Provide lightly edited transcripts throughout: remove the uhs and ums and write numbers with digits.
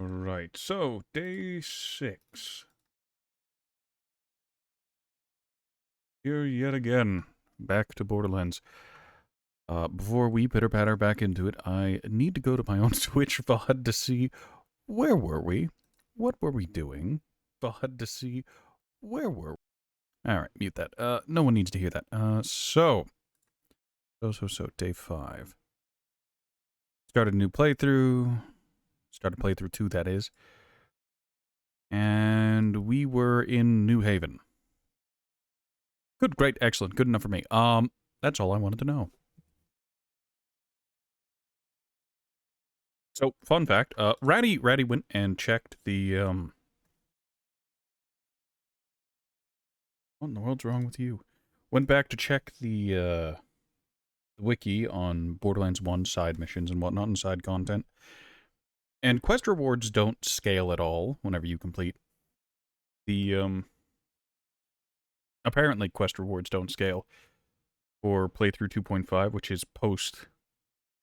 Right, so day 6. Here yet again, back to Borderlands. Before we pitter-patter back into it, I need to go to my own Twitch VOD to see where were we? What were we doing? VOD to see where were we? Alright, mute that. No one needs to hear that. So, day 5. Started a new playthrough. Started playthrough 2, that is. And we were in New Haven. Good, great, excellent, good enough for me. That's all I wanted to know. So, fun fact, Ratty went and checked the, what in the world's wrong with you? Went back to check the wiki on Borderlands 1 side missions and whatnot and side content. And quest rewards don't scale at all whenever you complete the, apparently quest rewards don't scale for playthrough 2.5, which is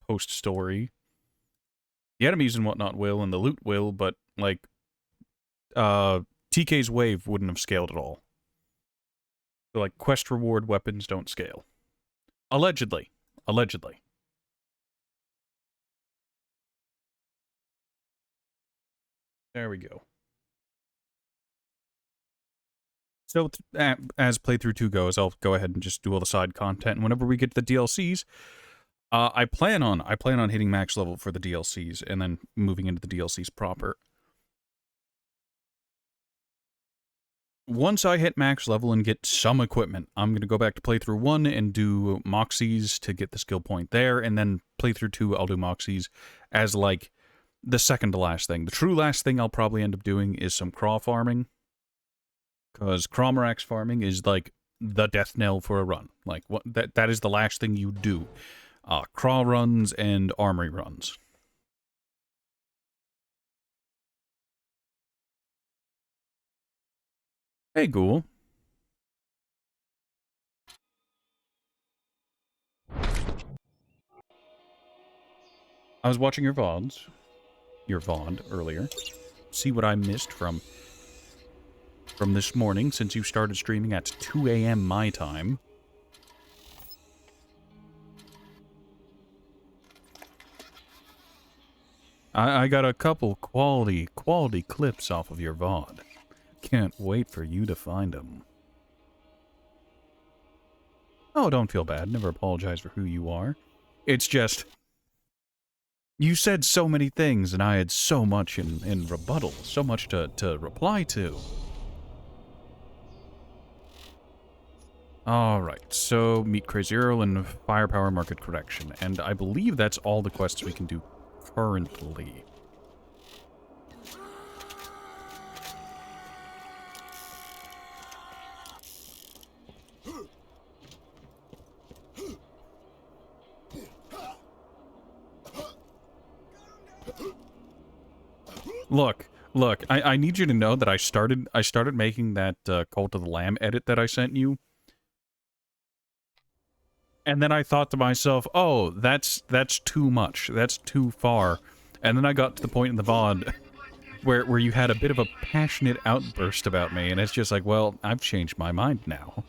post-story. The enemies and whatnot will, and the loot will, but, like, TK's wave wouldn't have scaled at all. So, like, quest reward weapons don't scale. Allegedly. Allegedly. There we go. So, as playthrough 2 goes, I'll go ahead and just do all the side content. And whenever we get to the DLCs, I plan on hitting max level for the DLCs and then moving into the DLCs proper. Once I hit max level and get some equipment, I'm going to go back to playthrough 1 and do Moxies to get the skill point there, and then playthrough 2, I'll do Moxies as, like, the second to last thing. The true last thing I'll probably end up doing is some craw farming, because Crawmerax farming is, like, the death knell for a run. Like, that is the last thing you do. Craw runs and armory runs. Hey, Ghoul. I was watching your VOD earlier. See what I missed from this morning, since you started streaming at 2 a.m. my time. I got a couple quality clips off of your VOD. Can't wait for you to find them. Oh, don't feel bad. Never apologize for who you are. It's just, you said so many things, and I had so much in rebuttal, so much to reply to. Alright, so meet Crazy Earl and Firepower Market Correction, and I believe that's all the quests we can do currently. Look, I need you to know that I started making that Cult of the Lamb edit that I sent you. And then I thought to myself, oh, that's too much. That's too far. And then I got to the point in the VOD where you had a bit of a passionate outburst about me, and it's just like, well, I've changed my mind now.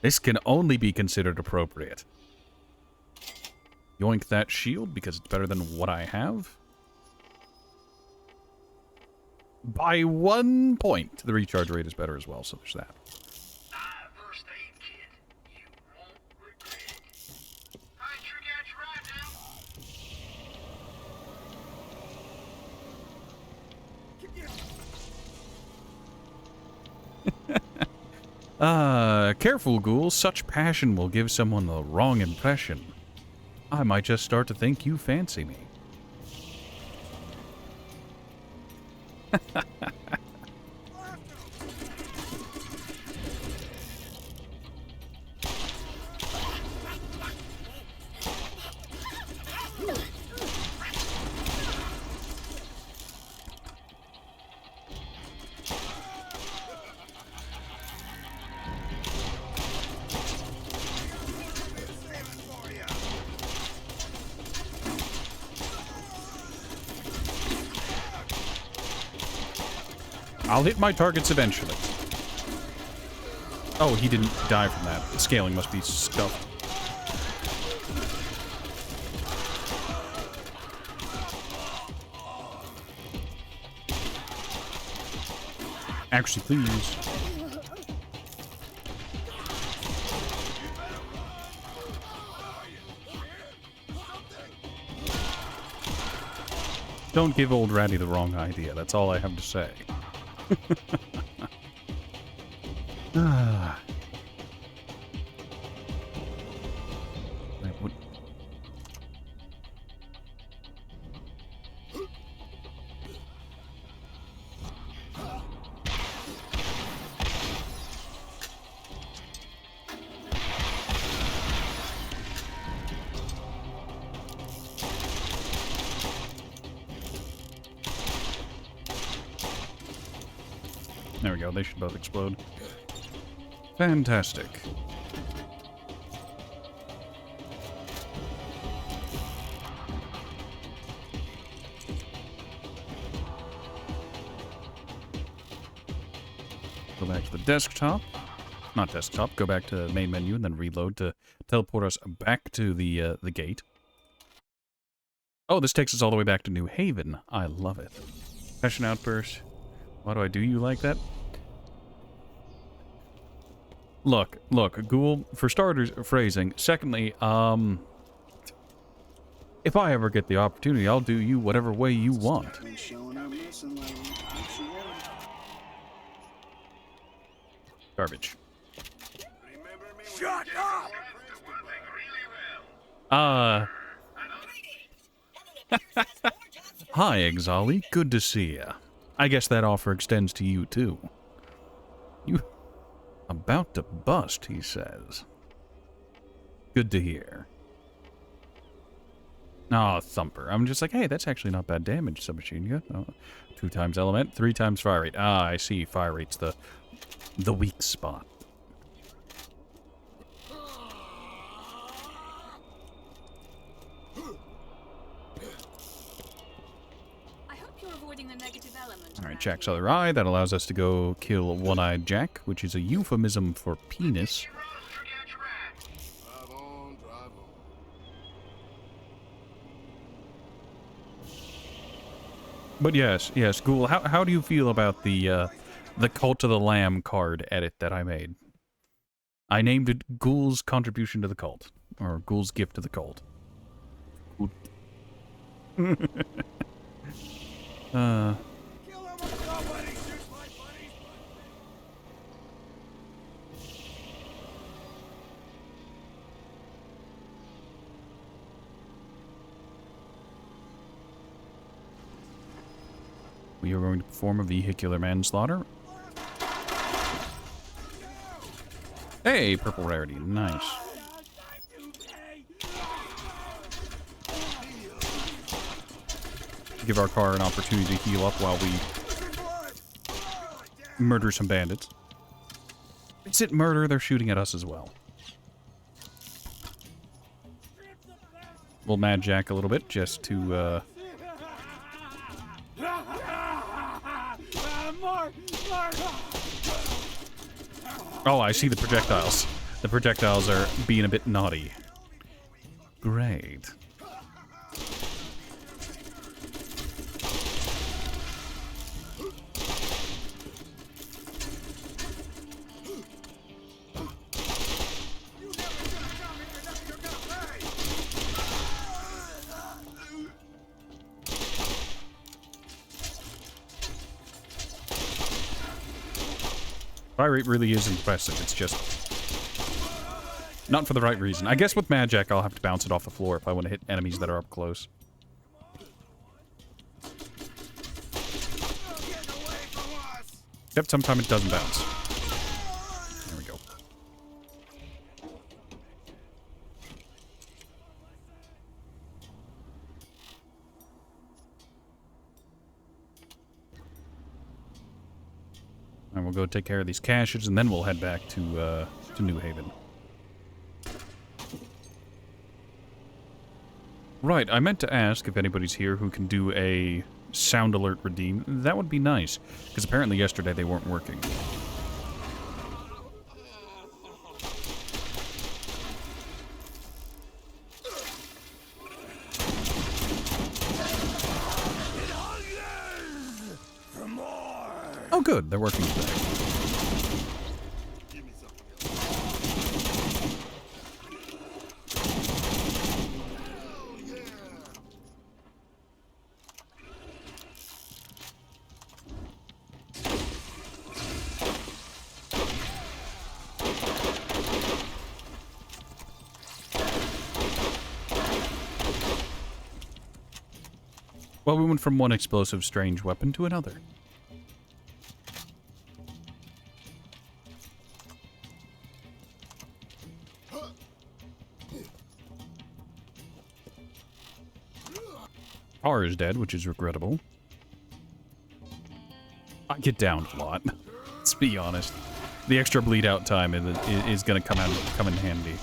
This can only be considered appropriate. Yoink that shield because it's better than what I have. By 1 point. The recharge rate is better as well, so there's that. First aid kit. You won't regret it. I sure got you right now. Careful, Ghoul. Such passion will give someone the wrong impression. I might just start to think you fancy me. I'll hit my targets eventually. Oh, he didn't die from that. The scaling must be stuffed. Actually, please. Don't give old Ratty the wrong idea. That's all I have to say. Ah. Right, what? There we go. They should both explode. Fantastic. Go back to the desktop. Not desktop. Go back to the main menu and then reload to teleport us back to the gate. Oh, this takes us all the way back to New Haven. I love it. Passion outburst. Why do I do you like that? Look, Ghoul, for starters, phrasing. Secondly, if I ever get the opportunity, I'll do you whatever way you want. Garbage. Shut up! Hi, Exali. Good to see ya. I guess that offer extends to you, too. You... about to bust, he says. Good to hear. Aw, Thumper. I'm just like, hey, that's actually not bad damage, submachine gun. Oh, 2 times element, 3 times fire rate. Ah, I see. Fire rate's the weak spot. Alright, Jack's other eye. That allows us to go kill One-Eyed Jack, which is a euphemism for penis. But yes, Ghoul, how do you feel about the Cult of the Lamb card edit that I made? I named it Ghoul's Contribution to the Cult. Or Ghoul's Gift to the Cult. We are going to perform a vehicular manslaughter. Hey, purple rarity. Nice. Give our car an opportunity to heal up while we murder some bandits. Is it murder? They're shooting at us as well. We'll Mad Jack a little bit just to, Oh, I see the projectiles. The projectiles are being a bit naughty. Great. Fire rate really is impressive. It's just not for the right reason. I guess with Magic, I'll have to bounce it off the floor if I want to hit enemies that are up close. Except sometimes it doesn't bounce. There we go. And we'll go take care of these caches, and then we'll head back to New Haven. Right, I meant to ask if anybody's here who can do a sound alert redeem, that would be nice. Because apparently yesterday they weren't working. Oh good, they're working today. Well, we went from one explosive strange weapon to another. Car is dead, which is regrettable. I get downed a lot. Let's be honest. The extra bleed out time is going to come in handy.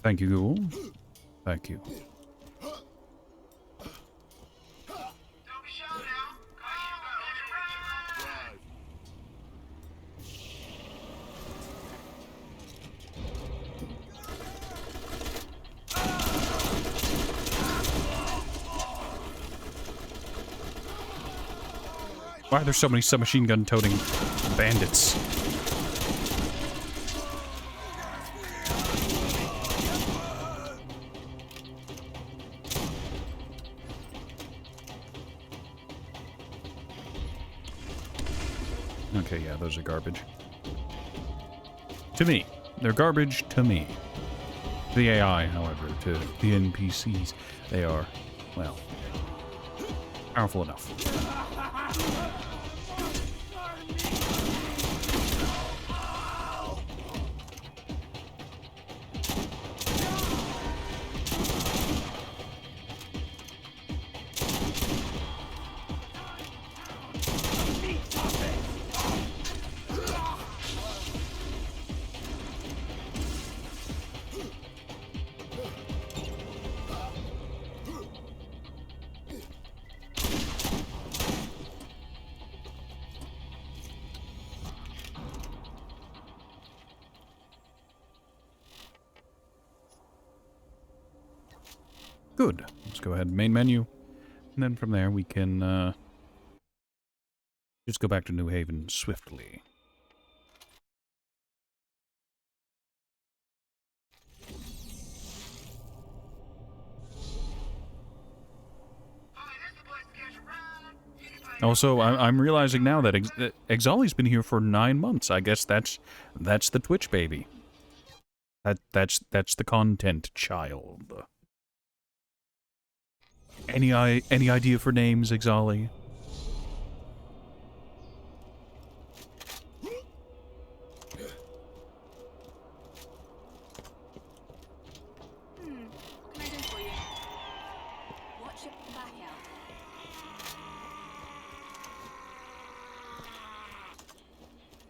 Thank you, Ghoul. Thank you. Why are there so many submachine gun toting bandits? Okay, yeah, those are garbage. To me. They're garbage to me. The AI, however, to the NPCs, they are, well, powerful enough. Good. Let's go ahead and main menu. And then from there we can just go back to New Haven swiftly. Also, I'm realizing now that Exali's been here for 9 months. I guess that's the Twitch baby. That's the content child. Any idea for names, Exali? What can I do for you? Watch your back out.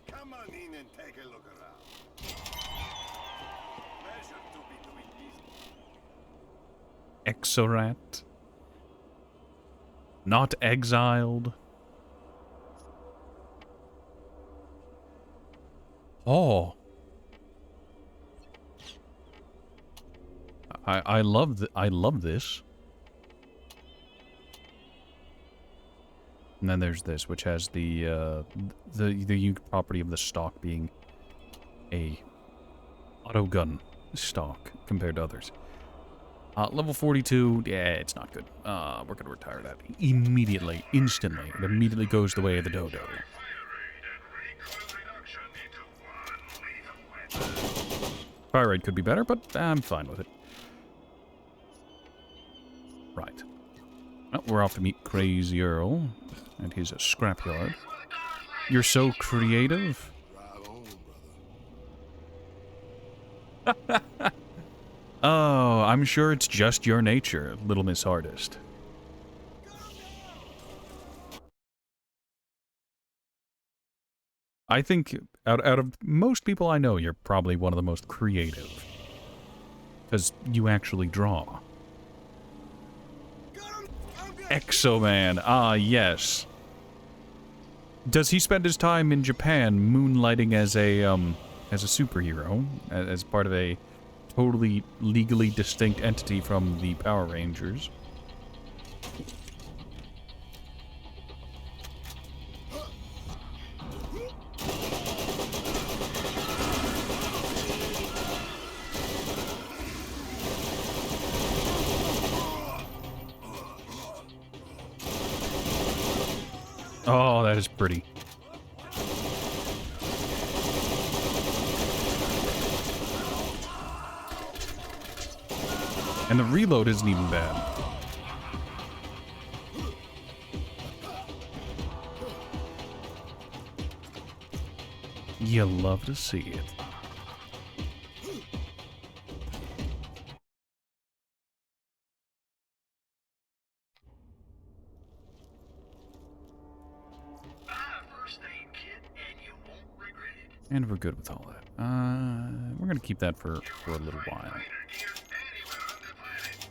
Come on in and take a look around. Pleasure to be doing business. Exorat. Not exiled. Oh. I love this. And then there's this, which has the unique property of the stock being a auto gun stock compared to others. Level 42, yeah, it's not good. We're gonna retire that immediately, instantly. It immediately goes the way of the dodo. Fire rate could be better, but I'm fine with it. Right. Oh, we're off to meet Crazy Earl and his scrapyard. You're so creative. Right on, brother. Oh, I'm sure it's just your nature, Little Miss Artist. I think out of most people I know, you're probably one of the most creative. Because you actually draw. Exoman, ah yes. Does he spend his time in Japan moonlighting as a superhero, as part of a totally legally distinct entity from the Power Rangers? Oh, that is pretty. And the reload isn't even bad. You love to see it. First aid kit, and you won't regret it. And we're good with all that. We're gonna keep that for a little while. Anywhere on the planet.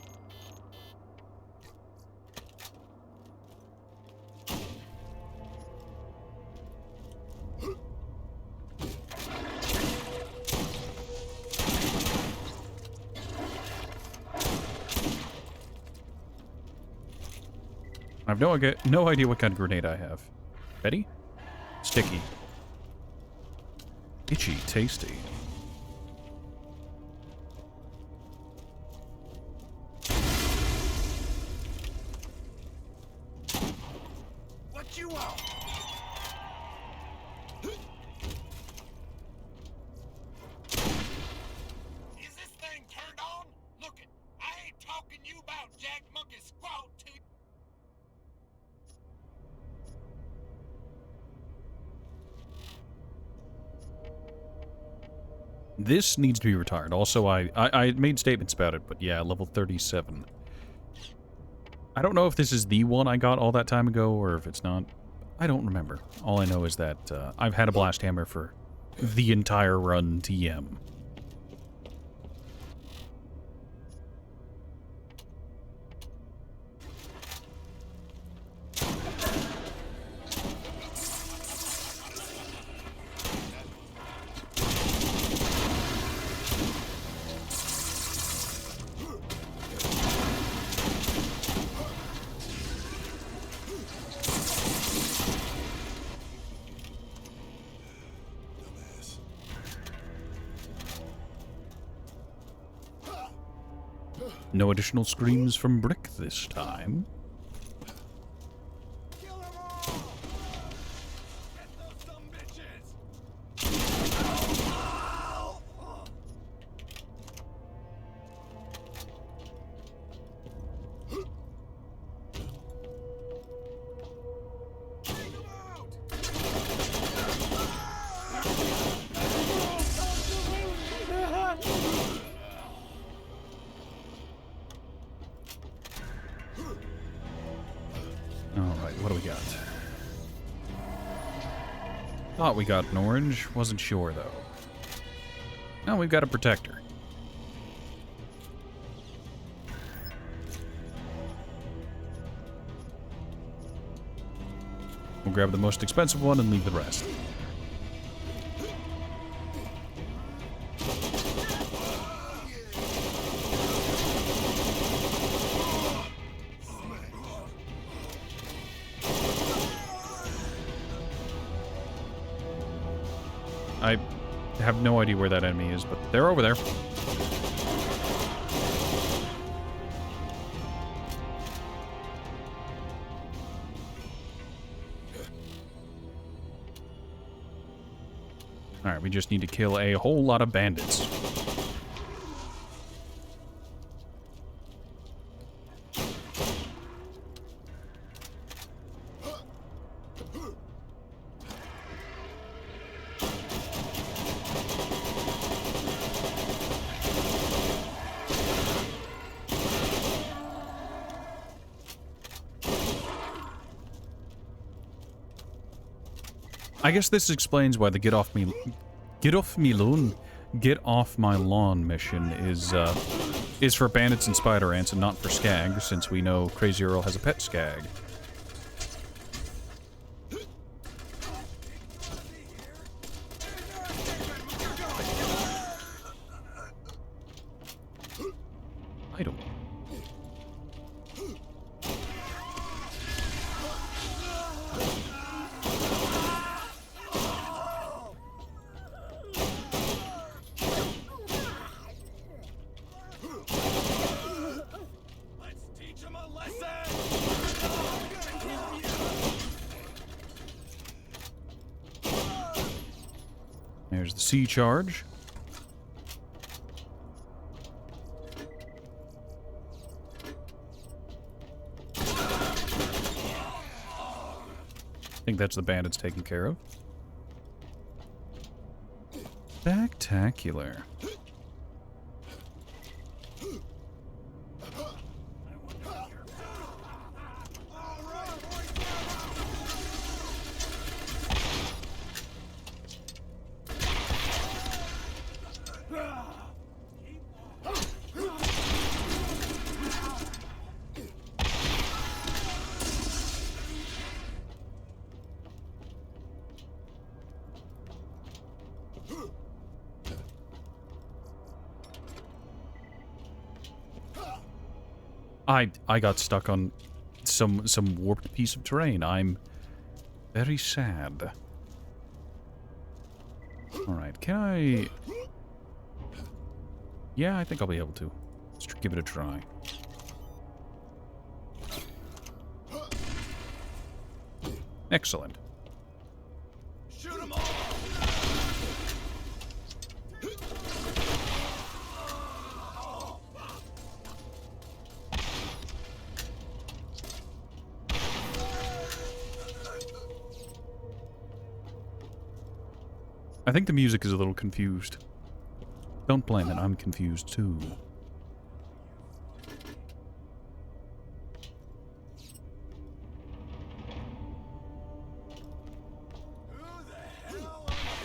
I have no idea what kind of grenade I have. Ready? Sticky. Itchy, tasty. What you want? Is this thing turned on? Look it, I ain't talking you about Jack Monkey squat to This needs to be retired. Also, I made statements about it, but yeah, level 37. I don't know if this is the one I got all that time ago, or if it's not. I don't remember. All I know is that I've had a blast hammer for the entire run TM. No additional screams from Brick this time. Kill them all! Get those dumb bitches! Take them out! Alright, what do we got? Thought we got an orange, wasn't sure though. Now we've got a protector. We'll grab the most expensive one and leave the rest. I have no idea where that enemy is, but they're over there. Alright, we just need to kill a whole lot of bandits. I guess this explains why the get off me lawn mission is for bandits and spider ants and not for skags, since we know Crazy Earl has a pet skag. Item. Let's teach him a lesson! There's the sea charge. I think that's the bandits taken care of. Spectacular. I got stuck on some warped piece of terrain. I'm very sad. Alright, can I... Yeah, I think I'll be able to. Let's give it a try. Excellent. Shoot 'em all! I think the music is a little confused. Don't blame it, I'm confused too. Who the hell are you?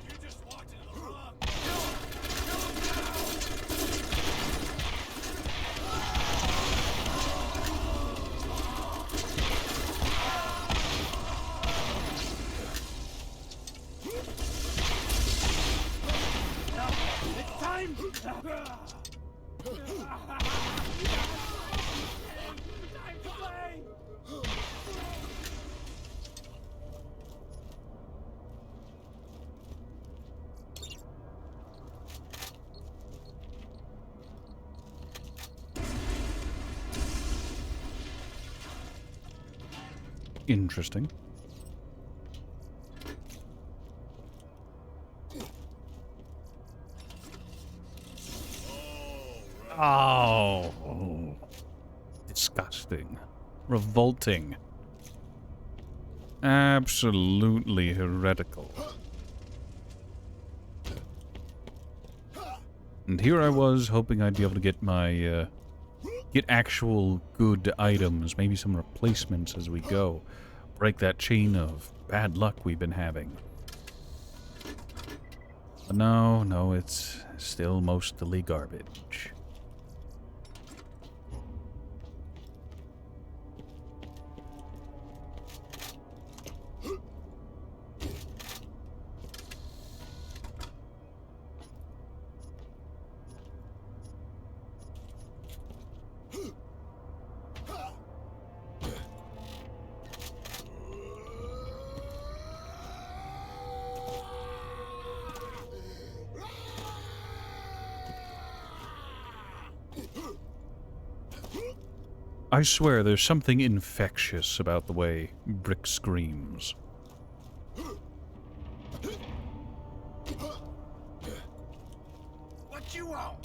You just walked into the wrong... Time! Interesting. Oh, disgusting. Revolting. Absolutely heretical. And here I was, hoping I'd be able to get my, get actual good items, maybe some replacements as we go. Break that chain of bad luck we've been having. But no, it's still mostly garbage. I swear there's something infectious about the way Brick screams. What you want?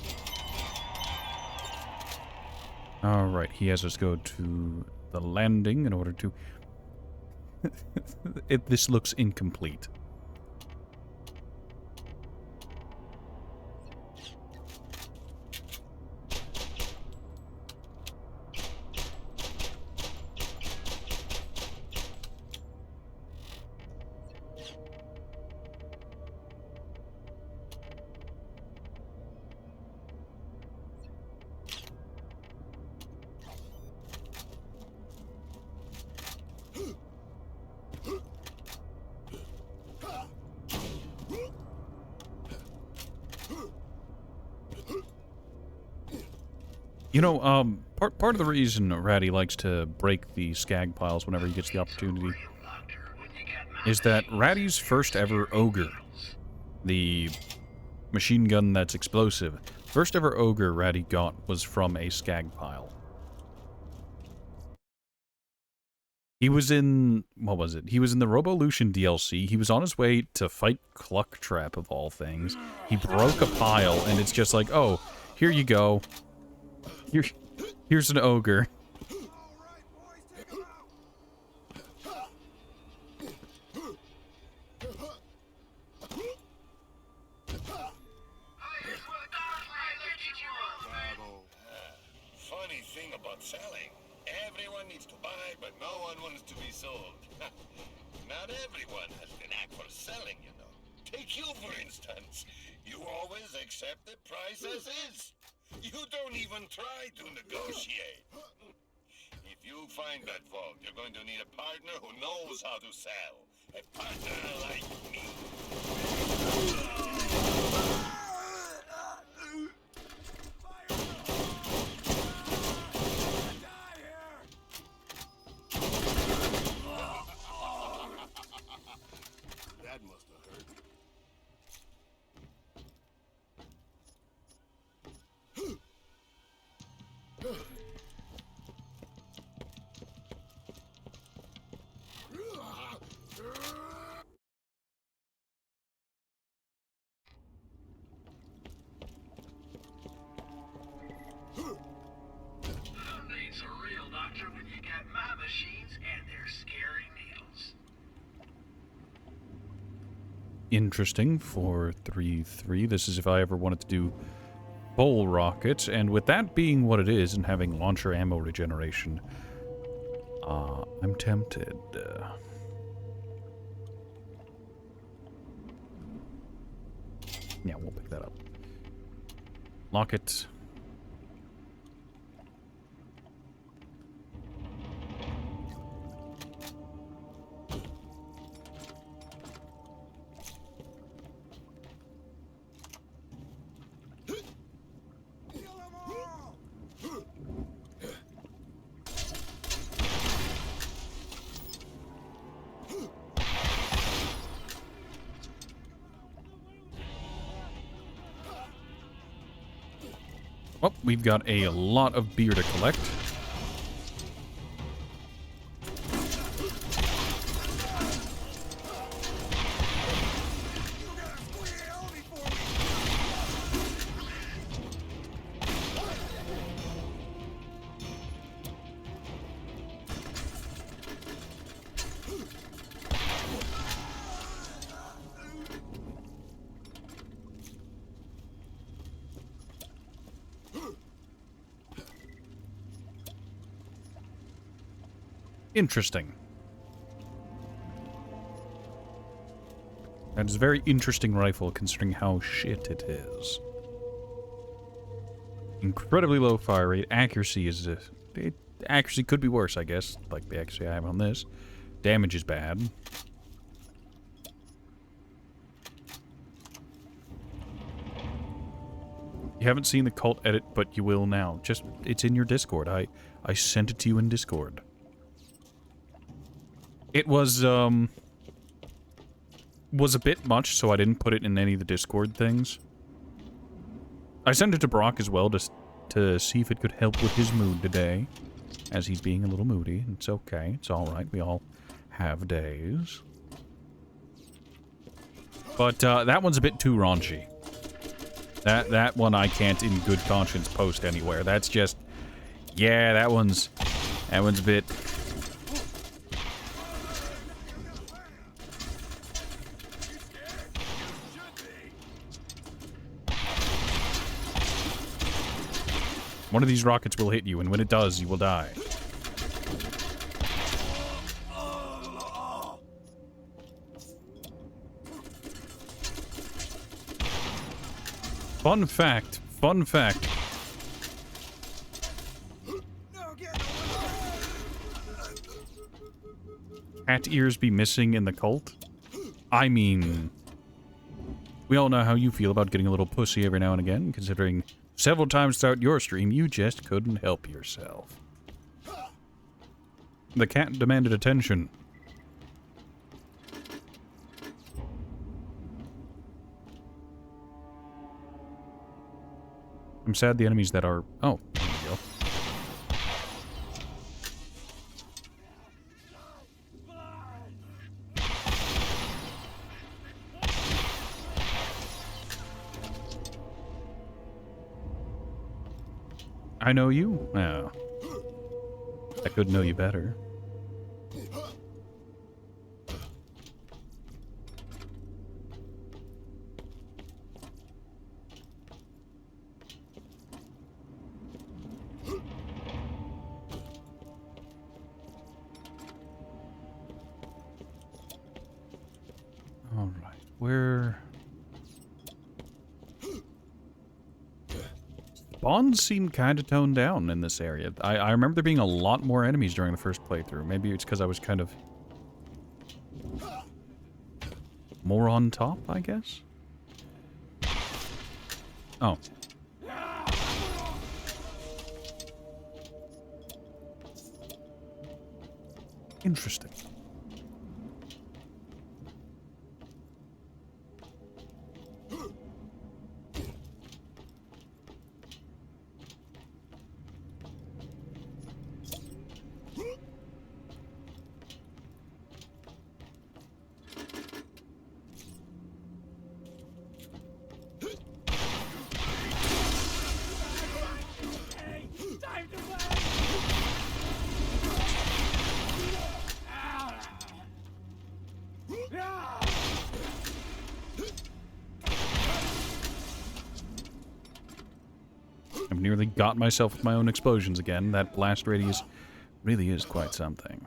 Alright, he has us go to the landing in order to... This looks incomplete. You know, part of the reason Ratty likes to break the skag piles whenever he gets the opportunity is that Ratty's first ever ogre, the machine gun that's explosive, first ever ogre Ratty got was from a skag pile. He was in, what was it? He was in the Robolution DLC. He was on his way to fight Clucktrap of all things. He broke a pile, and it's just like, oh, here you go. Here's an ogre. Funny thing about selling. Everyone needs to buy, but no one wants to be sold. Not everyone has the knack for selling, you know. Take you, for instance. You always accept the price as is. You don't even try to negotiate. If you find that vault, you're going to need a partner who knows how to sell. A partner like me. That must have hurt. Who needs a real doctor when you got my machines and their scary needles? Interesting. 433. This is if I ever wanted to do bowl rockets, and with that being what it is and having launcher ammo regeneration, I'm tempted. Yeah, we'll pick that up. Lock it. Oh, we've got a lot of beer to collect. Interesting. That is a very interesting rifle, considering how shit it is. Incredibly low fire rate. Accuracy is... accuracy could be worse, I guess, like the accuracy I have on this. Damage is bad. You haven't seen the cult edit, but you will now. Just, it's in your Discord. I sent it to you in Discord. It was a bit much, so I didn't put it in any of the Discord things. I sent it to Brock as well, just to see if it could help with his mood today, as he's being a little moody. It's okay. It's all right. We all have days. But that one's a bit too raunchy. That one I can't, in good conscience, post anywhere. That's just, yeah, that one's a bit. One of these rockets will hit you, and when it does, you will die. Fun fact. Fun fact. Cat ears be missing in the cult? I mean, we all know how you feel about getting a little pussy every now and again, considering Several times throughout your stream, you just couldn't help yourself. The cat demanded attention. I'm sad the enemies that are... Oh, there we go. I know you? Oh. I could know you better. Alright, where... Spawns seem kind of toned down in this area. I remember there being a lot more enemies during the first playthrough. Maybe it's because I was kind of... more on top, I guess? Oh. Interesting. I've nearly got myself with my own explosions again. That blast radius really is quite something.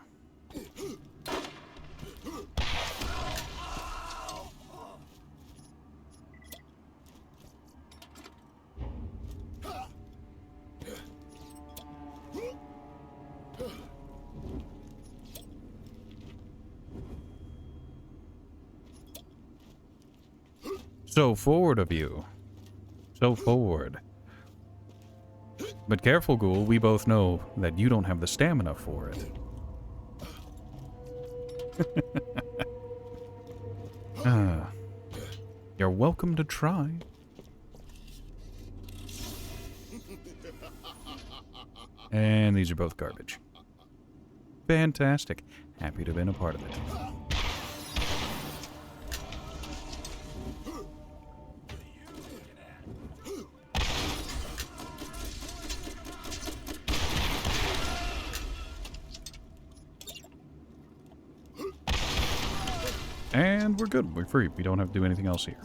So forward of you. So forward. But careful, Ghoul, we both know that you don't have the stamina for it. You're welcome to try. And these are both garbage. Fantastic. Happy to have been a part of it. And we're good. We're free. We don't have to do anything else here.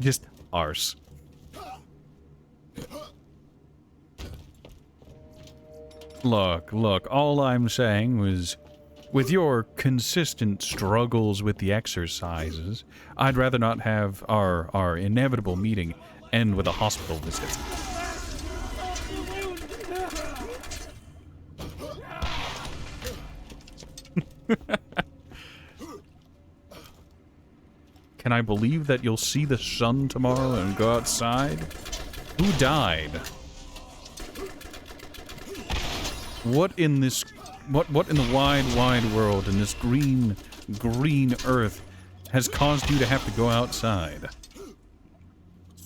Just arse. Look, all I'm saying was, with your consistent struggles with the exercises, I'd rather not have our inevitable meeting end with a hospital visit. Can I believe that you'll see the sun tomorrow and go outside? Who died? What in this... What in the wide world, in this green earth, has caused you to have to go outside?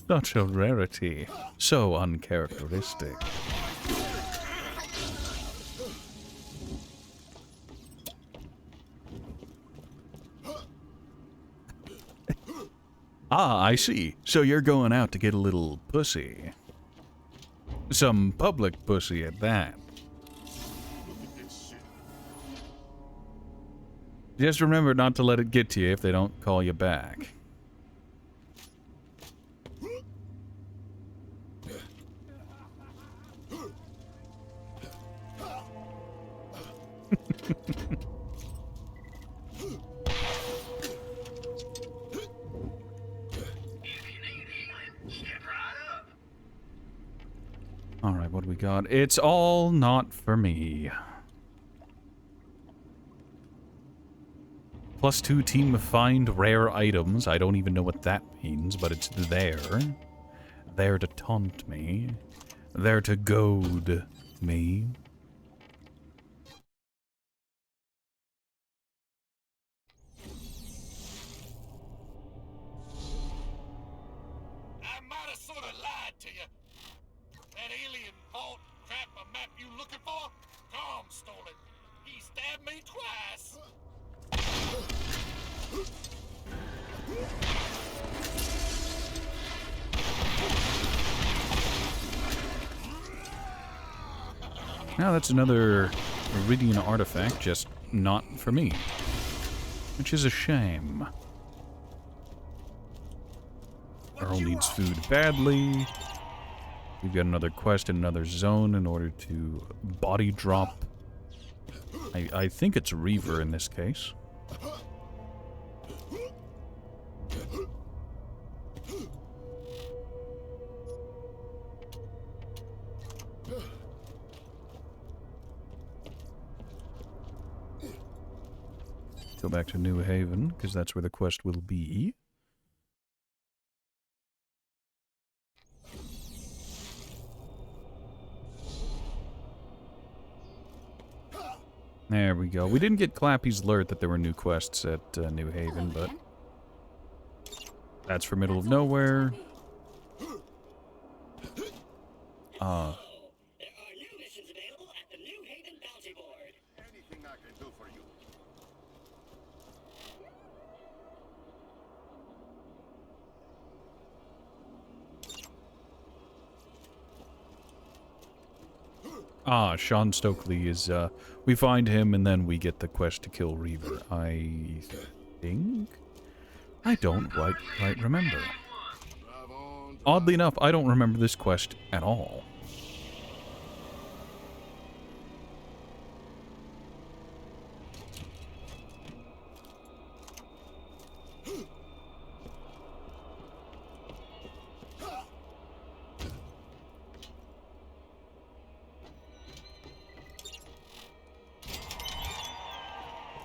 Such a rarity. So uncharacteristic. Ah, I see. So you're going out to get a little pussy. Some public pussy at that. Just remember not to let it get to you if they don't call you back. Alright, what do we got? It's all not for me. +2 team find rare items. I don't even know what that means, but it's there. There to taunt me. There to goad me. I might have sort of lied to you. That alien vault crap a map you looking for? Tom stole it. He stabbed me twice. Now that's another Iridian artifact, just not for me. Which is a shame. Earl needs food badly. We've got another quest in another zone in order to body drop. I think it's Reaver in this case. Go back to New Haven, because that's where the quest will be. There we go. We didn't get Clappy's alert that there were new quests at New Haven, but that's for middle of nowhere. There are new missions available at the New Haven Bounty Board. Anything I can do for you. Sean Stokely is, we find him and then we get the quest to kill Reaver. I think? I don't quite remember. Oddly enough, I don't remember this quest at all.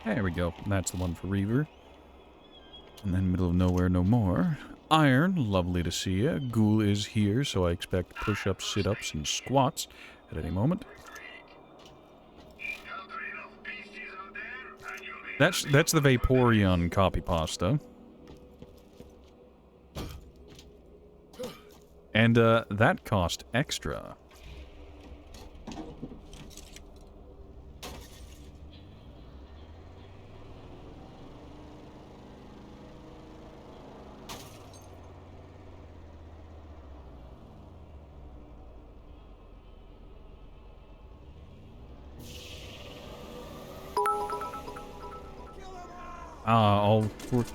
There we go. That's the one for Reaver. And then middle of nowhere no more. Iron, lovely to see you. Ghoul is here, so I expect push-ups, sit-ups, and squats at any moment. That's the Vaporeon copy pasta. And that cost extra. All for...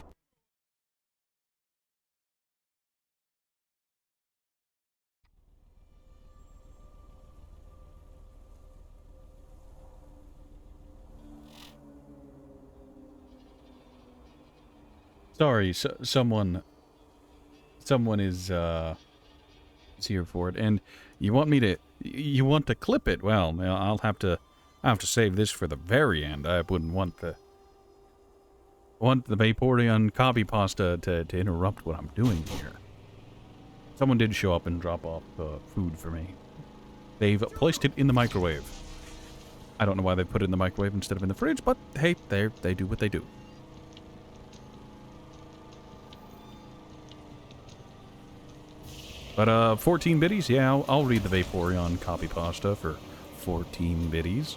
Sorry, someone is here for it, and you want me to, you want to clip it? Well, I'll have to save this for the very end. I wouldn't want the Vaporeon copy pasta to interrupt what I'm doing here. Someone did show up and drop off food for me. They've placed it in the microwave. I don't know why they put it in the microwave instead of in the fridge, but hey, they do what they do. But 14 biddies, yeah, I'll read the Vaporeon copy pasta for 14 biddies.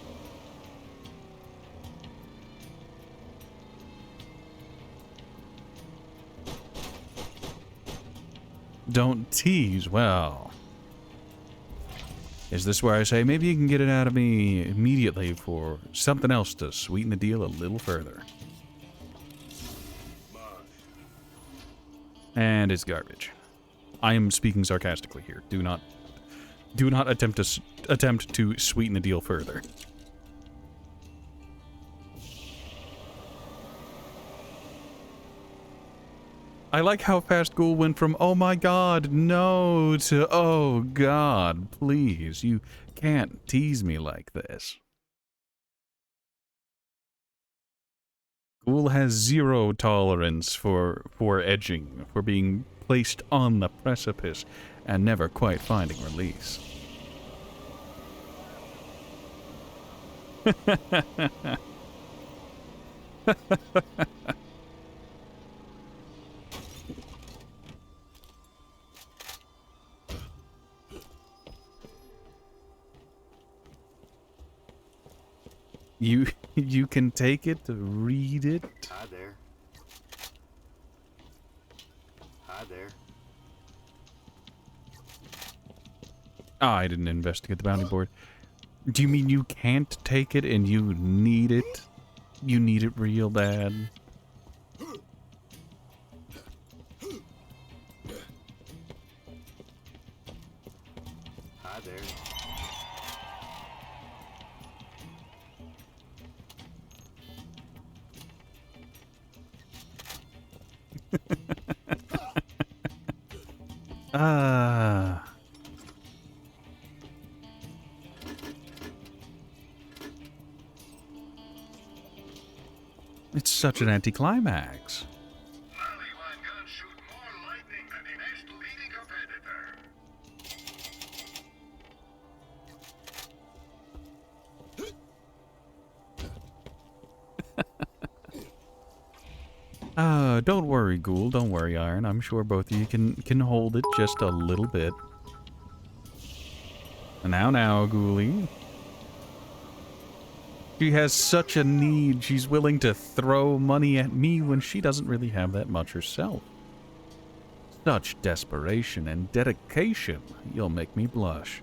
Don't tease, well. Is this where I say, maybe you can get it out of me immediately for something else to sweeten the deal a little further? And it's garbage. I am speaking sarcastically here. Do not attempt to sweeten the deal further. I like how fast Ghoul went from, oh my god, no, to, oh god, please, you can't tease me like this. Ghoul has zero tolerance for edging, for being placed on the precipice and never quite finding release. You can take it, read it. Hi there. Hi there. Ah, I didn't investigate the bounty board. Do you mean you can't take it and you need it? You need it real bad? Hi there. Ah. It's such an anticlimax. Maliwan guns shoot more lightning than the next leading competitor. Don't worry, Ghoul. Don't worry, Iron. I'm sure both of you can hold it just a little bit. Now, Ghoulie. She has such a need, she's willing to throw money at me when she doesn't really have that much herself. Such desperation and dedication. You'll make me blush.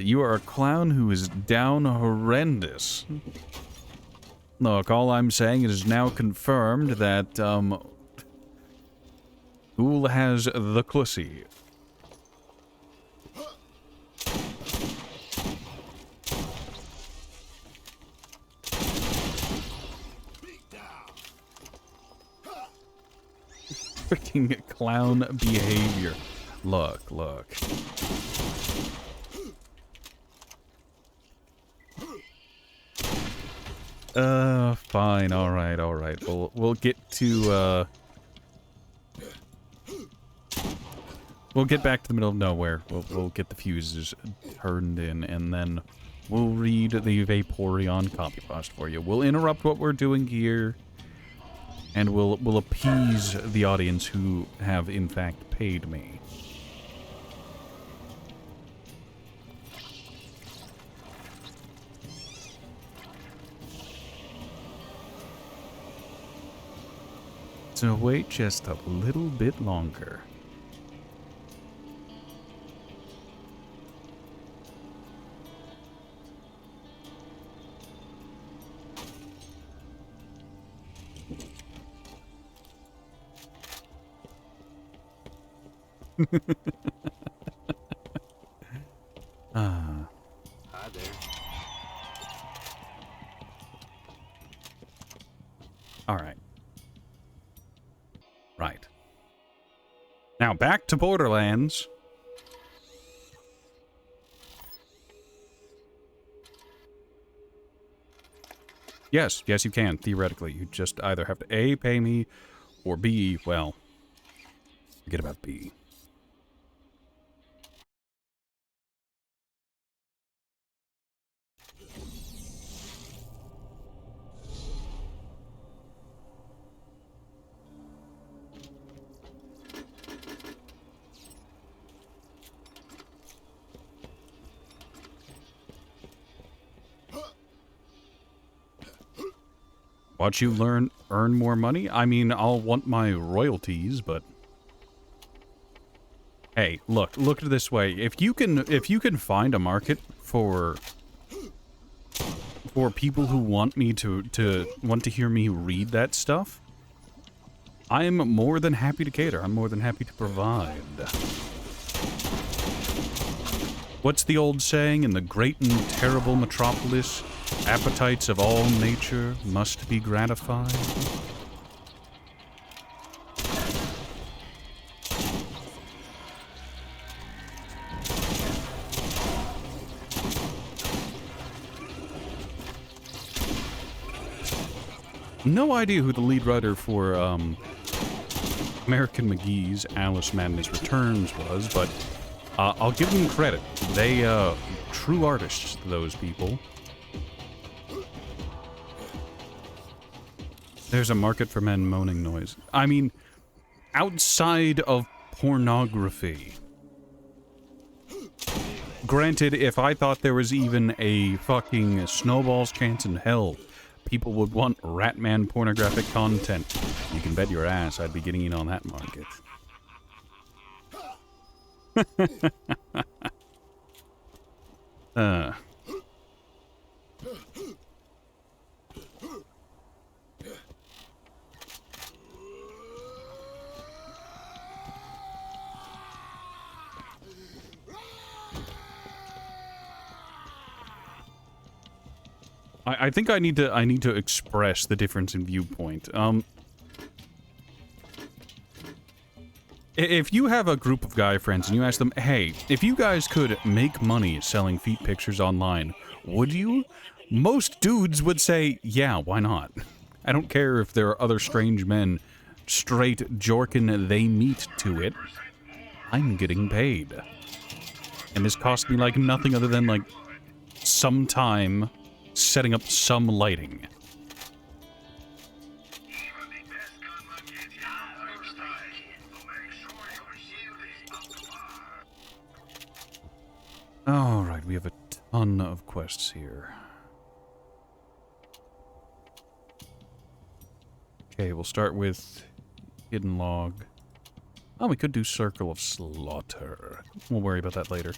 You are a clown who is down horrendous. Look, all I'm saying is now confirmed that, Ghoul has the clussy. Freaking clown behavior. Look. Fine, alright. We'll get to, we'll get back to the middle of nowhere. We'll get the fuses turned in, and then we'll read the Vaporeon copy post for you. We'll interrupt what we're doing here, and we'll appease the audience who have, in fact, paid me. So wait just a little bit longer. Hi there. All right. Right. Now back to Borderlands. Yes, you can, theoretically. You just either have to A, pay me, or B, well, forget about B. Watch you earn more money? I mean, I'll want my royalties, but hey, look at it this way. If you can find a market for people who want me to hear me read that stuff, I'm more than happy to cater. I'm more than happy to provide. What's the old saying in the great and terrible metropolis? Appetites of all nature must be gratified. No idea who the lead writer for American McGee's Alice Madness Returns was, but I'll give them credit. They, true artists, those people. There's a market for men moaning noise. I mean, outside of pornography. Granted, if I thought there was even a fucking snowball's chance in hell people would want Ratman pornographic content, you can bet your ass I'd be getting in on that market. I think I need to express the difference in viewpoint. If you have a group of guy friends and you ask them, hey, if you guys could make money selling feet pictures online, would you? Most dudes would say, yeah, why not? I don't care if there are other strange men straight jorkin' they meet to it. I'm getting paid. And this cost me like nothing other than like some time setting up some lighting. Alright, we have a ton of quests here. Okay, we'll start with Hidden Log. Oh, we could do Circle of Slaughter. We'll worry about that later.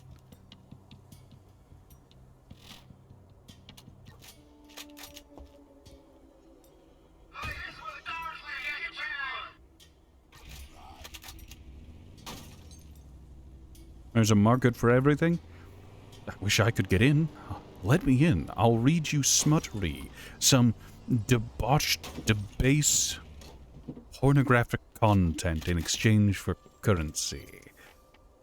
There's a market for everything? I wish I could get in. Let me in. I'll read you smuttery. Some debauched, debased, pornographic content in exchange for currency.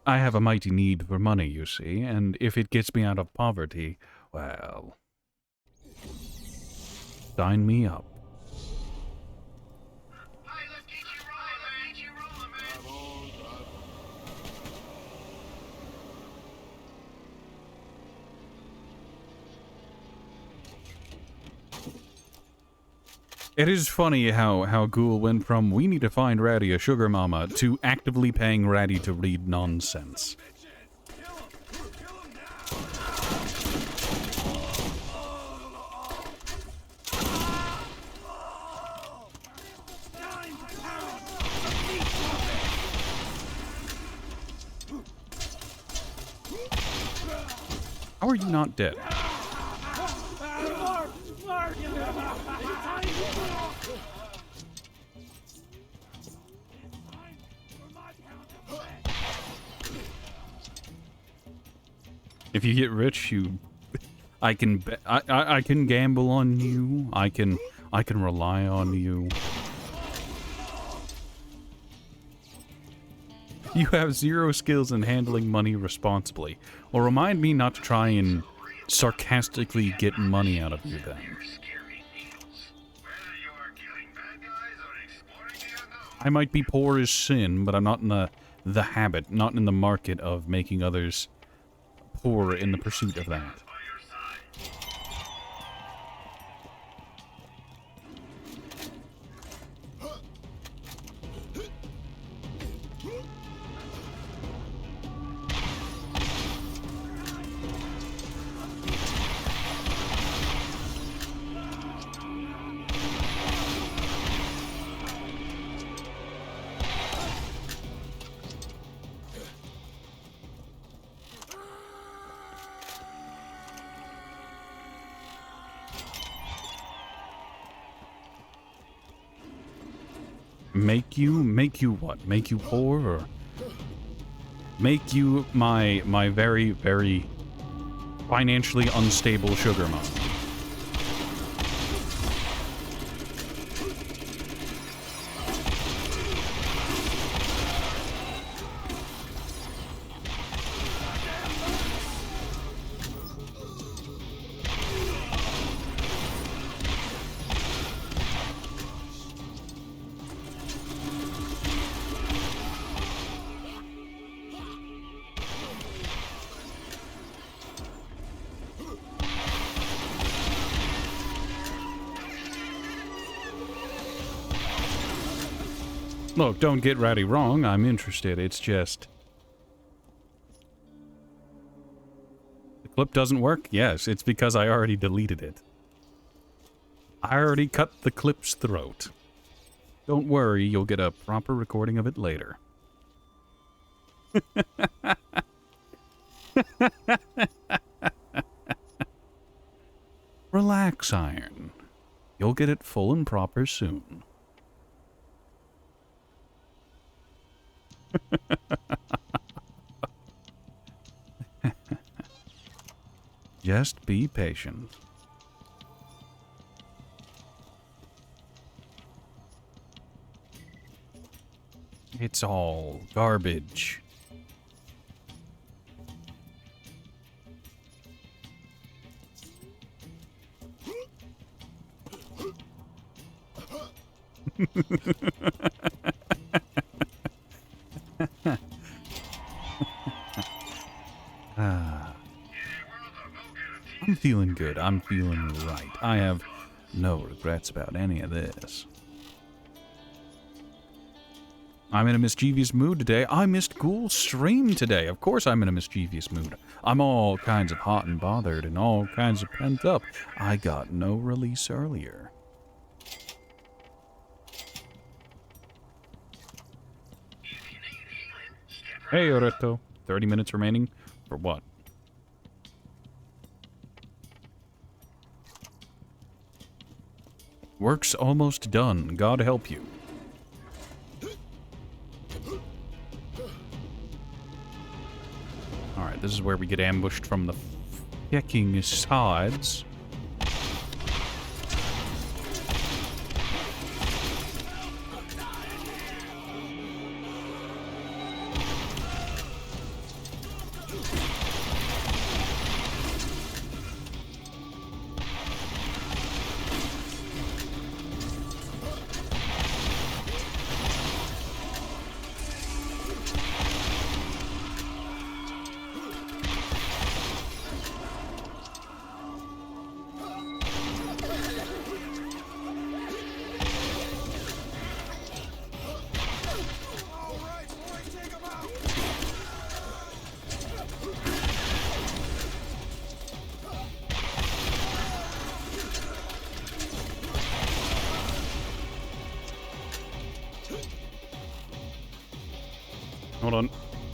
I have a mighty need for money, you see, and if it gets me out of poverty, well... sign me up. It is funny how Ghoul went from, we need to find Ratty a sugar mama, to actively paying Ratty to read nonsense. How are you not dead? If you get rich, I can gamble on you. I can rely on you. You have zero skills in handling money responsibly. Well, remind me not to try and sarcastically get money out of you then. I might be poor as sin, but I'm not in the habit, not in the market of making others poor in the pursuit of that. Make you what? Make you poor, or make you my very, very financially unstable sugar mom? Look, don't get Ratty wrong. I'm interested. It's just... The clip doesn't work? Yes, it's because I already deleted it. I already cut the clip's throat. Don't worry, you'll get a proper recording of it later. Relax, Iron. You'll get it full and proper soon. Just be patient. It's all garbage. I'm feeling good. I'm feeling right. I have no regrets about any of this. I'm in a mischievous mood today. I missed Ghoul's stream today. Of course I'm in a mischievous mood. I'm all kinds of hot and bothered and all kinds of pent up. I got no release earlier. Hey, Oreto. 30 minutes remaining? For what? Work's almost done. God help you. Alright, this is where we get ambushed from the fucking sides. Hold on.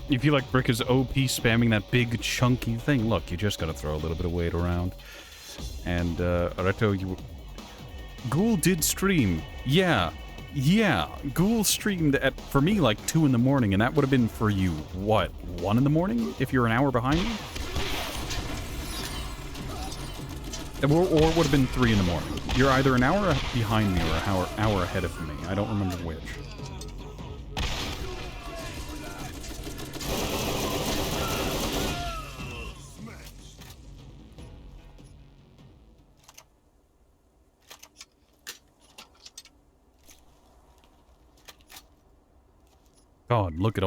You feel like Brick is OP spamming that big chunky thing. Look, you just gotta throw a little bit of weight around. And, Areto, you... Ghoul did stream. Yeah. Yeah. Ghoul streamed at, for me, like 2 in the morning, and that would have been for you, what, 1 in the morning? If you're an hour behind me? Or it would have been 3 in the morning. You're either an hour behind me or an hour ahead of me. I don't remember which. God, look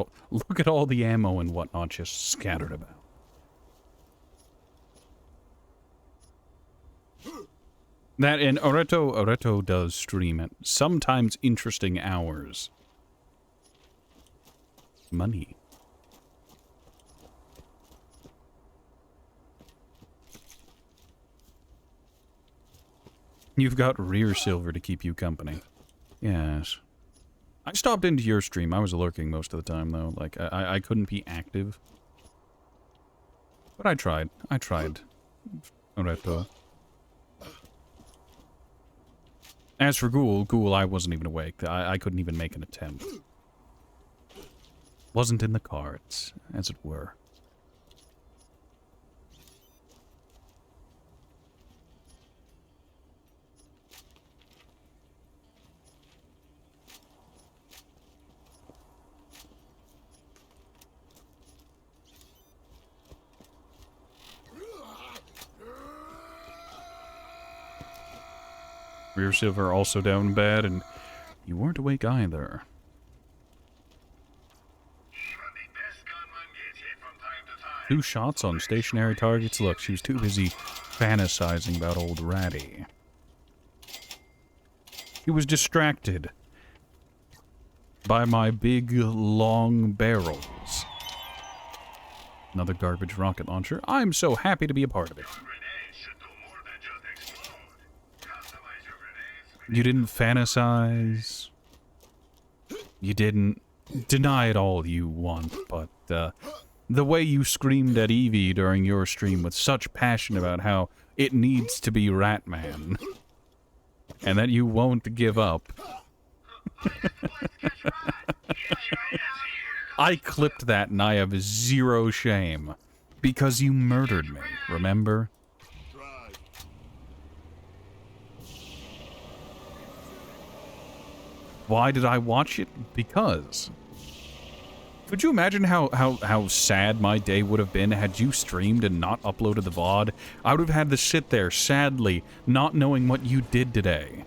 at all the ammo and whatnot just scattered about. That and Oreto does stream at sometimes interesting hours. Money. You've got rear silver to keep you company. Yes. I stopped into your stream. I was lurking most of the time, though. Like, I couldn't be active. But I tried. I tried. Oreto. As for Ghoul, I wasn't even awake. I couldn't even make an attempt. Wasn't in the cards, as it were. Rear silver also down bad, and you weren't awake either. Even the best gunman gets hit from time to time. 2 shots on stationary targets. Look, she was too busy fantasizing about old Ratty. He was distracted. by my big, long barrels. Another garbage rocket launcher. I'm so happy to be a part of it. Grenades should do more than just explode. Customize your grenades. You didn't fantasize. You didn't deny it all you want, but the way you screamed at Eevee during your stream with such passion about how it needs to be Ratman, and that you won't give up. I clipped that and I have zero shame. Because you murdered me, remember? Why did I watch it? Because. Could you imagine how sad my day would have been had you streamed and not uploaded the VOD? I would have had to sit there, sadly, not knowing what you did today.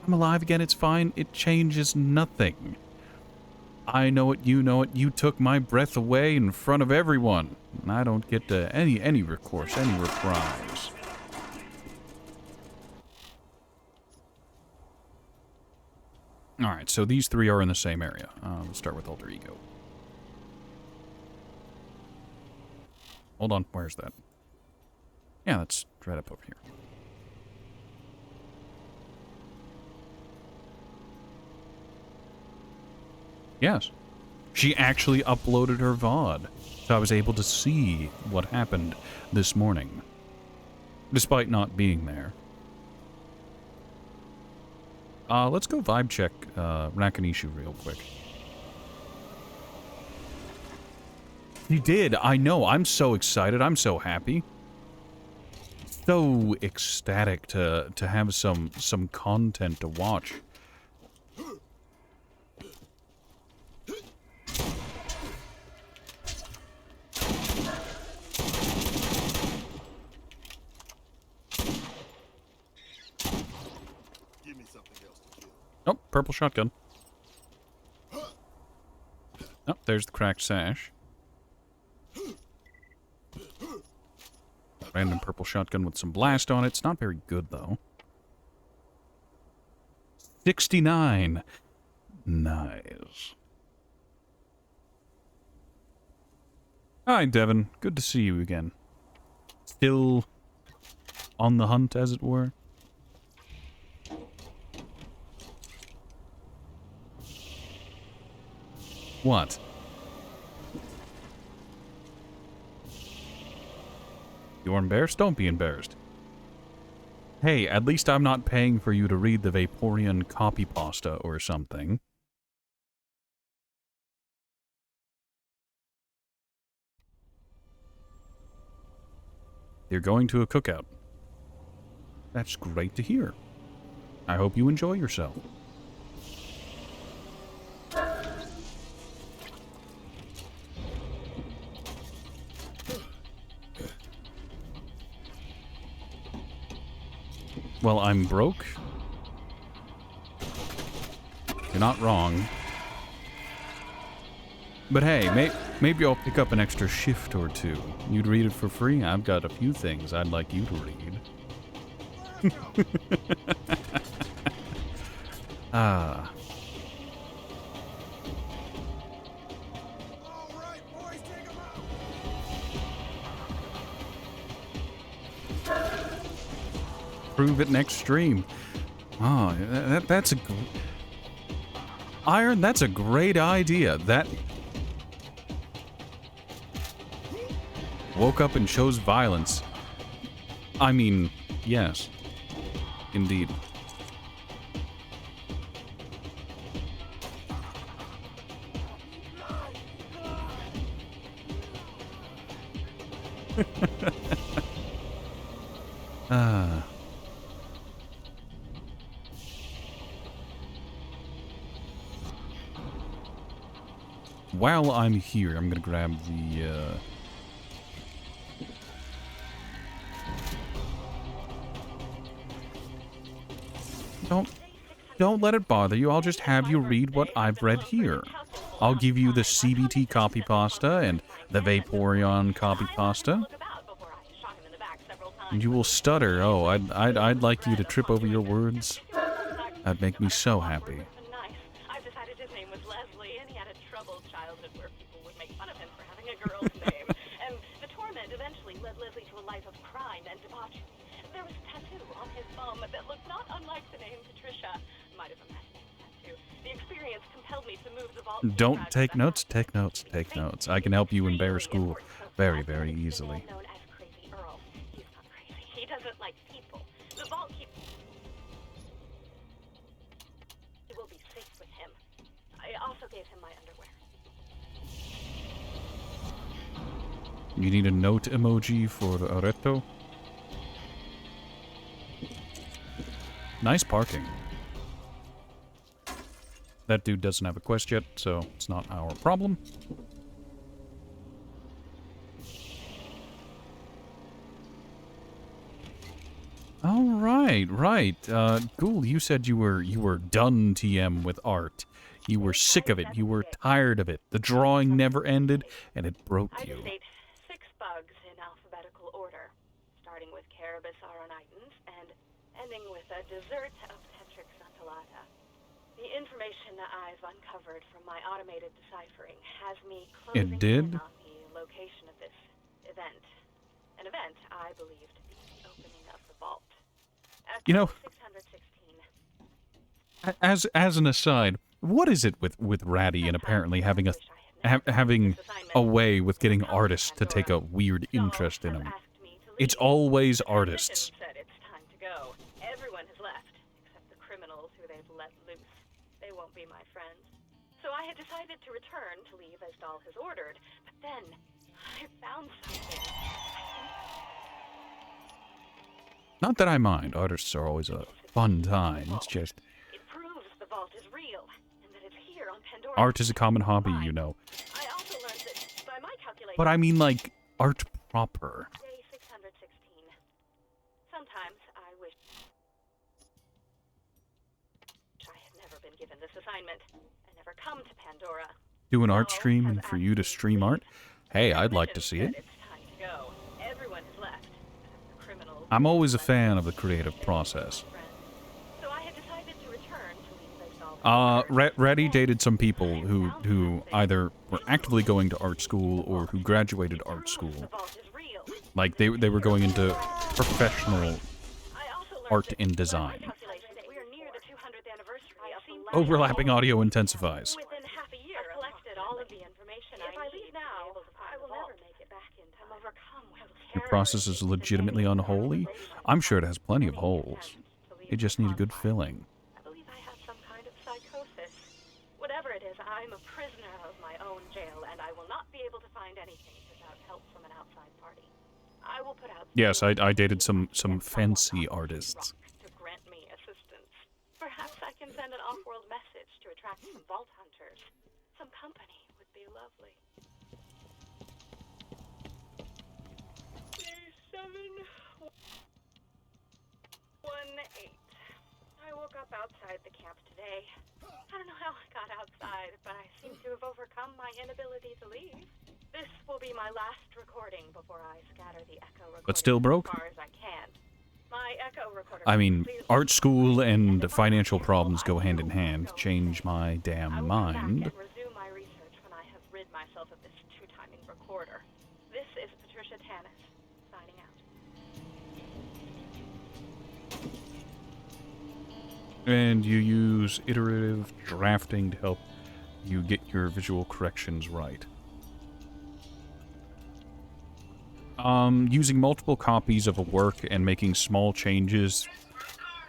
I'm alive again, it's fine. It changes nothing. I know it, you took my breath away in front of everyone. And I don't get any recourse, any reprise. Alright, so these three are in the same area. Let's start with Alter Ego. Hold on, where's that? Yeah, that's right up over here. Yes. She actually uploaded her VOD, so I was able to see what happened this morning, despite not being there. Let's go vibe check Rakanishu real quick. He did, I know, I'm so excited, I'm so happy. So ecstatic to have some content to watch. Oh, purple shotgun. Oh, there's the cracked sash. Random purple shotgun with some blast on it. It's not very good, though. 69. Nice. Hi, Devin. Good to see you again. Still on the hunt, as it were? What? You're embarrassed? Don't be embarrassed. Hey, at least I'm not paying for you to read the Vaporeon copy pasta or something. You're going to a cookout. That's great to hear. I hope you enjoy yourself. Well, I'm broke. You're not wrong. But hey, maybe I'll pick up an extra shift or two. You'd read it for free? I've got a few things I'd like you to read. Ah. Prove it next stream. Oh, that's a... Iron, that's a great idea. That... Woke up and chose violence. I mean, yes. Indeed. Ah. While I'm here, I'm gonna grab the, Don't let it bother you. I'll just have you read what I've read here. I'll give you the CBT copy pasta and the Vaporeon copy pasta. And you will stutter. Oh, I'd like you to trip over your words. That'd make me so happy. girl's name, and the torment eventually led Leslie to a life of crime and debauchery. There was a tattoo on his thumb that looked not unlike the name Patricia. Might have imagined the tattoo. The experience compelled me to move the vault. Don't take notes, take notes, take notes. I can help you embarrass school very, very easily. Known as Crazy Earl. He's not crazy. He doesn't like people. The vault keeps. It will be safe with him. I also gave him my underwear. You need a note emoji for Areto. Nice parking. That dude doesn't have a quest yet, so it's not our problem. All right, right. Ghoul, you said you were done TM with art. You were sick of it. You were tired of it. The drawing never ended, and it broke I you. state 6 bugs in alphabetical order, starting with Carabus auronitis and ending with a dessert of Tetrix antellata. The information that I've uncovered from my automated deciphering has me closing in on the location of this event. An event I believe to be the opening of the vault. You know, 616. as an aside, what is it with Ratty and apparently having a way with getting artists to take a weird interest in him? It's always artists. Said it's time to go. Everyone has left, except the criminals who they've let loose. They won't be my friends. So I had decided to return to leave as Dahl has ordered, but then I found something. Not that I mind. Artists are always a fun time. It's just... It proves the vault is real, and that it's here on Pandora. Art is a common hobby, you know. I also learned that, by my calculation... But I mean, like, art proper. Day 616. Sometimes I wish I had never been given this assignment and never come to Pandora. Do an art stream and for you to stream art? Hey, I'd like to see it. It's time to go. Everyone has left. The criminals. I'm always a fan of the creative process. So I had decided to return to leave Reddy dated some people who either were actively going to art school or who graduated art school. Like, they were going into professional art and design. Overlapping audio intensifies. Within half a year, I collected all of the information I leave now, I will never make it back in time. I'm overcome with Your process is legitimately unholy? I'm sure it has plenty of holes. It just needs a good filling. I believe I have some kind of psychosis. Whatever it is, I'm a prisoner of my own jail, and I will not be able to find anything without help from an outside party. I will put out... Yes, I dated some fancy artists. ...to grant me assistance. Perhaps I can send an off-world message to attract some vault hunters. Some company would be lovely. Day 718. I woke up outside the camp today. I don't know how I got outside, but I seem to have overcome my inability to leave. This will be my last recording before I scatter the echo recording But still broke? as far as I can. My echo recorder I mean, clearly- art school and financial problems go hand in hand. Change my damn I will come mind. back and resume my research when I have rid myself of this two-timing recorder. This is Patricia Tanis, signing out. And you use iterative drafting to help you get your visual corrections right. Using multiple copies of a work and making small changes,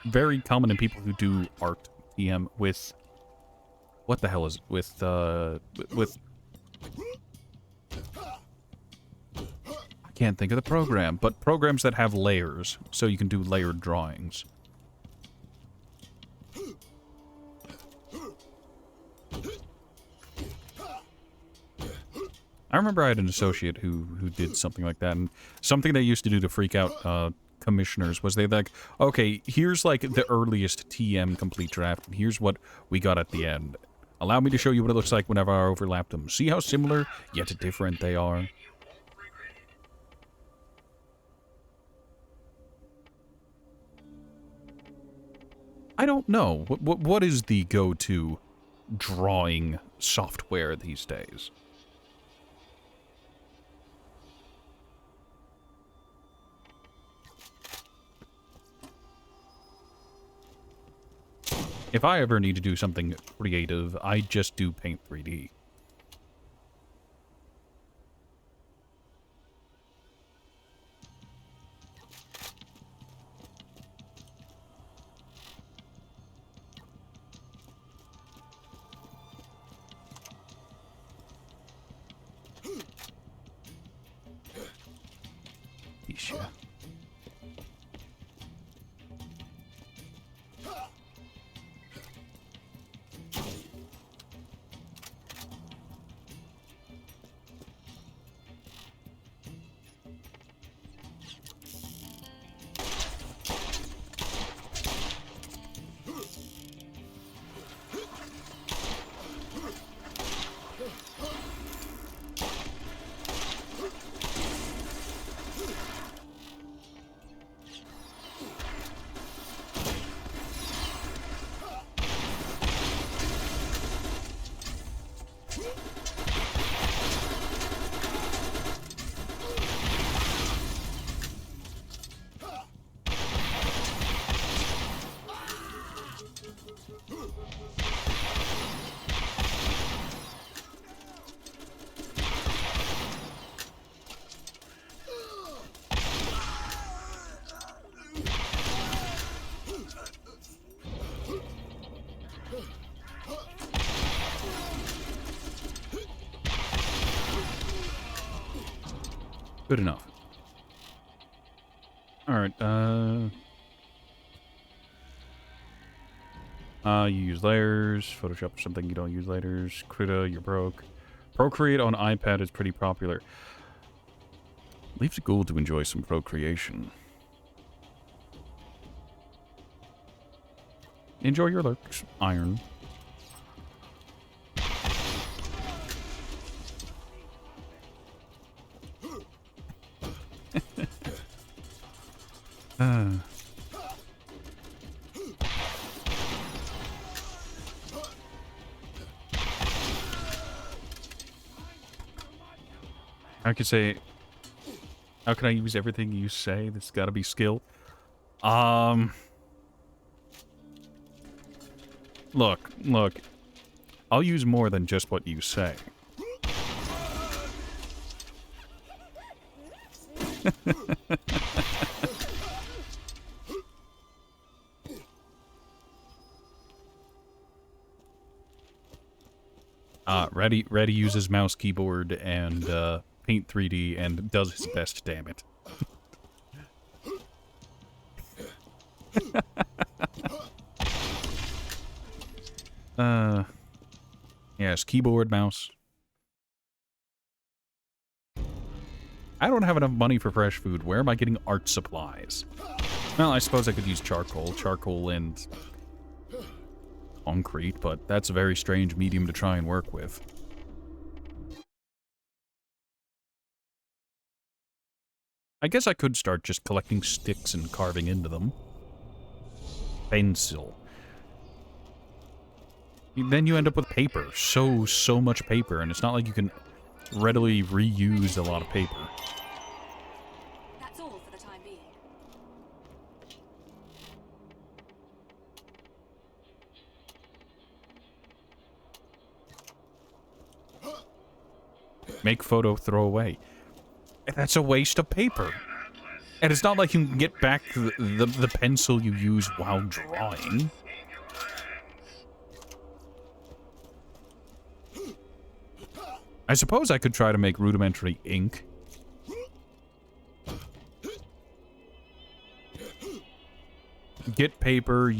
very common in people who do art TM with... What the hell is it? With... I can't think of the program, but programs that have layers, so you can do layered drawings. I remember I had an associate who did something like that, and something they used to do to freak out commissioners was they'd like, okay, here's like the earliest TM complete draft, and here's what we got at the end. Allow me to show you what it looks like whenever I overlap them. See how similar, yet different they are? I don't know. What is the go-to drawing software these days? If I ever need to do something creative, I just do Paint 3D. Isha. Good enough. Alright, you use layers. Photoshop or something, you don't use layers. Krita, you're broke. Procreate on iPad is pretty popular. Leaves a goal to enjoy some procreation. Enjoy your looks, Iron. I could say, how can I use everything you say? There's gotta be skill. Look. I'll use more than just what you say. Reddy uses mouse, keyboard, and Paint 3D, and does his best. Damn it. Yes, keyboard, mouse. I don't have enough money for fresh food. Where am I getting art supplies? Well, I suppose I could use charcoal and concrete, but that's a very strange medium to try and work with. I guess I could start just collecting sticks and carving into them. Pencil. Then you end up with paper. So much paper, and it's not like you can readily reuse a lot of paper. That's all for the time being. Make photo, throw away. That's a waste of paper. And it's not like you can get back the pencil you use while drawing. I suppose I could try to make rudimentary ink. Get paper,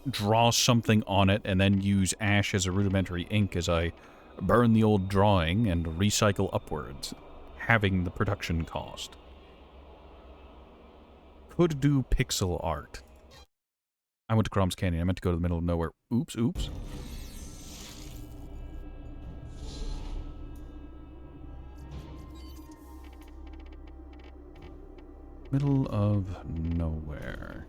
draw something on it, and then use ash as a rudimentary ink as I burn the old drawing and recycle upwards, having the production cost. Could do pixel art. I went to Crom's Canyon. I meant to go to the middle of nowhere. Oops. Middle of nowhere.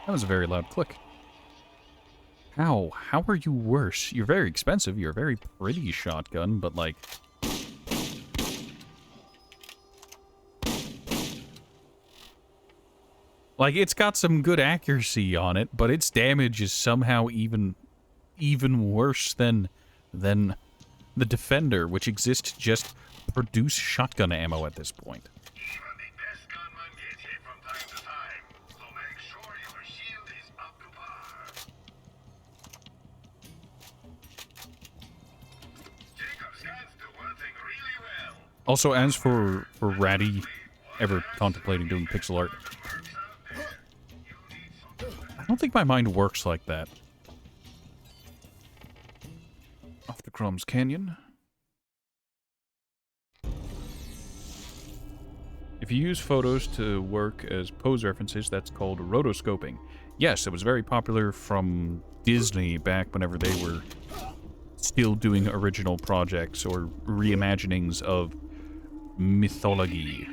That was a very loud click. How? How are you worse? You're very expensive. You're a very pretty shotgun, but like... Like, it's got some good accuracy on it, but its damage is somehow even worse than the Defender, which exists to just produce shotgun ammo at this point. Even the best gunman gets hit from time to time, so make sure your shield is up to par. Jacob stands to one thing really well. Also, as for Ratty ever contemplating doing pixel art, I don't think my mind works like that. Off to Crumbs Canyon. If you use photos to work as pose references, that's called rotoscoping. Yes, it was very popular from Disney back whenever they were still doing original projects or reimaginings of mythology.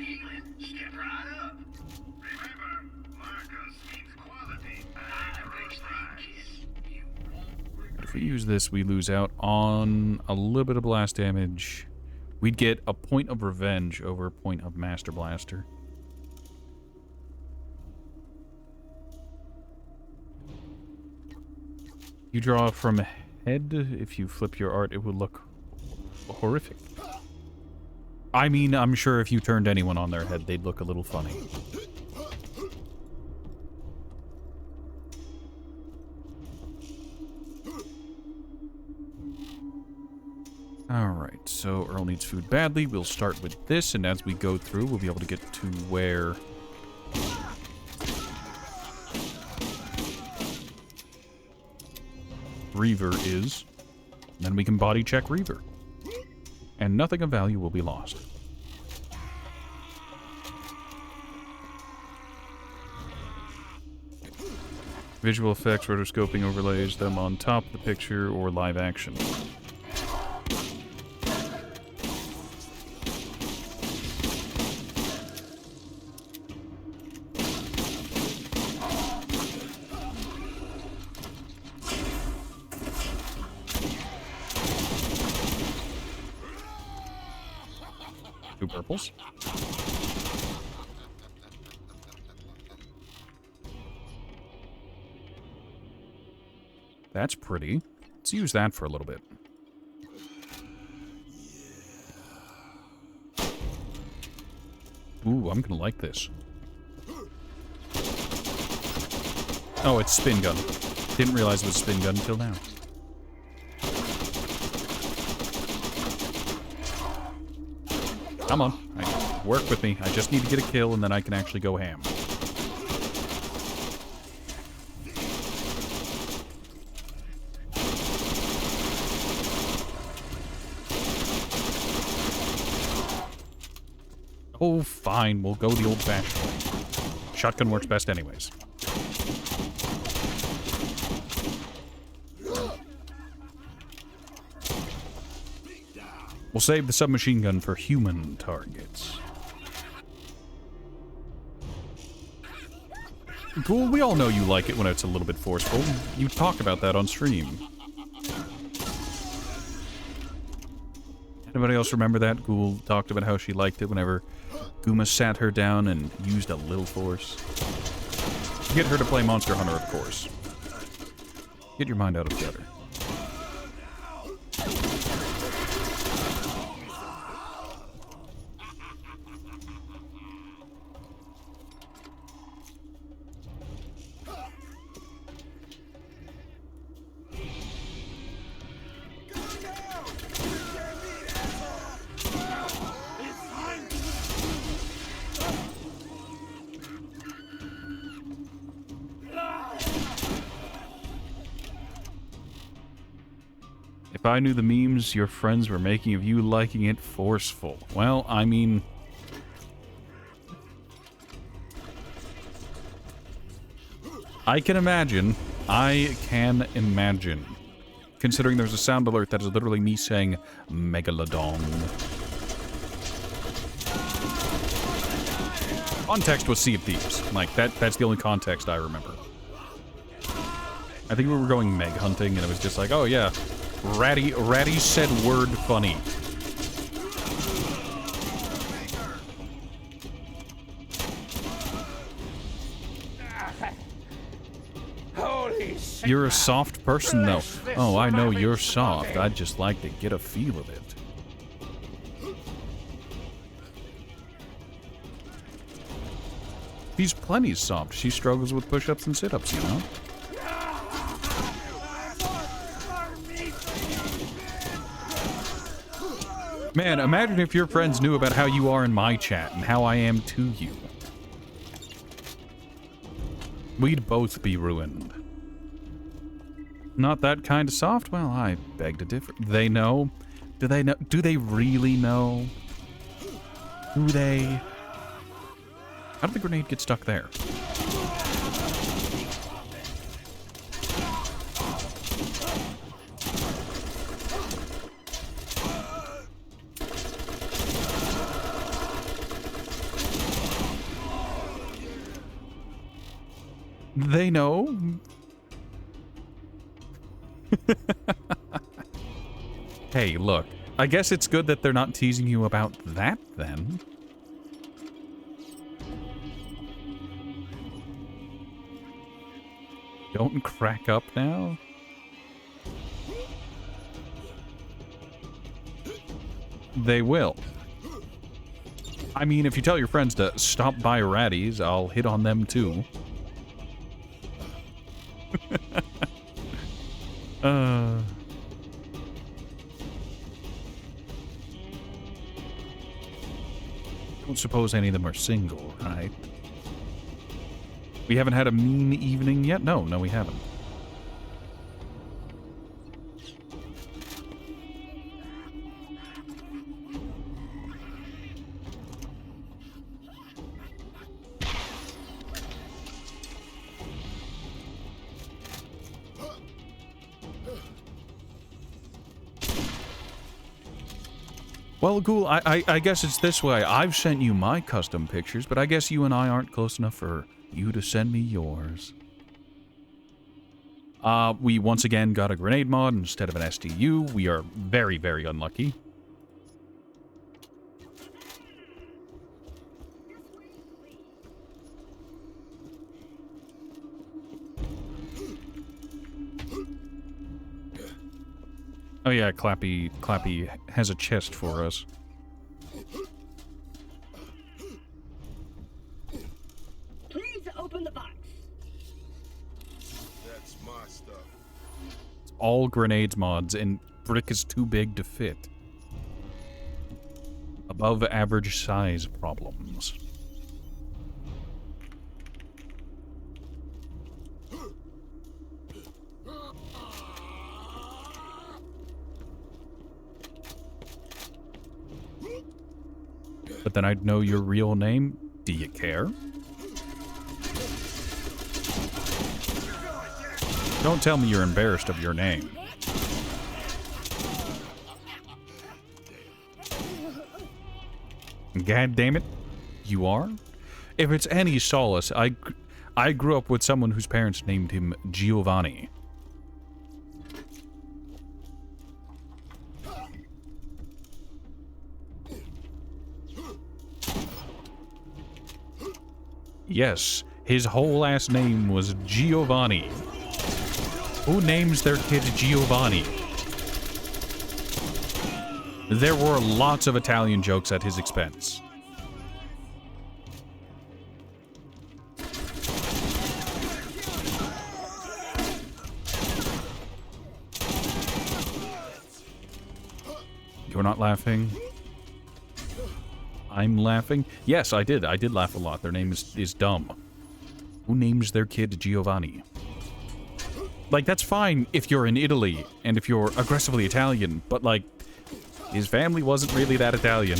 Step right up. Remember, Marcus means quality. You won't regret. If we use this, we lose out on a little bit of blast damage. We'd get a point of revenge over a point of Master Blaster. You draw from head. If you flip your art, it would look horrific. I mean, I'm sure if you turned anyone on their head, they'd look a little funny. Alright, so Earl needs food badly. We'll start with this, and as we go through, we'll be able to get to where... Reaver is. And then we can body check Reaver. And nothing of value will be lost. Visual effects, rotoscoping overlays them on top of the picture or live action. Two purples. That's pretty. Let's use that for a little bit. Ooh, I'm gonna like this. Oh, it's spin gun. Didn't realize it was spin gun until now. Come on. Work with me. I just need to get a kill, and then I can actually go ham. Oh, fine. We'll go the old-fashioned way. Shotgun works best anyways. We'll save the submachine gun for human targets. Cool, we all know you like it when it's a little bit forceful. You talked about that on stream. Anybody else remember that? Ghoul talked about how she liked it whenever Guma sat her down and used a little force. Get her to play Monster Hunter, of course. Get your mind out of the gutter. If I knew the memes your friends were making of you liking it forceful. Well, I mean... I can imagine. I can imagine. Considering there's a sound alert that is literally me saying Megalodon. Context was Sea of Thieves. Like, that's the only context I remember. I think we were going Meg hunting, and it was just like, oh yeah, Ratty said word funny. You're a soft person, though. Oh, I know you're soft. I'd just like to get a feel of it. She's plenty soft. She struggles with push-ups and sit-ups, you know? Man, imagine if your friends knew about how you are in my chat and how I am to you. We'd both be ruined. Not that kind of soft? Well, I beg to differ. They know? Do they know? Do they really know? Do they? How did the grenade get stuck there? They know? Hey, look. I guess it's good that they're not teasing you about that, then. Don't crack up now? They will. I mean, if you tell your friends to stop by Ratties, I'll hit on them too. Don't suppose any of them are single, right? We haven't had a mean evening yet? No, we haven't. Well, Ghoul, I guess it's this way. I've sent you my custom pictures, but I guess you and I aren't close enough for you to send me yours. We once again got a grenade mod instead of an STU. We are very, very unlucky. Oh yeah, Clappy has a chest for us. Please open the box. That's my stuff. It's all grenades mods, and brick is too big to fit. Above average size problems. But then I'd know your real name. Do you care? Don't tell me you're embarrassed of your name. God damn it. You are? If it's any solace, I grew up with someone whose parents named him Giovanni. Yes, his whole last name was Giovanni. Who names their kid Giovanni? There were lots of Italian jokes at his expense. You're not laughing? I'm laughing? Yes, I did. I did laugh a lot. Their name is dumb. Who names their kid Giovanni? Like, that's fine if you're in Italy and if you're aggressively Italian, but, like, his family wasn't really that Italian.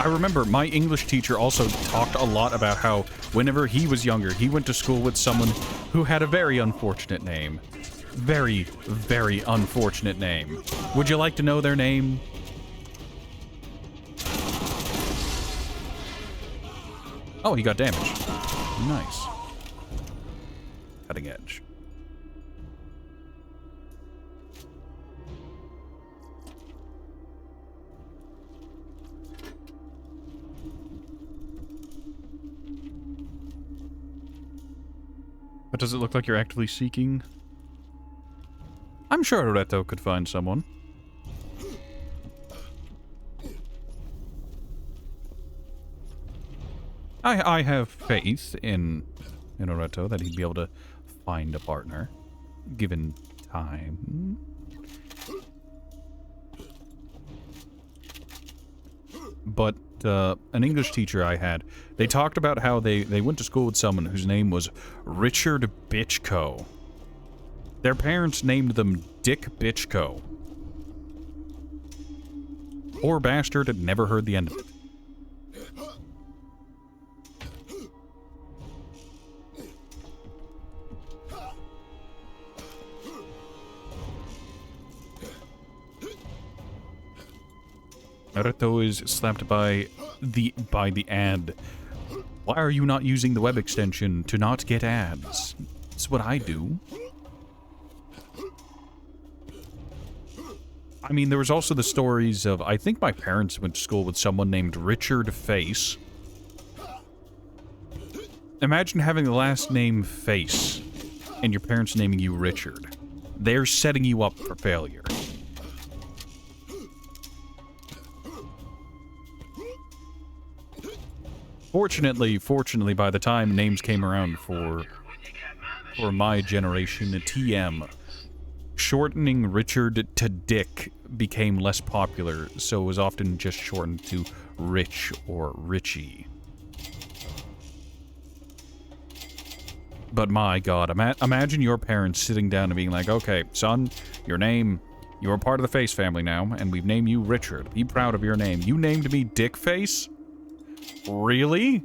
I remember my English teacher also talked a lot about how whenever he was younger, he went to school with someone who had a very unfortunate name. Very, very unfortunate name. Would you like to know their name? Oh, he got damaged. Nice. Cutting edge. But does it look like you're actively seeking? I'm sure Reto could find someone. I have faith in Reto that he'd be able to find a partner, given time. But an English teacher I had, they talked about how they went to school with someone whose name was Richard Bitchko. Their parents named them Dick Bitchko. Poor bastard had never heard the end of it. Naruto is slapped by the ad. Why are you not using the web extension to not get ads? It's what I do. I mean, there was also the stories of, I think my parents went to school with someone named Richard Face. Imagine having the last name Face and your parents naming you Richard. They're setting you up for failure. Fortunately, by the time names came around for my generation, TM, shortening Richard to Dick became less popular, so it was often just shortened to Rich or Richie. But my god, imagine your parents sitting down and being like, okay, son, your name, you're part of the Face family now, and we've named you Richard. Be proud of your name. You named me Dick Face? Really?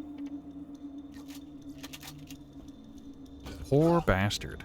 Poor bastard.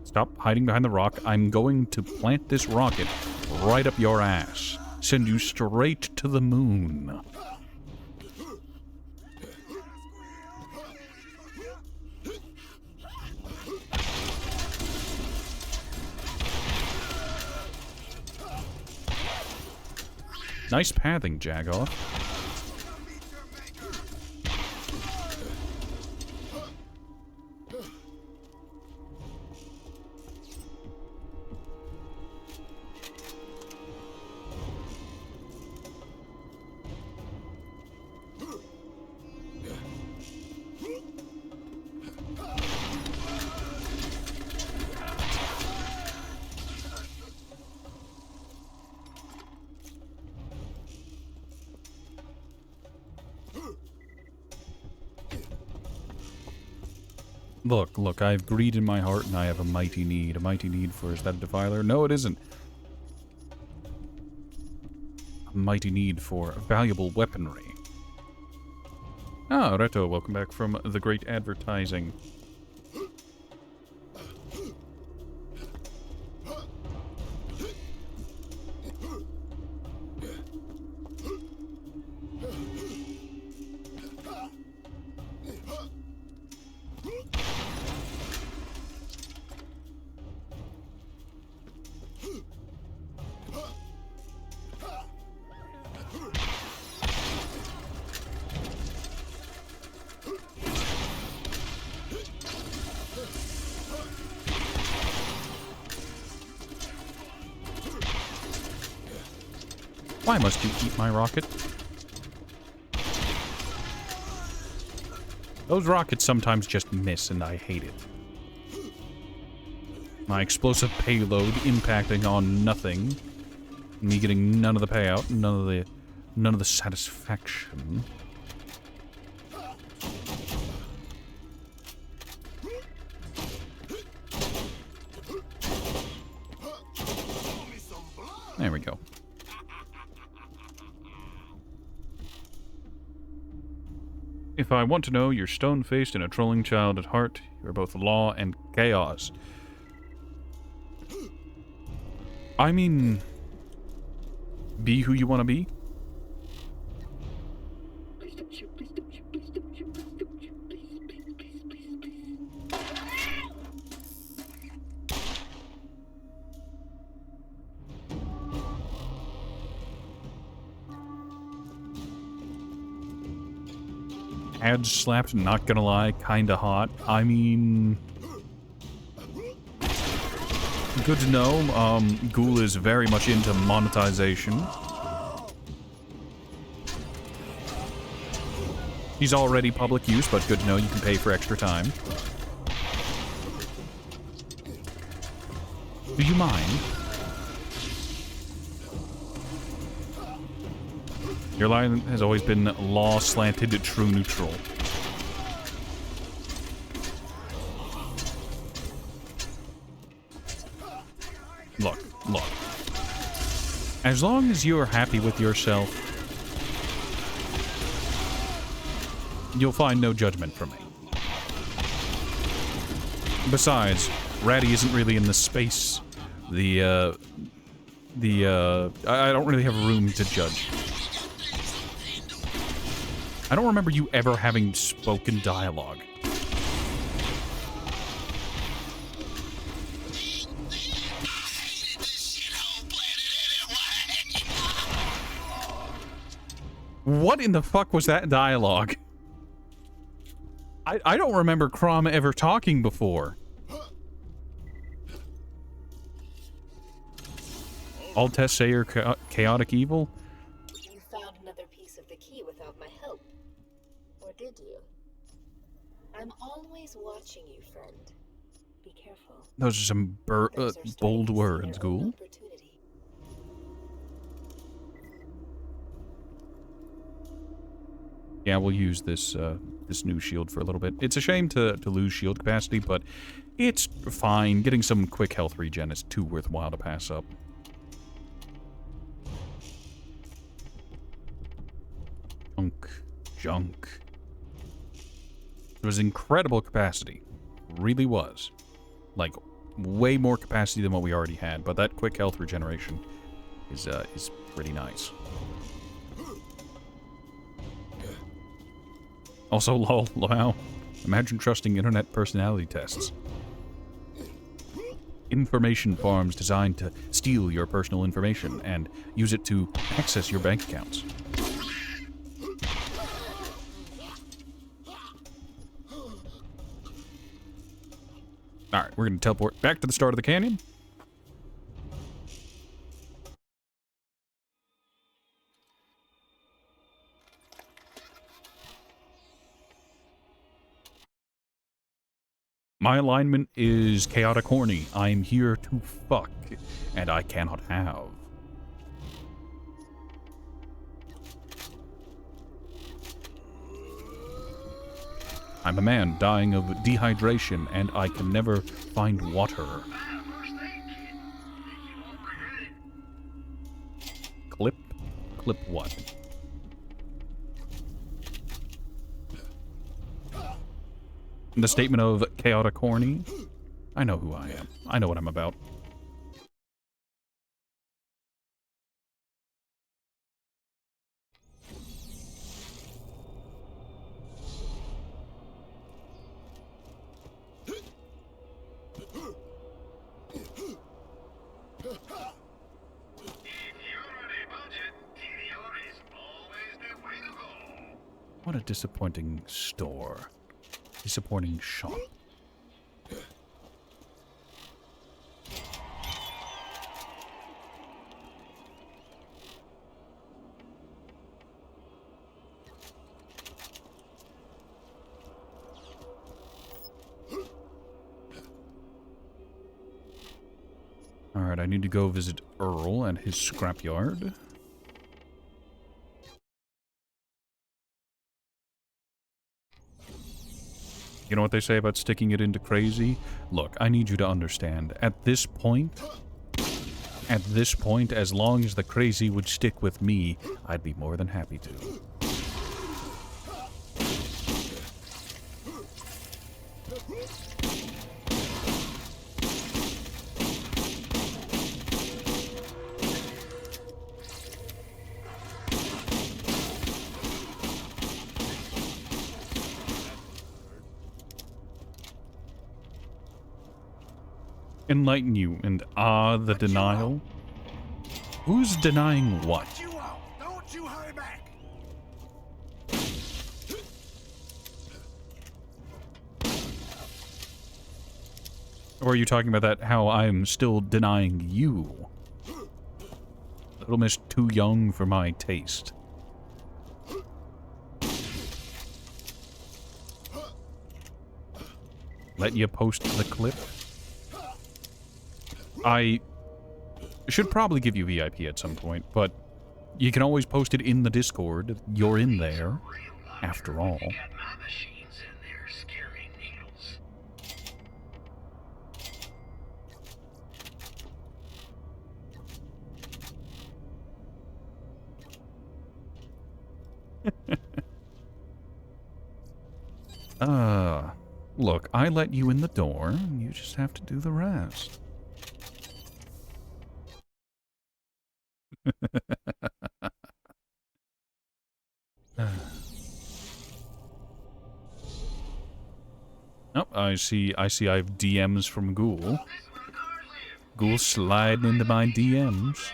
Stop hiding behind the rock. I'm going to plant this rocket right up your ass. Send you straight to the moon. Nice pathing, Jagoff. Look, I have greed in my heart and I have a mighty need. A mighty need for, is that a defiler? No, it isn't. A mighty need for valuable weaponry. Ah, Reto, welcome back from the great advertising. Why must you eat my rocket? Those rockets sometimes just miss, and I hate it. My explosive payload impacting on nothing. Me getting none of the payout, none of the satisfaction. There we go. If I want to know, you're stone-faced and a trolling child at heart. You're both law and chaos. I mean, be who you want to be. Please don't shoot, please don't shoot, please don't shoot, please don't shoot, please, please, please, please, please. Ad slapped, not gonna lie, kinda hot. I mean, good to know. Ghoul is very much into monetization. He's already public use, but good to know you can pay for extra time. Do you mind? Your line has always been law slanted to true neutral. Look. As long as you're happy with yourself, you'll find no judgment from me. Besides, Ratty isn't really in the space. I don't really have room to judge. I don't remember you ever having spoken dialogue. What in the fuck was that dialogue? I don't remember Crom ever talking before. All tests say you're chaotic evil? You found another piece of the key without my help. Or did you? I'm always watching you, friend. Be careful. Those are some bold words, Ghoul. Yeah, we'll use this this new shield for a little bit. It's a shame to lose shield capacity, but it's fine. Getting some quick health regen is too worthwhile to pass up. Junk. It was incredible capacity. Really was. Like, way more capacity than what we already had, but that quick health regeneration is pretty nice. Also, lol, wow. Imagine trusting internet personality tests. Information farms designed to steal your personal information and use it to access your bank accounts. Alright, we're going to teleport back to the start of the canyon. My alignment is chaotic horny. I am here to fuck, and I cannot have. I'm a man dying of dehydration, and I can never find water. Clip? Clip what? The statement of chaotic horny? I know who I am. I know what I'm about. What a disappointing store. Disappointing shop. Alright, I need to go visit Earl at his scrapyard. You know what they say about sticking it into crazy? Look, I need you to understand. At this point, as long as the crazy would stick with me, I'd be more than happy to. Enlighten you, and the denial. Who's denying what? Don't you hurry back! Or are you talking about that, how I'm still denying you? Little Miss too young for my taste. Let you post the clip? I should probably give you VIP at some point, but you can always post it in the Discord. You're in there, after all. Got my machines in there scaring needles. Look, I let you in the door, and you just have to do the rest. Oh, I see I have DMs from Ghoul. Ghoul sliding into my DMs.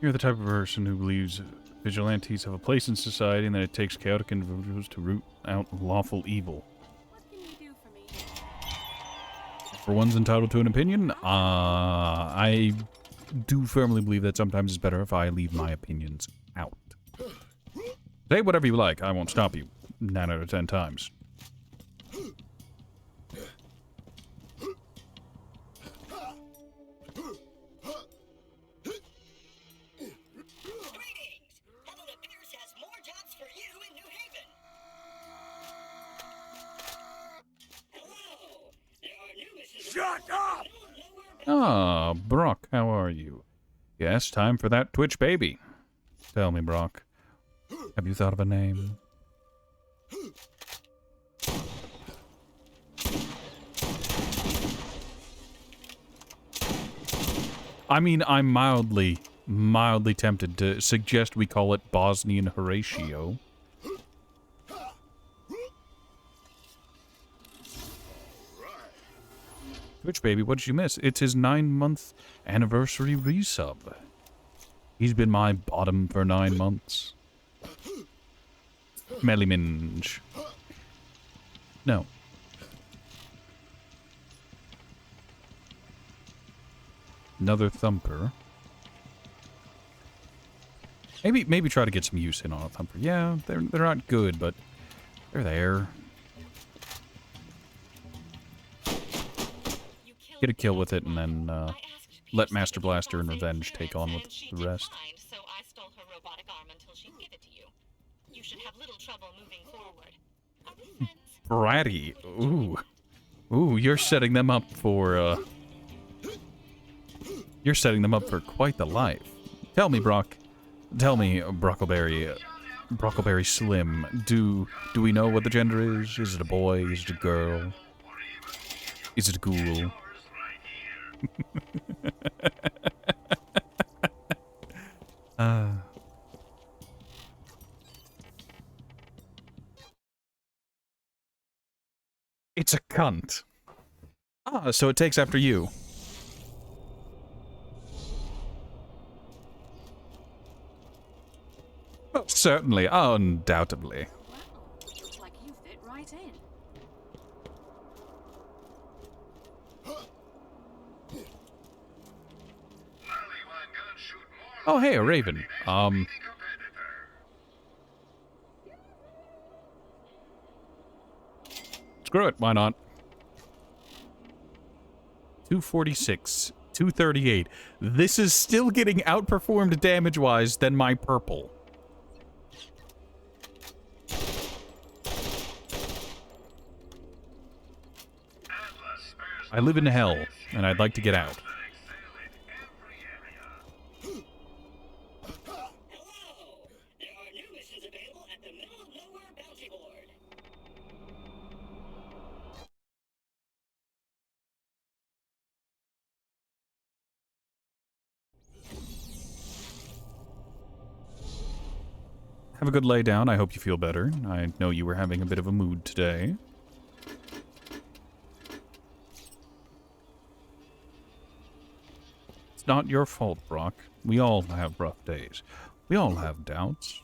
You're the type of person who believes vigilantes have a place in society and that it takes chaotic individuals to root out lawful evil. What can you do for me? For one's entitled to an opinion, I do firmly believe that sometimes it's better if I leave my opinions out. Say whatever you like, I won't stop you 9 out of 10 times. Shut up! Ah, Brock, how are you? Yes, time for that Twitch baby. Tell me, Brock, have you thought of a name? I mean, I'm mildly tempted to suggest we call it Bosnian Horatio. Twitch baby, what did you miss? It's his 9-month anniversary resub. He's been my bottom for 9 months. Melly Minge. No. Another thumper. Maybe try to get some use in on a thumper. Yeah, they're not good, but they're there. Get a kill with it and then let Master Blaster and Revenge take on with the rest. So I stole her robotic arm until she gave it to you. You should have little trouble moving forward. Are we friends? Bratty. Ooh. Ooh, you're setting them up for, You're setting them up for quite the life. Tell me, Brock. Tell me, Brockleberry. Brockleberry Slim. Do we know what the gender is? Is it a boy? Is it a girl? Is it a ghoul? It's a cunt. Ah, so it takes after you. Well, certainly, undoubtedly. Wow, looks like you fit right in. Oh, hey, a raven. Screw it, why not? 246, 238. This is still getting outperformed damage-wise than my purple. I live in hell, and I'd like to get out. Have a good lay down. I hope you feel better. I know you were having a bit of a mood today. It's not your fault, Brock. We all have rough days. We all have doubts.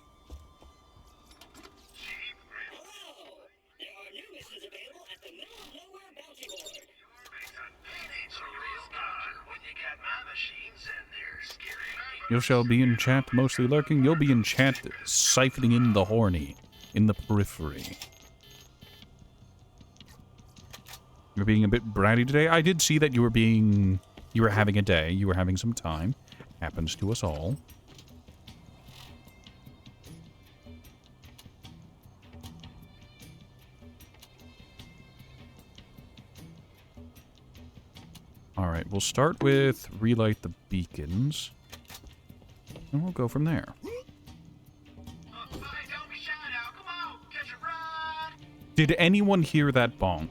You shall be in chat, mostly lurking. You'll be in chat, siphoning in the horny, in the periphery. You're being a bit bratty today. I did see that you were having a day. You were having some time. Happens to us all. Alright, we'll start with relight the beacons. And we'll go from there. Did anyone hear that bonk?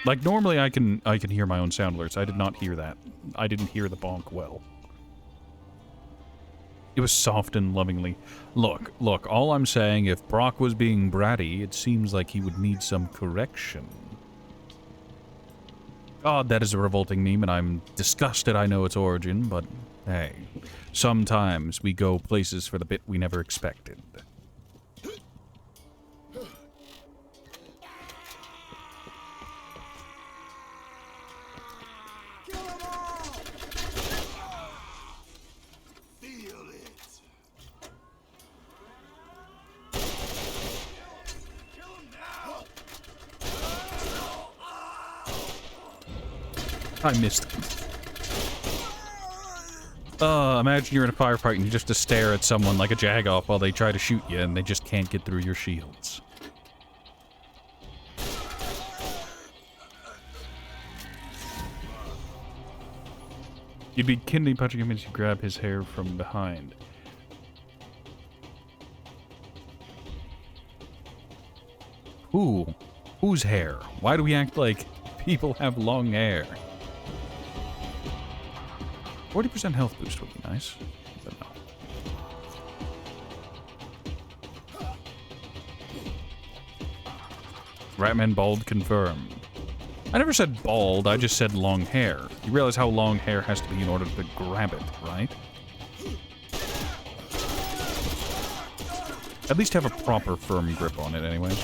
Like, normally I can hear my own sound alerts. I did not hear that. I didn't hear the bonk well. It was soft and lovingly. Look, all I'm saying, if Brock was being bratty, it seems like he would need some correction. God, that is a revolting meme, and I'm disgusted I know its origin, but hey, sometimes we go places for the bit we never expected. I missed him. Imagine you're in a firefight and you just have to stare at someone like a jagoff while they try to shoot you and they just can't get through your shields. You'd be kidney punching him as you grab his hair from behind. Who? Whose hair? Why do we act like people have long hair? 40% health boost would be nice, but no. Ratman bald confirmed. I never said bald, I just said long hair. You realize how long hair has to be in order to grab it, right? At least have a proper firm grip on it anyways.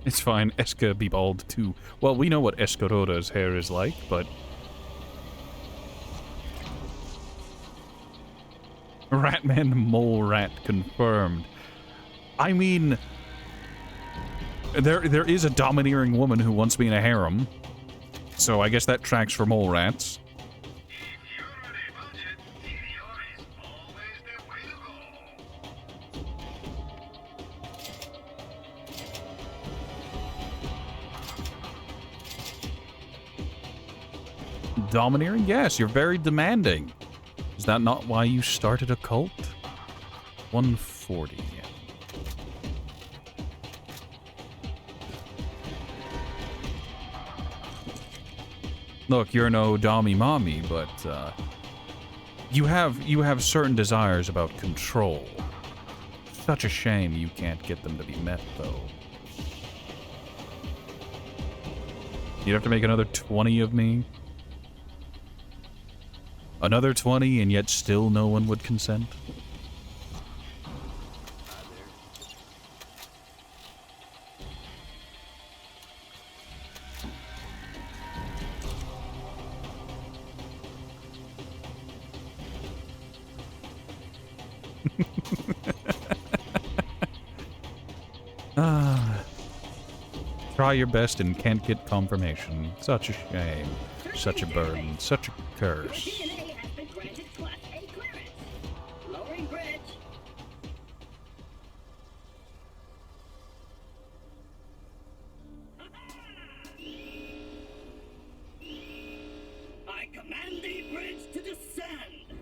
It's fine, Eska be bald too. Well, we know what Escaroda's hair is like, but... Ratman mole rat confirmed. I mean... There is a domineering woman who wants me in a harem. So I guess that tracks for mole rats. If you're on a budget, interior is always the way to go. Domineering? Yes, you're very demanding. Is that not why you started a cult? 140. Look, you're no dommy mommy, but you have certain desires about control. Such a shame you can't get them to be met, though. You'd have to make another 20 of me. Another 20, and yet still no one would consent. Try your best and can't get confirmation. Such a shame. Such a burden. Such a curse. DNA has been granted Class A clearance. Lowering bridge. I command the bridge to descend.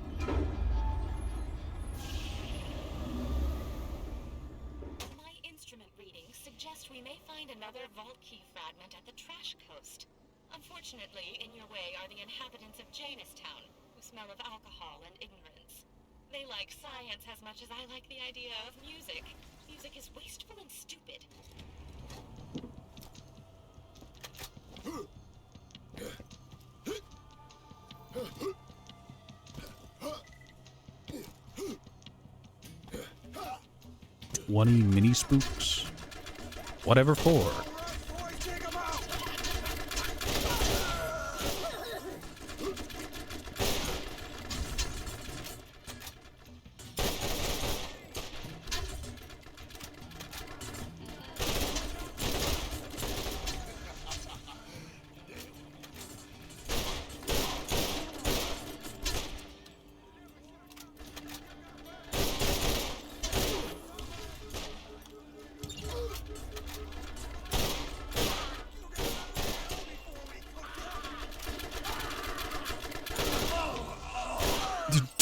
My instrument readings suggest we may find another vault key fragment at the trash coast. Unfortunately, in your way are the inhabitants of Jamestown, who smell of alcohol and ignorance. They like science as much as I like the idea of music. Music is wasteful and stupid. Twenty mini spooks? Whatever for.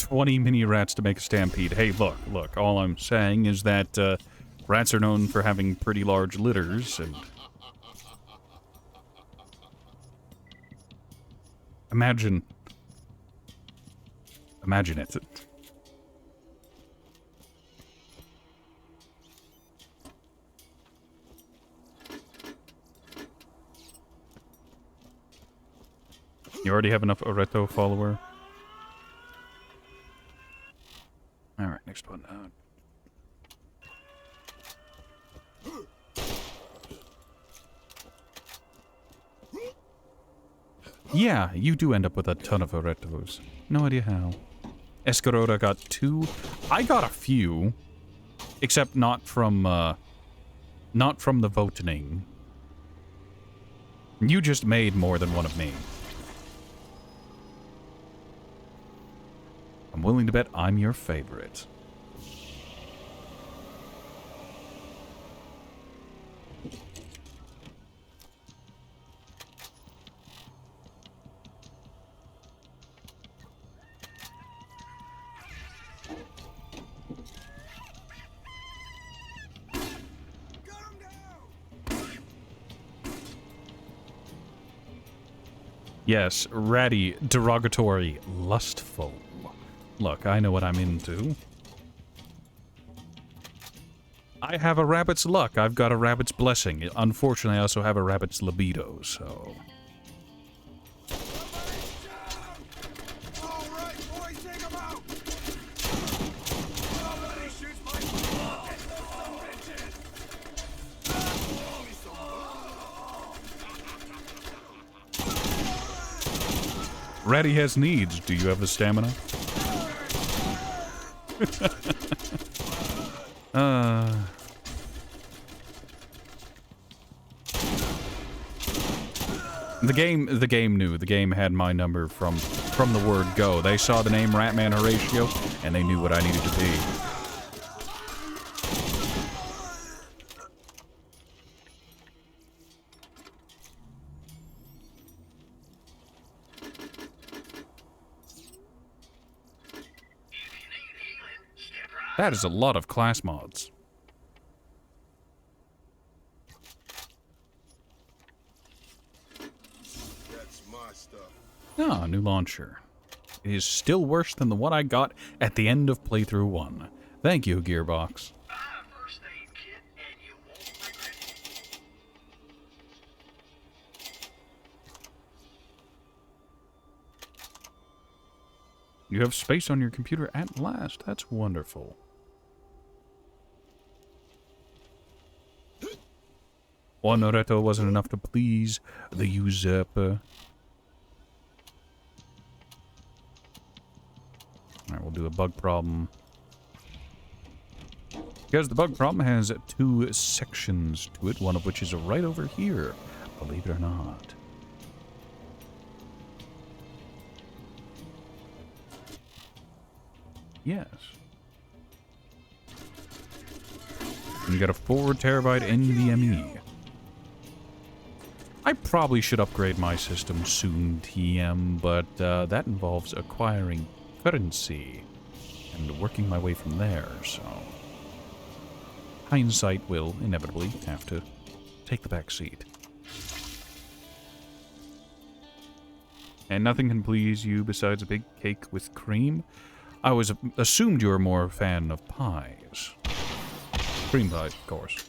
20 mini rats to make a stampede. Hey, look, all I'm saying is that rats are known for having pretty large litters, and imagine it. You already have enough Oreto follower? Alright, next one. Yeah, you do end up with a ton of Oretos. No idea how. Escarota got 2. I got a few. Except not from the voting. You just made more than one of me. I'm willing to bet I'm your favorite. Yes, ratty, derogatory, lustful. Look, I know what I'm into. I have a rabbit's luck. I've got a rabbit's blessing. Unfortunately, I also have a rabbit's libido, so... Ratty has needs. Do you have the stamina? The game knew. The game had my number from the word go. They saw the name Ratman Horatio, and they knew what I needed to be. That is a lot of class mods. That's my stuff. Ah, new launcher. It is still worse than the one I got at the end of playthrough 1. Thank you, Gearbox. Buy a first aid kit and you won't regret it. You have space on your computer at last. That's wonderful. One Oreto wasn't enough to please the usurper. Alright, we'll do a bug problem. Because the bug problem has 2 sections to it, one of which is right over here, believe it or not. Yes. And you got a 4 terabyte NVMe. I probably should upgrade my system soon, TM, but that involves acquiring currency and working my way from there, so hindsight will inevitably have to take the back seat. And nothing can please you besides a big cake with cream. I was assumed you were more a fan of pies. Cream pies, of course.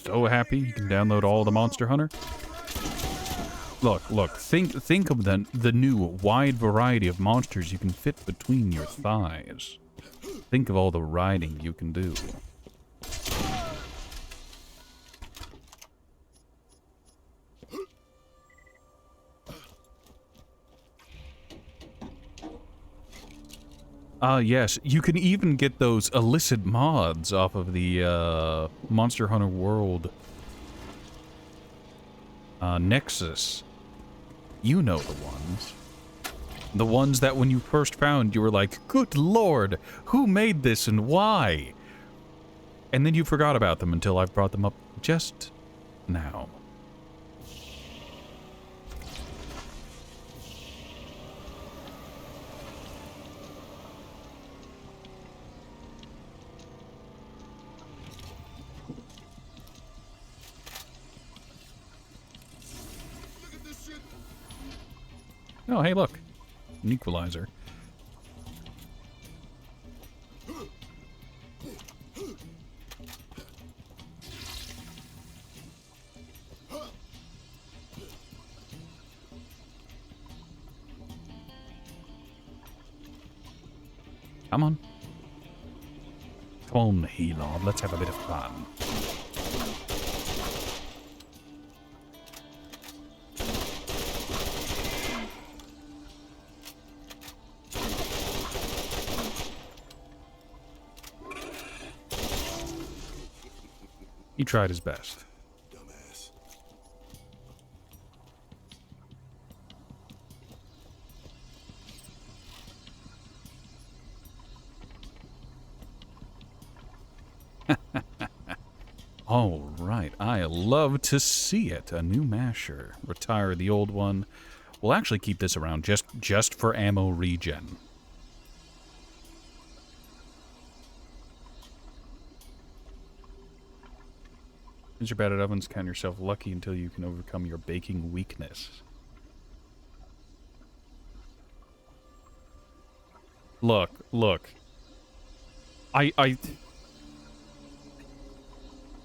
So happy you can download all the Monster Hunter. Look, think of the new wide variety of monsters you can fit between your thighs. Think of all the riding you can do. Yes, you can even get those illicit mods off of the Monster Hunter World Nexus. You know the ones. The ones that when you first found, you were like, good lord, who made this and why? And then you forgot about them until I've brought them up just now. Oh, hey, look. An equalizer. Come on. Come on, He-Lord. Let's have a bit of fun. He tried his best. Dumbass. All right, I love to see it. A new masher. Retire the old one. We'll actually keep this around just for ammo regen. Since you're bad at ovens, count yourself lucky until you can overcome your baking weakness. Look.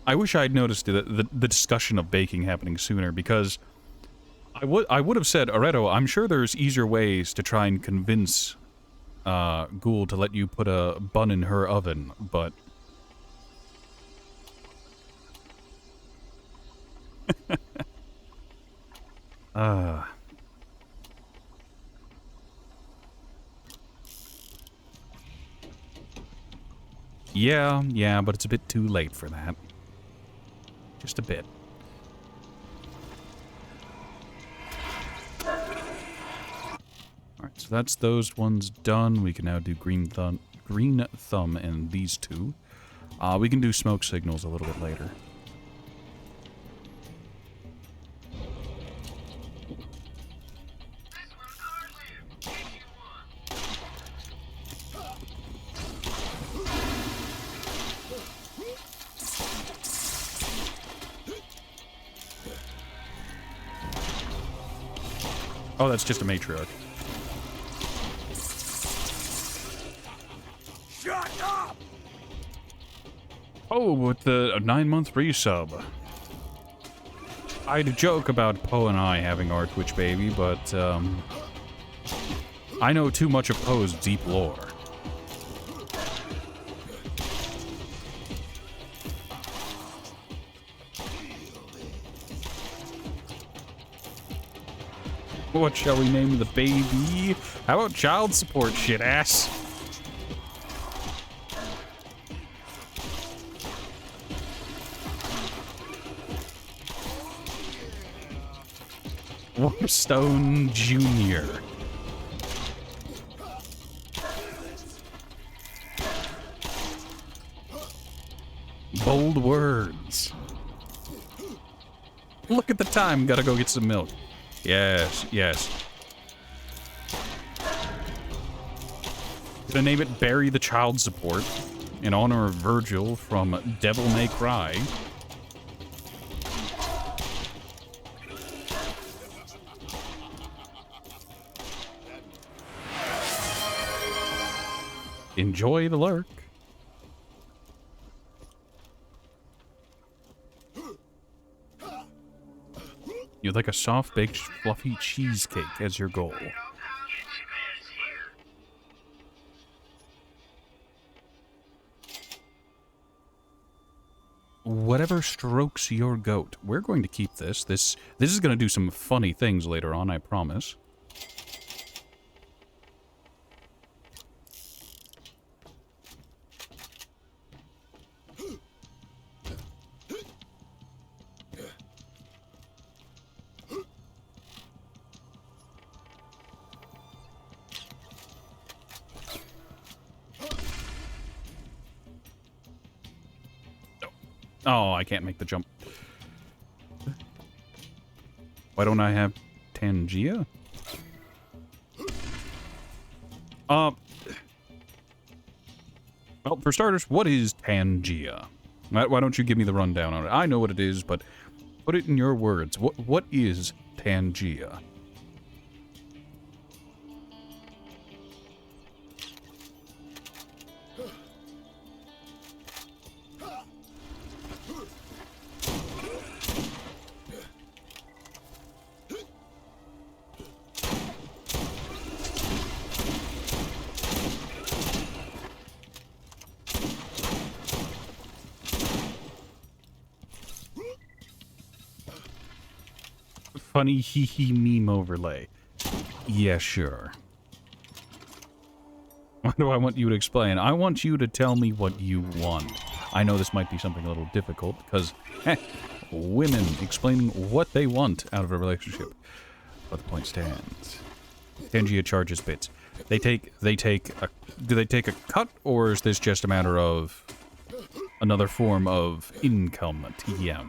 I wish I'd noticed the discussion of baking happening sooner, because I would have said, Areto, I'm sure there's easier ways to try and convince Ghoul to let you put a bun in her oven, but Uh... Yeah, but it's a bit too late for that. Just a bit. Alright, so that's those ones done. We can now do Green Thumb and these two. We can do smoke signals a little bit later. Oh, that's just a matriarch. Shut up! Oh, with the 9-month resub. I'd joke about Poe and I having our Twitch baby, but I know too much of Poe's deep lore. What shall we name the baby? How about child support, shit ass? Warpstone Jr. Bold words. Look at the time, gotta go get some milk. Yes, yes. Gonna name it Bury the Child Support in honor of Virgil from Devil May Cry. Enjoy the lurk. You'd like a soft-baked, fluffy cheesecake as your goal. Whatever strokes your goat. We're going to keep this. This is going to do some funny things later on, I promise. Oh, I can't make the jump. Why don't I have Tangia? Well, for starters, what is Tangia? Why don't you give me the rundown on it? I know what it is, but put it in your words. What is Tangia? Funny hee-hee meme overlay. Yeah, sure. What do I want you to explain? I want you to tell me what you want. I know this might be something a little difficult, because, women explaining what they want out of a relationship. But the point stands. Tangia charges bits. Do they take a cut, or is this just a matter of another form of income, TM?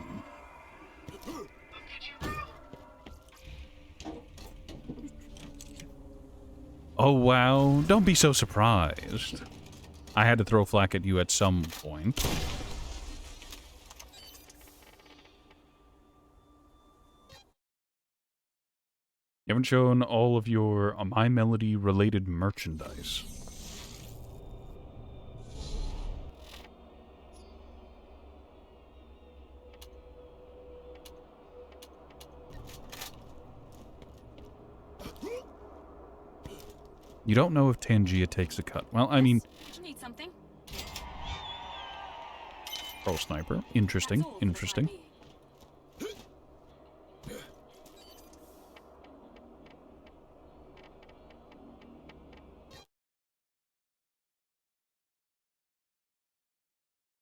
Oh, wow. Don't be so surprised. I had to throw flack at you at some point. You haven't shown all of your My Melody-related merchandise. You don't know if Tangia takes a cut. Well, I mean... Need something? Pro sniper. Interesting. Interesting.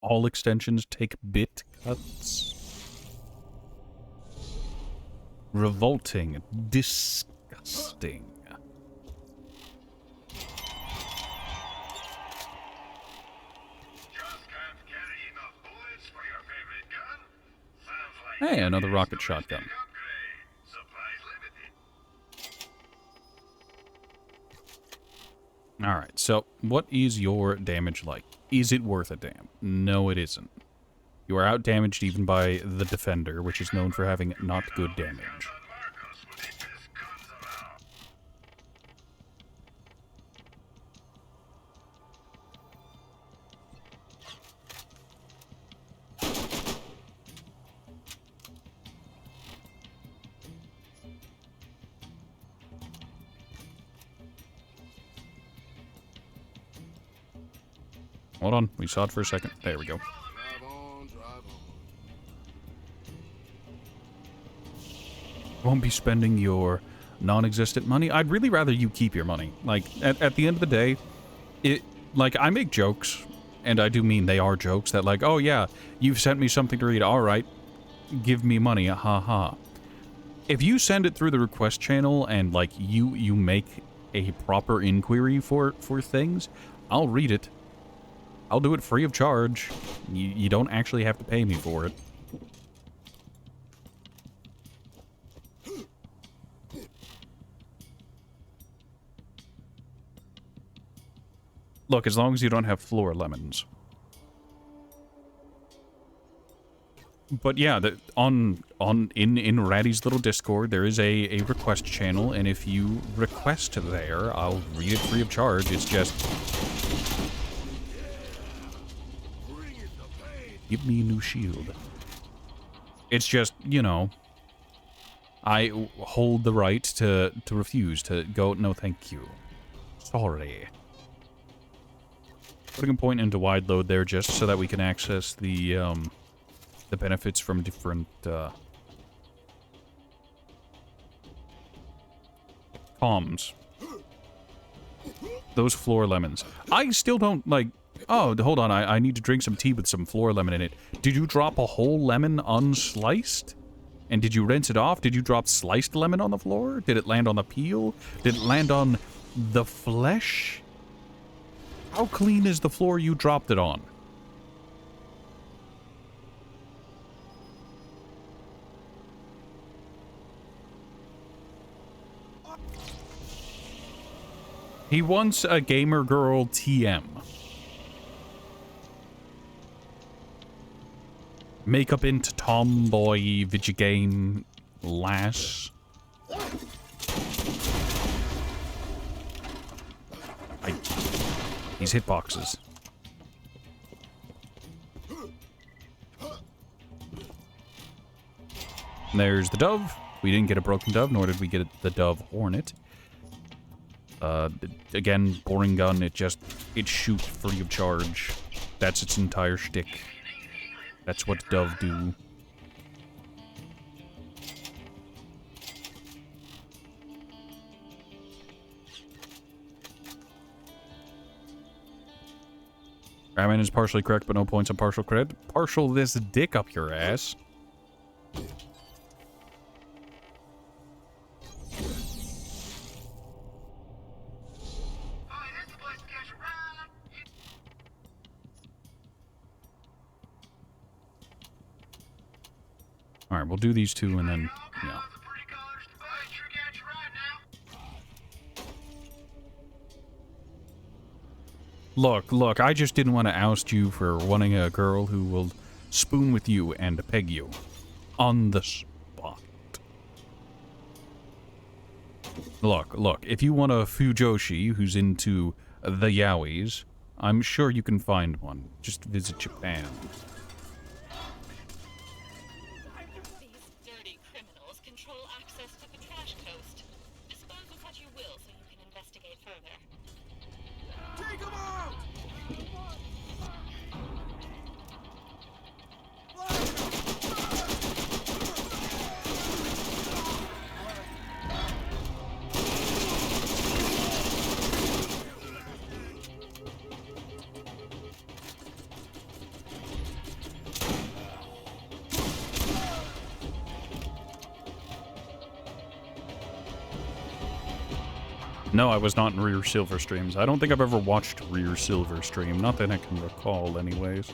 All extensions take bit cuts. Revolting. Disgusting. Just can't carry enough bullets for your favorite gun? Sounds like Hey, another you rocket missed a shotgun. big upgrade. Supplies limited. Alright, so what is your damage like? Is it worth a damn? No, it isn't. You are out-damaged even by the Defender, which is known for having not good damage. On Marcos with the best guns around. Hold on, we saw it for a second. There we go. Drive on, drive on. Won't be spending your non-existent money. I'd really rather you keep your money. Like, at the end of the day, I make jokes, and I do mean they are jokes, that like, oh yeah, you've sent me something to read, alright, give me money, ha. If you send it through the request channel, and like, you make a proper inquiry for things, I'll read it. I'll do it free of charge. You don't actually have to pay me for it. Look, as long as you don't have floor lemons. But yeah, in Ratty's little Discord, there is a request channel, and if you request there, I'll read it free of charge. It's just... give me a new shield. It's just, you know, I hold the right to refuse, to go, no thank you. Sorry. Putting a point into wide load there just so that we can access the benefits from different, comms. Those floor lemons. I still don't, like... Oh, hold on, I need to drink some tea with some floor lemon in it. Did you drop a whole lemon unsliced? And did you rinse it off? Did you drop sliced lemon on the floor? Did it land on the peel? Did it land on the flesh? How clean is the floor you dropped it on? He wants a gamer girl TM. Makeup into tomboy video game lass. These hitboxes. There's the dove. We didn't get a broken dove, nor did we get the dove hornet. Again, boring gun. It shoots free of charge. That's its entire shtick. That's what dove do. Ramen is partially correct, but no points on partial cred. Partial this dick up your ass. Alright, we'll do these two and then, yeah. Look, I just didn't want to oust you for wanting a girl who will spoon with you and peg you. On the spot. Look, if you want a Fujoshi who's into the yaois, I'm sure you can find one. Just visit Japan. These dirty criminals control access to the trash coast. Dispose of what you will so you can investigate further. Take him out! No, I was not in Rear Silver streams. I don't think I've ever watched Rear Silver stream. Not that I can recall, anyways.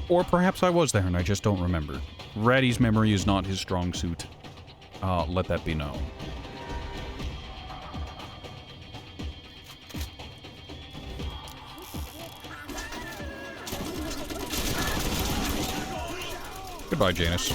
Or perhaps I was there and I just don't remember. Ratty's memory is not his strong suit. Let that be known. Goodbye, Janus.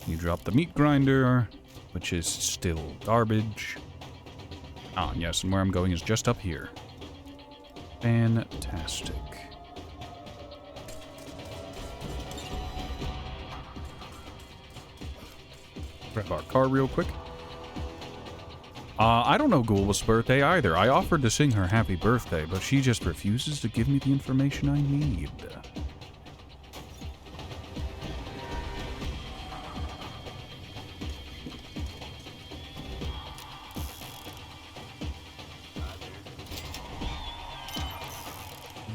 You drop the meat grinder, which is still garbage. Ah, yes, and where I'm going is just up here. Fantastic. Grab our car real quick. I don't know Ghoul's birthday either. I offered to sing her happy birthday, but she just refuses to give me the information I need.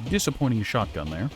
Disappointing shotgun there.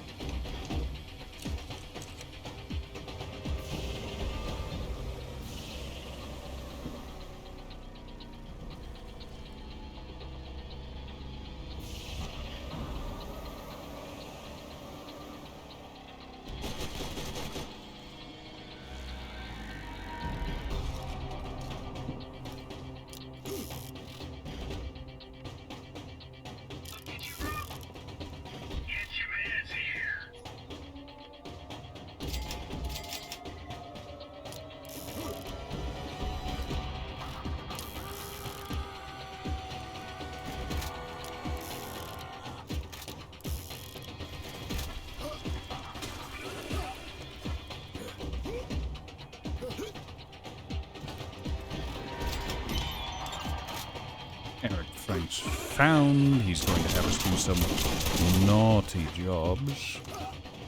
Found. He's going to have us do some naughty jobs.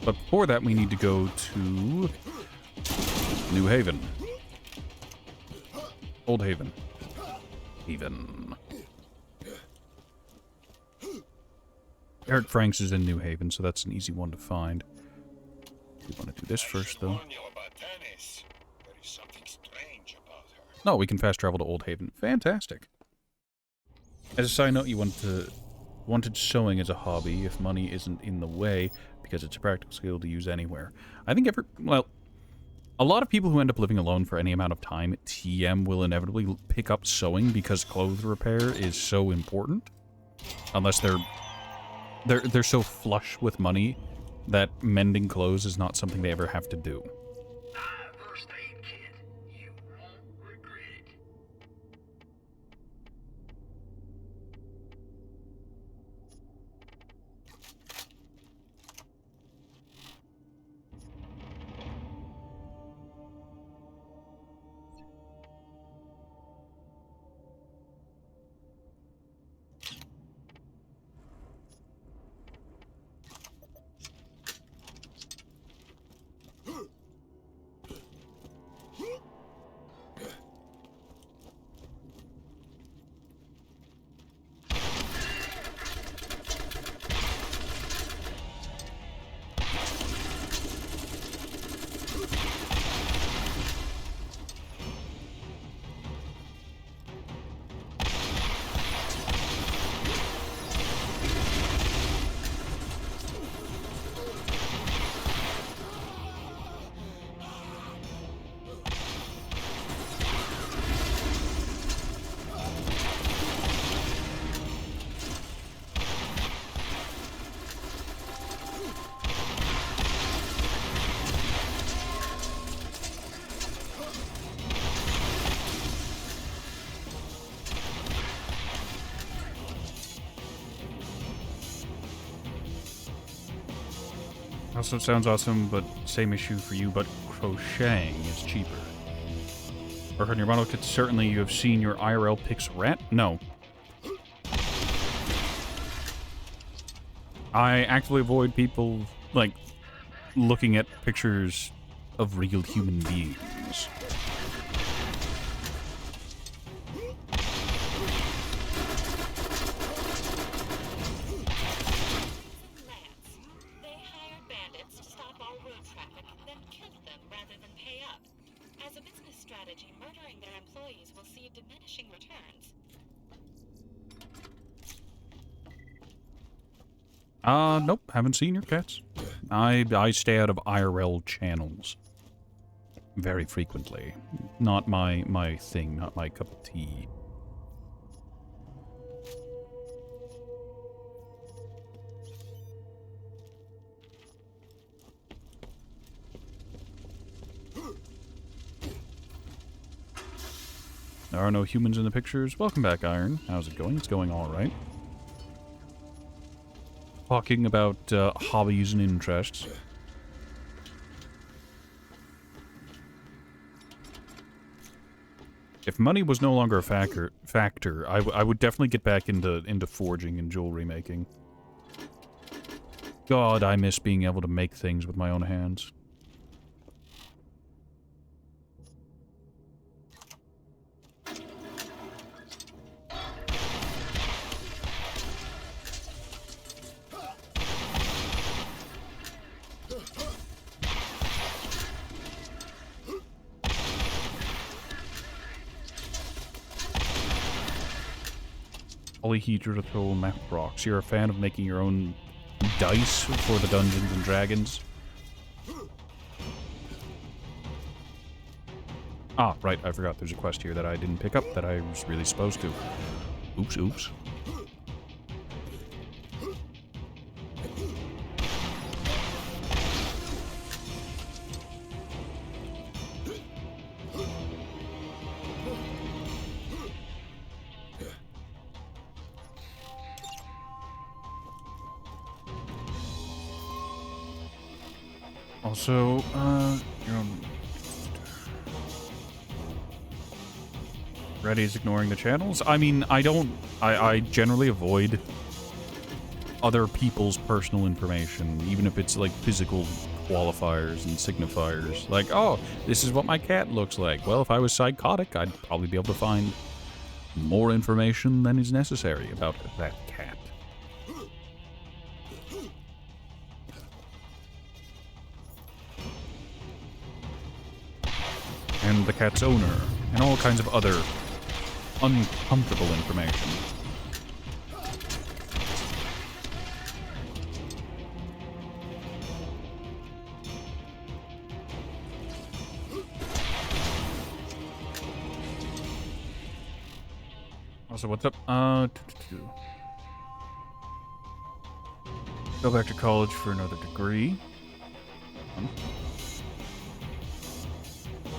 But before that, we need to go to New Haven. Old Haven. Haven. Eric Franks is in New Haven, so that's an easy one to find. We want to do this first, though. No, we can fast travel to Old Haven. Fantastic. As a side note, you wanted sewing as a hobby if money isn't in the way, because it's a practical skill to use anywhere. I think a lot of people who end up living alone for any amount of time, TM will inevitably pick up sewing because clothes repair is so important. Unless they're so flush with money that mending clothes is not something they ever have to do. First aid kit. You won't regret it. Also sounds awesome, but same issue for you, but crocheting is cheaper. Work on your model kit. Certainly you have seen your IRL pics rat? No. I actively avoid people, like, looking at pictures of real human beings. Lance. They hired bandits to stop all road traffic, then killed them rather than pay up. As a business strategy, murdering their employees will see diminishing returns. Nope, haven't seen your cats. I stay out of IRL channels very frequently. Not my thing, not my cup of tea. There are no humans in the pictures. Welcome back, Iron. How's it going? It's going alright. Talking about hobbies and interests. If money was no longer a factor, I would definitely get back into forging and jewelry making. God, I miss being able to make things with my own hands. Polyhedral map rocks. You're a fan of making your own dice for the Dungeons and Dragons? Ah, right, I forgot there's a quest here that I didn't pick up that I was really supposed to. Oops, oops. Also, you're on... Reddy's ignoring the channels? I mean, I generally avoid other people's personal information, even if it's, like, physical qualifiers and signifiers. Like, oh, this is what my cat looks like. Well, if I was psychotic, I'd probably be able to find more information than is necessary about that cat. And the cat's owner, and all kinds of other uncomfortable information. Also, what's up? Go back to college for another degree.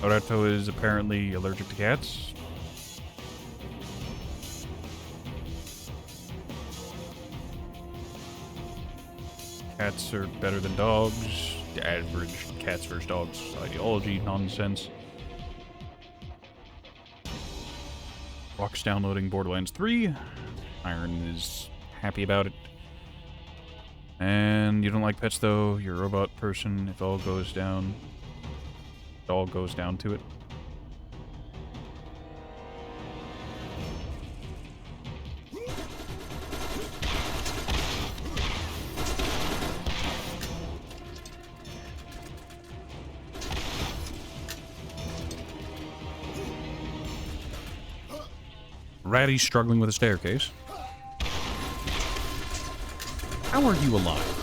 Orato is apparently allergic to cats. Cats are better than dogs. The average cats versus dogs ideology nonsense. Rock's downloading Borderlands 3. Iron is happy about it. And you don't like pets though. You're a robot person. If all goes down, it all goes down to it. Ratty's struggling with a staircase. How are you alive?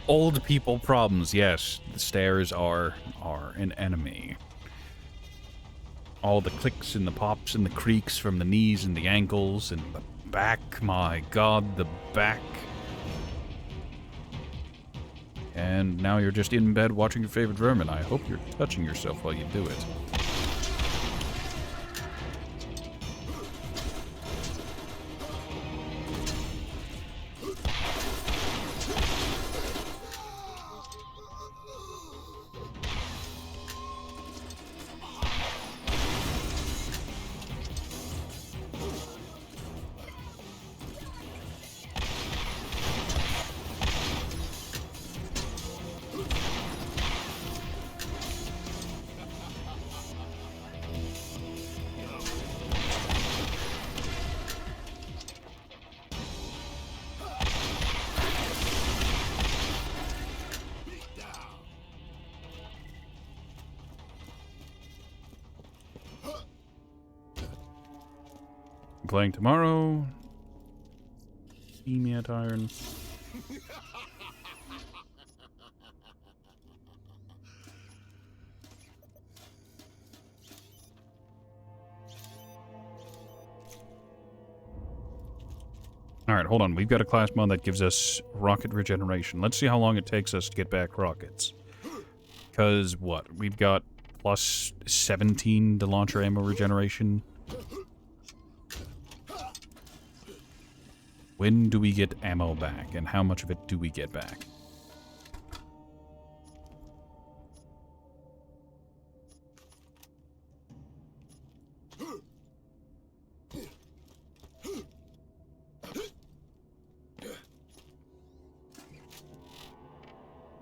Old people problems, yes. The stairs are an enemy. All the clicks and the pops and the creaks from the knees and the ankles and the back. My god, the back. And now you're just in bed watching your favorite vermin. I hope you're touching yourself while you do it. Playing tomorrow. See me at Iron. Alright, hold on. We've got a class mod that gives us rocket regeneration. Let's see how long it takes us to get back rockets. Because, what? We've got plus 17 to launcher ammo regeneration. When do we get ammo back, and how much of it do we get back?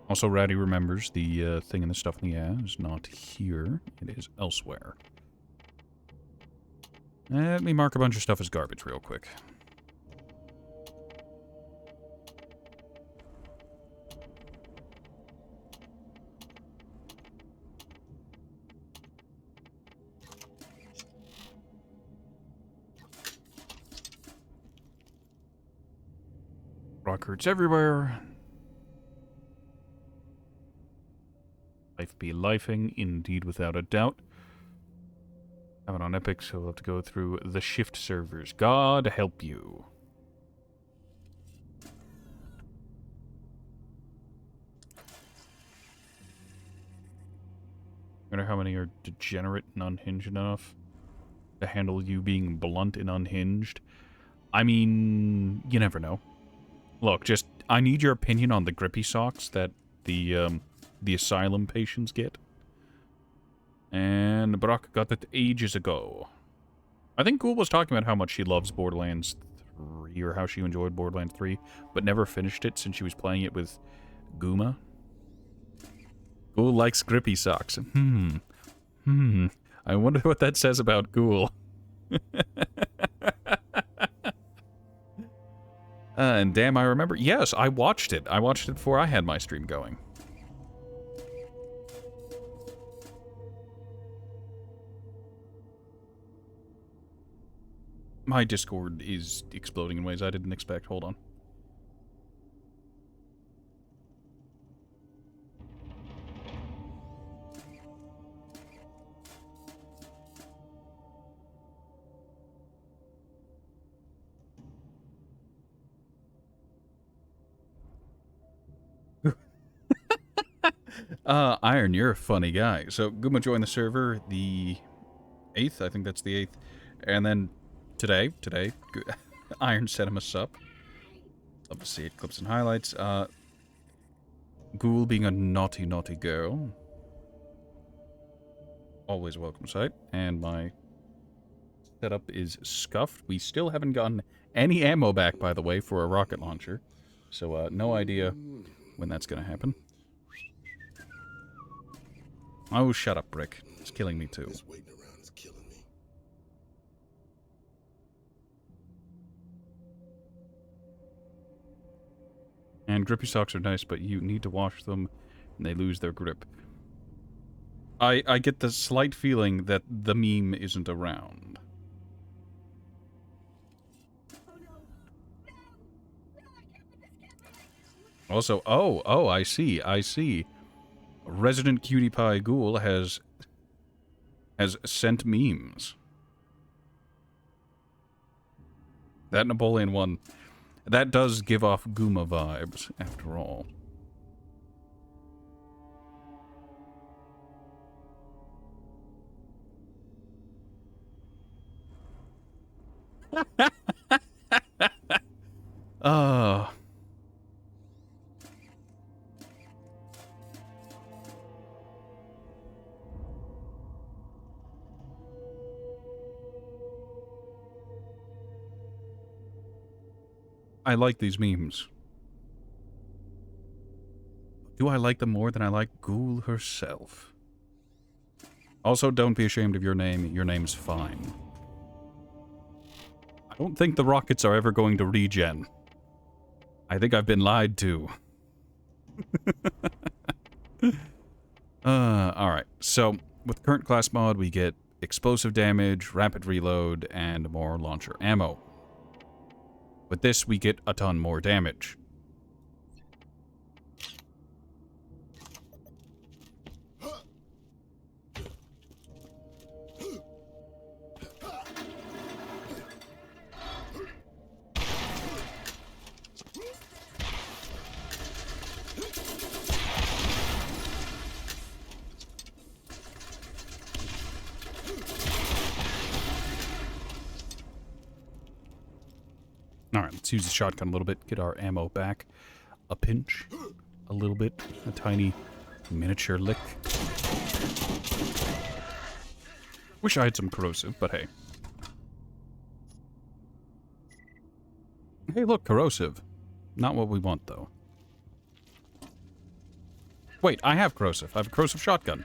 Also, Ratty remembers the thing and the stuff in the air is not here. It is elsewhere. Let me mark a bunch of stuff as garbage real quick. Rock hurts everywhere. Life be lifing, indeed, without a doubt. Have it on Epic, so we'll have to go through the shift servers. God help you. Wonder how many are degenerate and unhinged enough to handle you being blunt and unhinged. I mean, you never know. Look, just, I need your opinion on the grippy socks that the asylum patients get. And Brock got that ages ago. I think Ghoul was talking about how much she loves Borderlands 3, or how she enjoyed Borderlands 3, but never finished it since she was playing it with Guma. Ghoul likes grippy socks. I wonder what that says about Ghoul. And damn, I remember. Yes, I watched it. I watched it before I had my stream going. My Discord is exploding in ways I didn't expect. Hold on. Iron, you're a funny guy. So, Guma joined the server the 8th. I think that's the 8th. And then today, Iron set him a sup. Love to see it. Clips and highlights. Ghoul being a naughty, naughty girl. Always a welcome sight. And my setup is scuffed. We still haven't gotten any ammo back, by the way, for a rocket launcher. So, no idea when that's going to happen. Oh, shut up, Brick. It's killing me, too. This waiting around is killing me. And grippy socks are nice, but you need to wash them, and they lose their grip. I get the slight feeling that the meme isn't around. Also, oh, I see. Resident Cutie Pie Ghoul has sent memes. That Napoleon one, that does give off Guma vibes, after all. Uh, I like these memes. Do I like them more than I like Ghoul herself? Also, don't be ashamed of your name. Your name's fine. I don't think the rockets are ever going to regen. I think I've been lied to. Alright. So, with current class mod, we get explosive damage, rapid reload, and more launcher ammo. With this, we get a ton more damage. Alright, let's use the shotgun a little bit, get our ammo back. A pinch, a little bit, a tiny miniature lick. Wish I had some corrosive, but hey. Hey, look, corrosive. Not what we want, though. Wait, I have corrosive. I have a corrosive shotgun.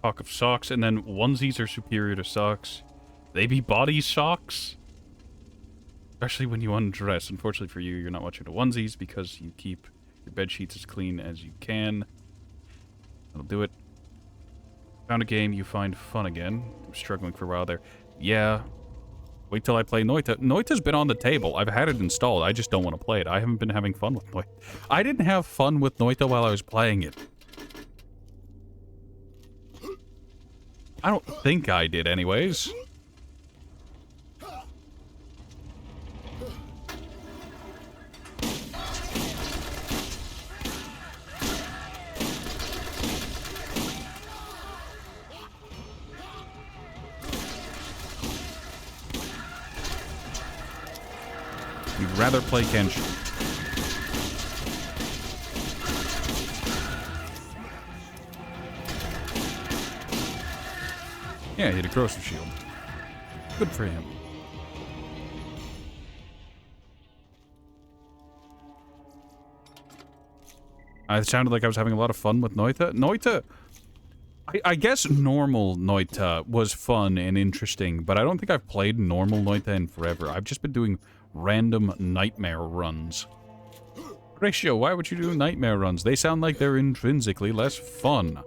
Talk of socks, and then onesies are superior to socks. They be body socks? Especially when you undress. Unfortunately for you, you're not watching the onesies because you keep your bed sheets as clean as you can. That'll do it. Found a game you find fun again. I'm struggling for a while there. Yeah. Wait till I play Noita. Noita's been on the table. I've had it installed. I just don't want to play it. I haven't been having fun with Noita. I didn't have fun with Noita while I was playing it. I don't think I did anyways. You'd rather play Kenshi. Yeah, he had a corrosive shield. Good for him. It sounded like I was having a lot of fun with Noita. Noita... I guess normal Noita was fun and interesting, but I don't think I've played normal Noita in forever. I've just been doing random nightmare runs. Ratio, why would you do nightmare runs? They sound like they're intrinsically less fun.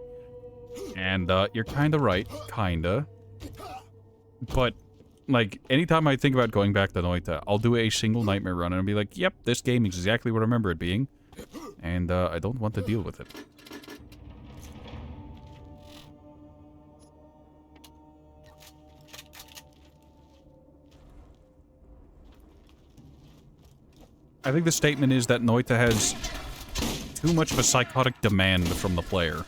And, you're kinda right. Kinda. But, like, anytime I think about going back to Noita, I'll do a single nightmare run and I'll be like, yep, this game is exactly what I remember it being. And, I don't want to deal with it. I think the statement is that Noita has too much of a psychotic demand from the player.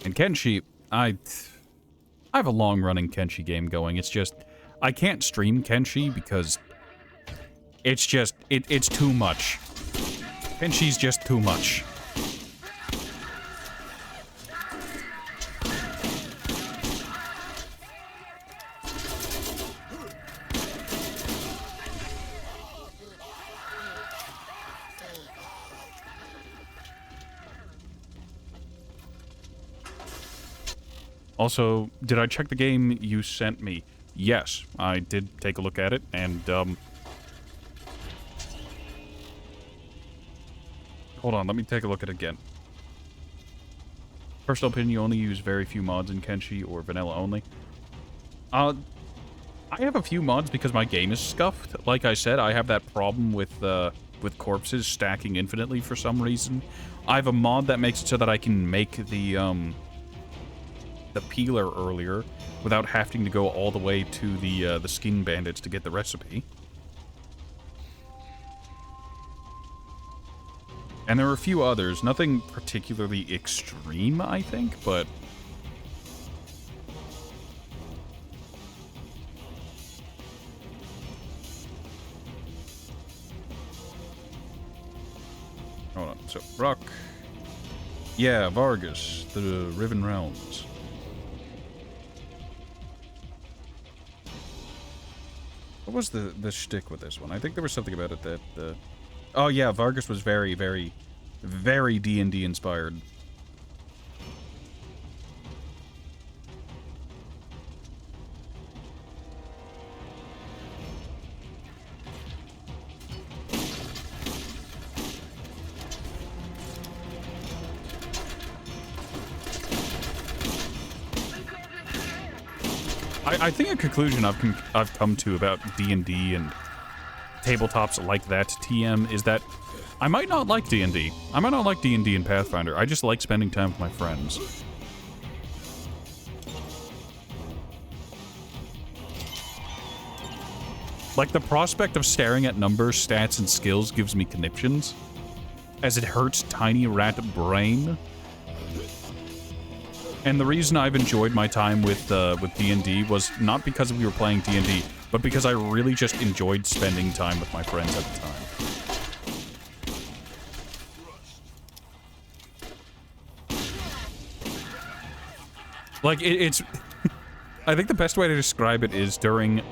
And Kenshi, I have a long-running Kenshi game going. It's just, I can't stream Kenshi because it's just, it's too much. Kenshi's just too much. Also, did I check the game you sent me? Yes, I did take a look at it, and, hold on, let me take a look at it again. Personal opinion, you only use very few mods in Kenshi, or vanilla only. I have a few mods because my game is scuffed. Like I said, I have that problem with, the with corpses stacking infinitely for some reason. I have a mod that makes it so that I can make the peeler earlier without having to go all the way to the skin bandits to get the recipe. And there are a few others, nothing particularly extreme, I think, but... Hold on, so, Rock. Yeah, Vargas, the Riven Realms. What was the shtick with this one? I think there was something about it that, oh yeah, Vargas was very, very, very D&D inspired. I think a conclusion I've come to about D&D and tabletops like that TM is that I might not like D&D. I might not like D&D and Pathfinder. I just like spending time with my friends. Like, the prospect of staring at numbers, stats, and skills gives me conniptions, as it hurts tiny rat brain. And the reason I've enjoyed my time with D&D was not because we were playing D&D, but because I really just enjoyed spending time with my friends at the time. Like, it's... I think the best way to describe it is during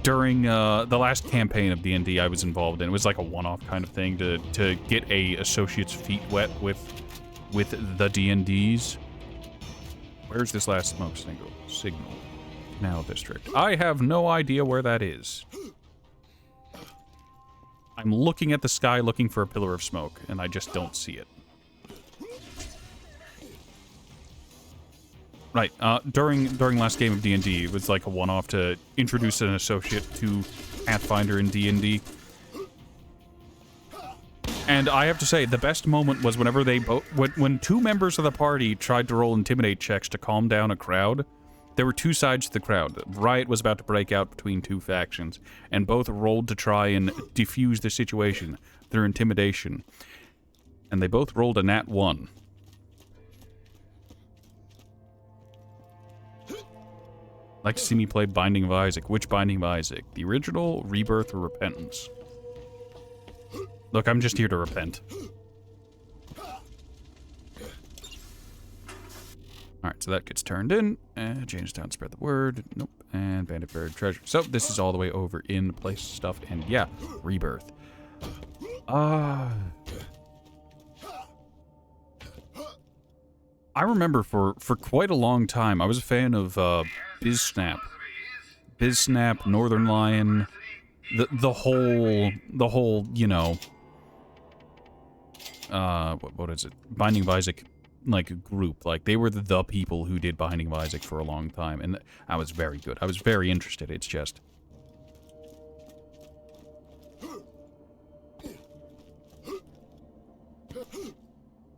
the last campaign of D&D I was involved in. It was like a one-off kind of thing to get a associate's feet wet with the D&Ds. Where's this last smoke signal? Canal District. I have no idea where that is. I'm looking at the sky looking for a pillar of smoke, and I just don't see it. Right, during last game of D&D, it was like a one-off to introduce an associate to Pathfinder in D&D. And I have to say, the best moment was whenever they when two members of the party tried to roll intimidate checks to calm down a crowd. There were two sides to the crowd. Riot was about to break out between two factions, and both rolled to try and defuse the situation through intimidation. And they both rolled a nat 1. Like to see me play Binding of Isaac. Which Binding of Isaac? The original, Rebirth, or Repentance? Look, I'm just here to repent. Alright, so that gets turned in. Jamestown, spread the word. Nope. And Bandit Buried Treasure. So, this is all the way over in the place stuff. And yeah, Rebirth. I remember for quite a long time, I was a fan of BizSnap. BizSnap, Northern Lion, the whole, you know... what is it? Binding of Isaac, like, group. Like, they were the people who did Binding of Isaac for a long time, and I was very good. I was very interested. It's just...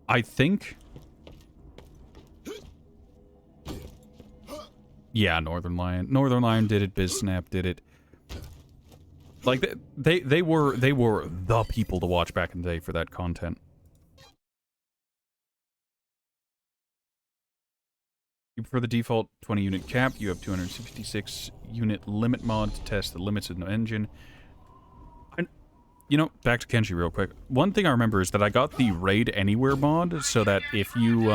I think... Yeah, Northern Lion. Northern Lion did it, BizSnap did it. Like, they were the people to watch back in the day for that content. You prefer the default 20-unit cap. You have 266-unit limit mod to test the limits of the engine. And, you know, back to Kenshi real quick. One thing I remember is that I got the Raid Anywhere mod, so that if you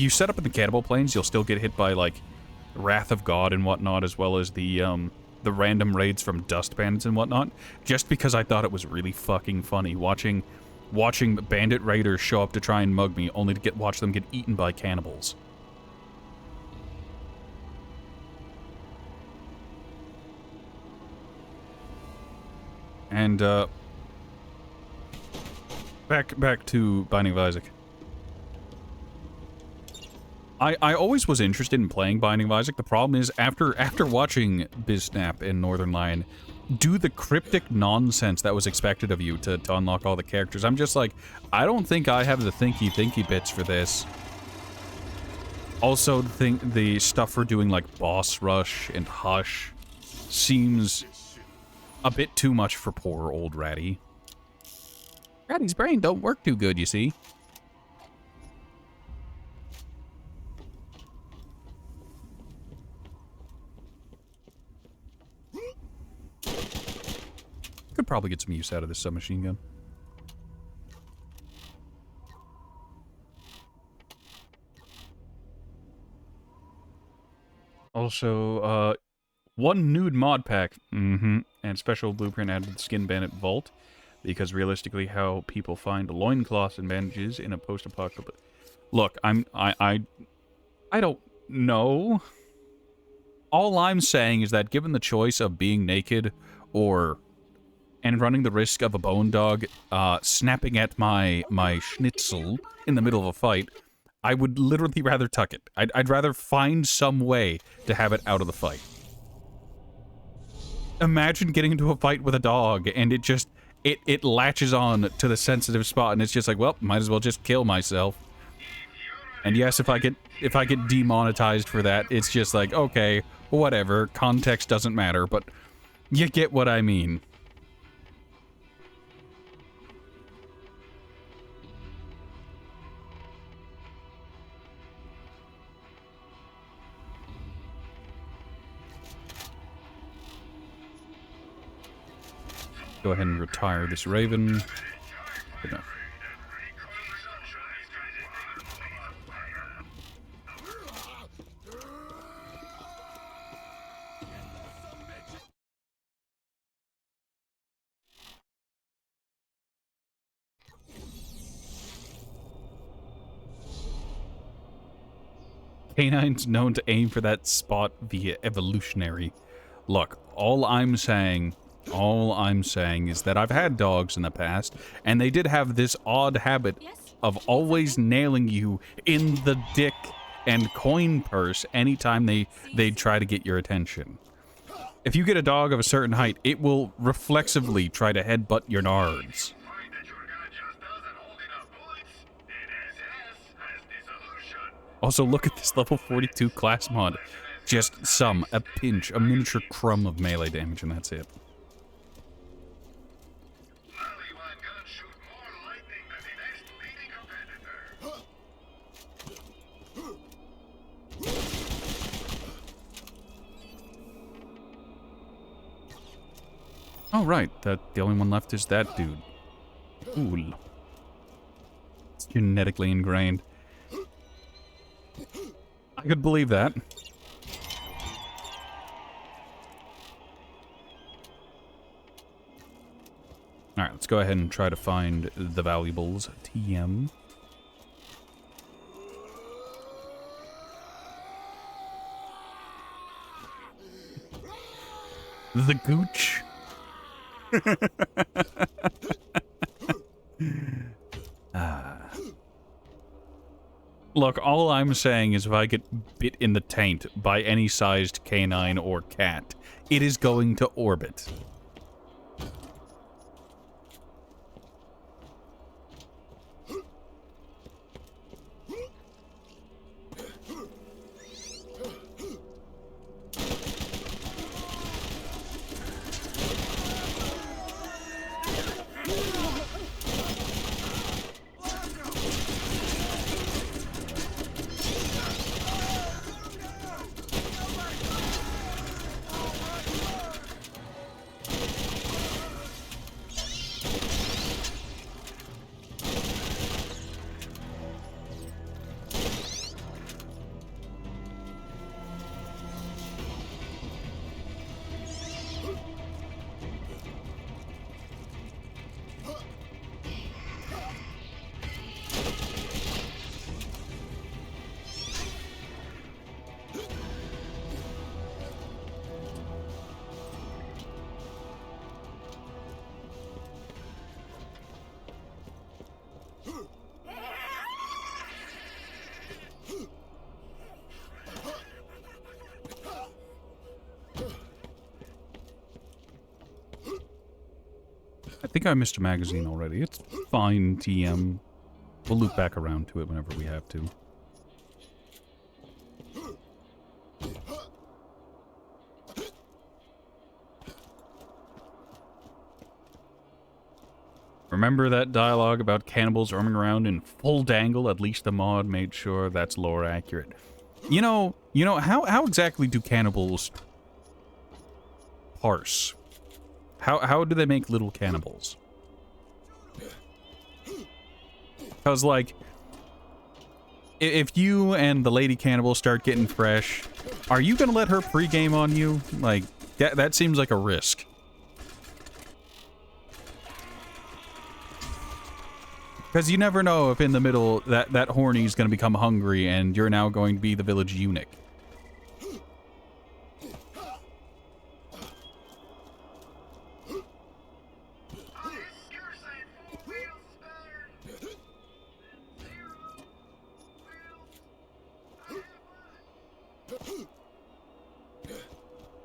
set up in the Cannibal Plains, you'll still get hit by, like, Wrath of God and whatnot, as well as the random raids from Dust Bandits and whatnot, just because I thought it was really fucking funny watching bandit raiders show up to try and mug me, only to watch them get eaten by cannibals. And, back to Binding of Isaac. I always was interested in playing Binding of Isaac. The problem is, after watching BizSnap and Northern Lion, do the cryptic nonsense that was expected of you to unlock all the characters. I'm just like, I don't think I have the thinky bits for this. Also, the stuff for doing like Boss Rush and Hush seems a bit too much for poor old Ratty. Ratty's brain don't work too good, you see. Could probably get some use out of this submachine gun. Also, one nude mod pack. And special blueprint added to the Skin Bandit Vault. Because realistically, how people find loincloths and bandages in a post-apocalyptic... Look, I don't know. All I'm saying is that given the choice of being naked and running the risk of a bone dog snapping at my schnitzel in the middle of a fight, I would literally rather tuck it. I'd rather find some way to have it out of the fight. Imagine getting into a fight with a dog and it just... It latches on to the sensitive spot and it's just like, well, might as well just kill myself. And yes, if I get demonetized for that, it's just like, okay, whatever, context doesn't matter, but you get what I mean. Go ahead and retire this Raven. Good enough. Canine's known to aim for that spot via evolutionary. Look, all I'm saying is that I've had dogs in the past, and they did have this odd habit of always nailing you in the dick and coin purse anytime they'd try to get your attention. If you get a dog of a certain height, it will reflexively try to headbutt your nards. Also, look at this level 42 class mod. Just a pinch, a miniature crumb of melee damage, and that's it. Oh, right. The only one left is that dude. Cool. It's genetically ingrained. I could believe that. Alright, let's go ahead and try to find the valuables. TM. The gooch. Look, all I'm saying is if I get bit in the taint by any sized canine or cat, it is going to orbit. I think I missed a magazine already. It's fine, TM. We'll loop back around to it whenever we have to. Remember that dialogue about cannibals roaming around in full dangle? At least the mod made sure that's lore accurate. You know, how exactly do cannibals parse? How do they make little cannibals? Because, like, if you and the lady cannibal start getting fresh, are you gonna let her pregame on you? Like, that seems like a risk. Because you never know if in the middle that horny's gonna become hungry and you're now going to be the village eunuch.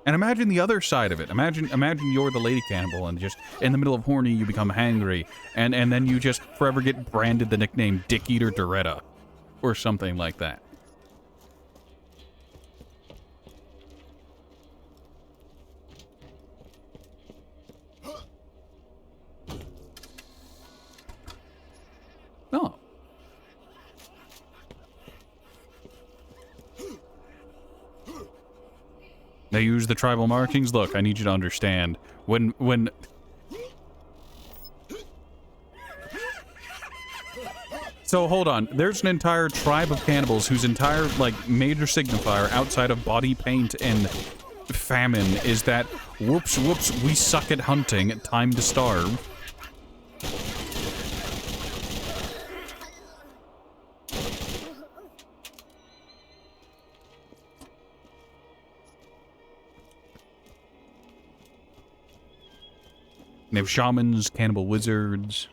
And imagine the other side of it. Imagine you're the lady cannibal and just in the middle of horny you become hangry and then you just forever get branded the nickname Dick Eater Doretta or something like that. Oh. They use the tribal markings. Look, I need you to understand. When So hold on. There's an entire tribe of cannibals whose entire like major signifier outside of body paint and famine is that whoops whoops we suck at hunting, time to starve. They have shamans, cannibal wizards.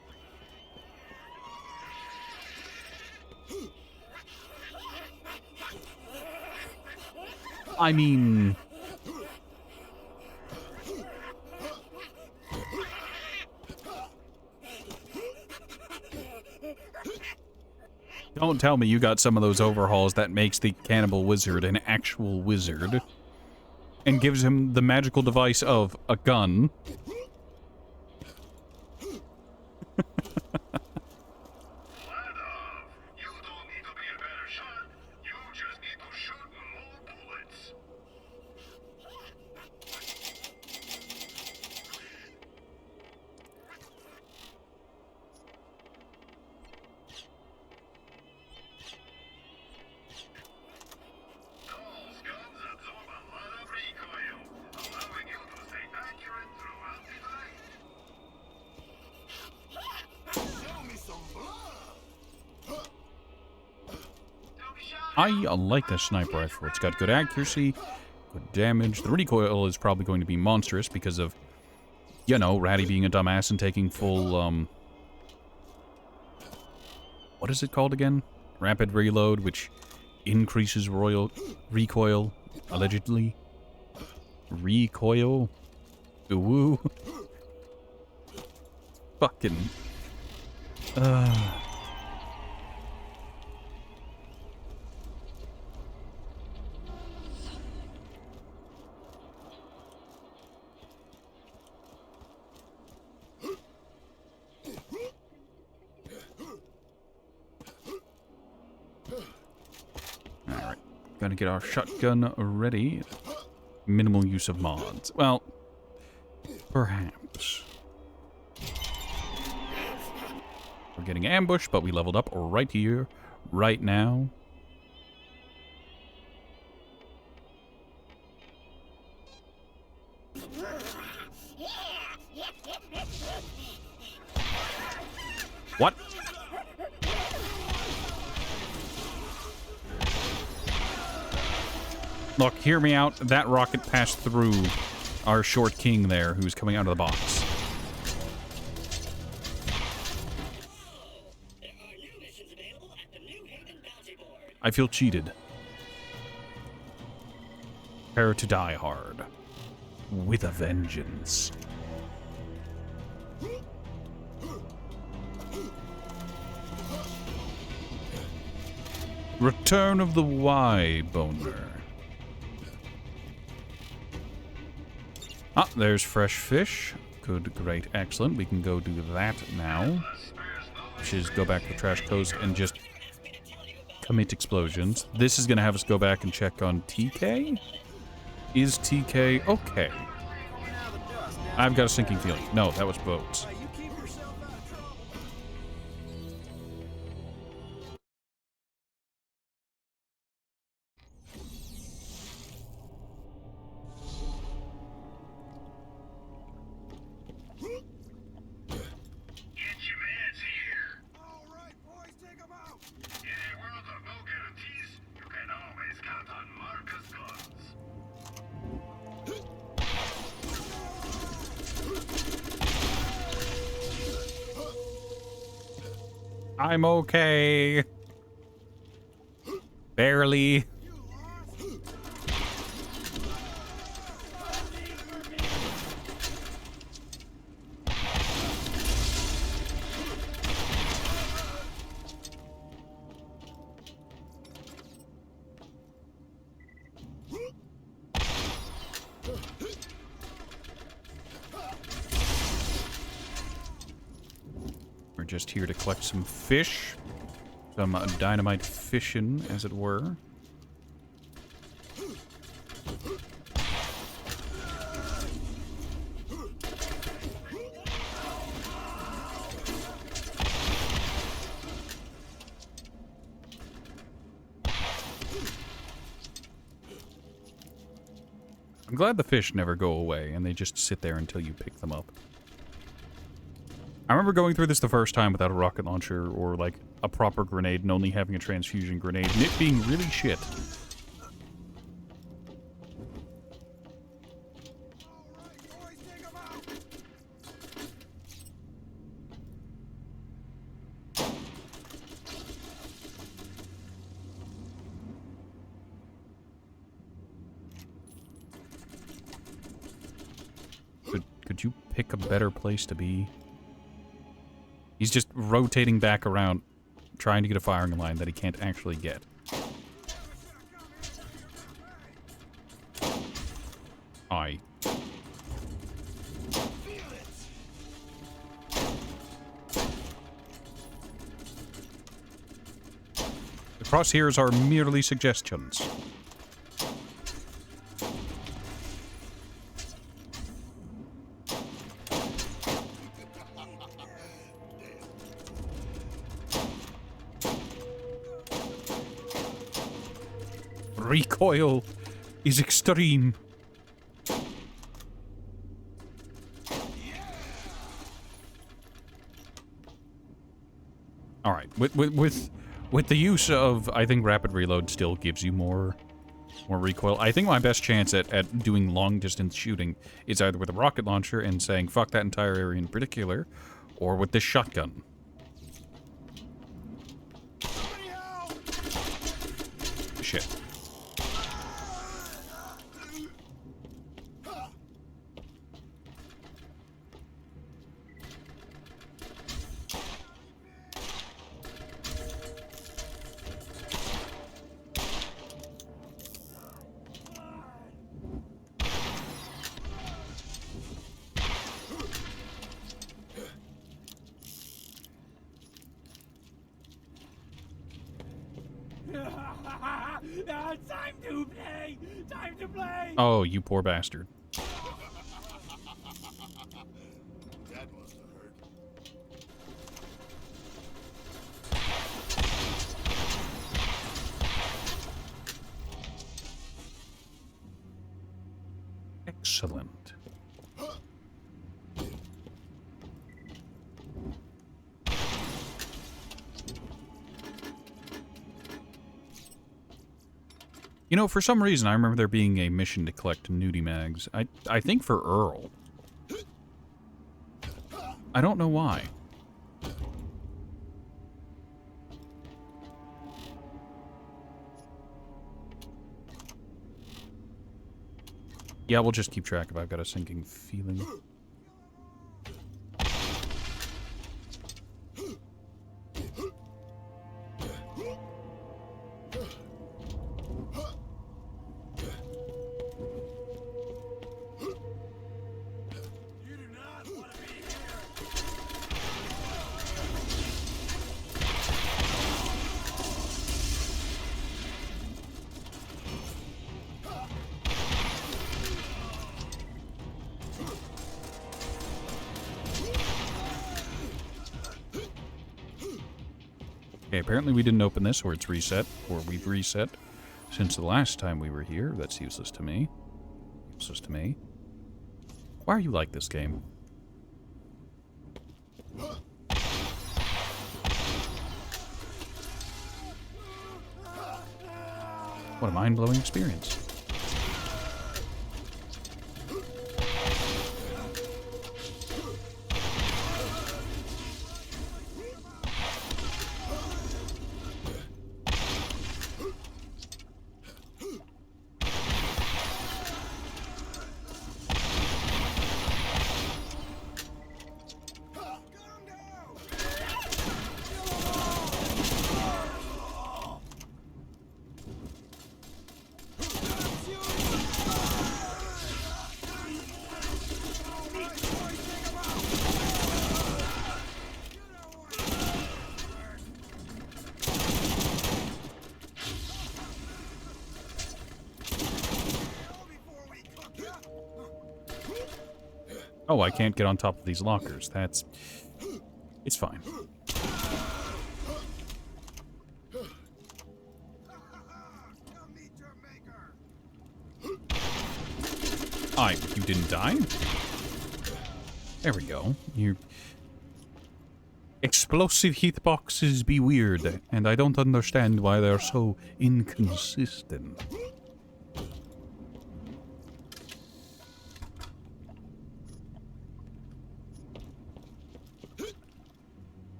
I mean... Don't tell me you got some of those overhauls that makes the cannibal wizard an actual wizard. And gives him the magical device of a gun. I like this sniper rifle. It's got good accuracy, good damage. The recoil is probably going to be monstrous because of, you know, Ratty being a dumbass and taking full, what is it called again? Rapid reload, which increases recoil, allegedly. Recoil? Woo. Fucking. Alright. Gotta get our shotgun ready. Minimal use of mods. Well, perhaps. We're getting ambushed, but we leveled up right here, right now. What? Look, hear me out. That rocket passed through our short king there, who's coming out of the box. I feel cheated. Prepare to die hard. With a vengeance. Return of the Y boner. Ah, there's fresh fish. Good, great, excellent. We can go do that now. Which is go back to the trash coast and just commit explosions. This is going to have us go back and check on TK. Is TK okay? I've got a sinking feeling. No, that was boats. Get your mans here. All right, boys, take 'em out. In a world of no guarantees, you can always count on Marcus guns. I'm okay. Barely. We're just here to collect some fish. Some dynamite fishing, as it were. I'm glad the fish never go away, and they just sit there until you pick them up. I remember going through this the first time without a rocket launcher or, like, a proper grenade and only having a transfusion grenade, and it being really shit. Could you pick a better place to be? He's just rotating back around, trying to get a firing line that he can't actually get. Aye. The crosshairs are merely suggestions. Recoil is extreme. All right, with the use of, I think rapid reload still gives you more recoil. I think my best chance at doing long distance shooting is either with a rocket launcher and saying fuck that entire area in particular, or with this shotgun. Shit. Time to play! Time to play! Oh, you poor bastard. That must have hurt. Excellent. You know, for some reason, I remember there being a mission to collect nudie mags. I think for Earl. I don't know why. Yeah, we'll just keep track if I've got a sinking feeling. Okay, apparently we didn't open this, or it's reset, or we've reset since the last time we were here. That's useless to me. Useless to me. Why are you like this game? What a mind-blowing experience. Oh, I can't get on top of these lockers. That's... It's fine. You didn't die? There we go. Your explosive hitboxes be weird, and I don't understand why they're so inconsistent.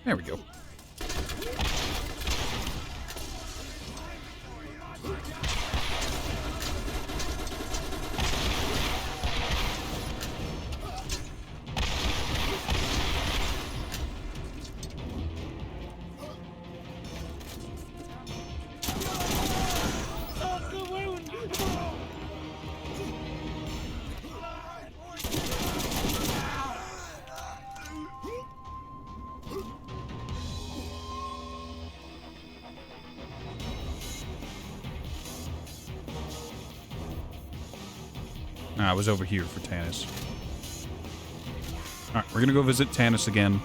There we go. I was over here for Tannis. Alright, we're gonna go visit Tannis again.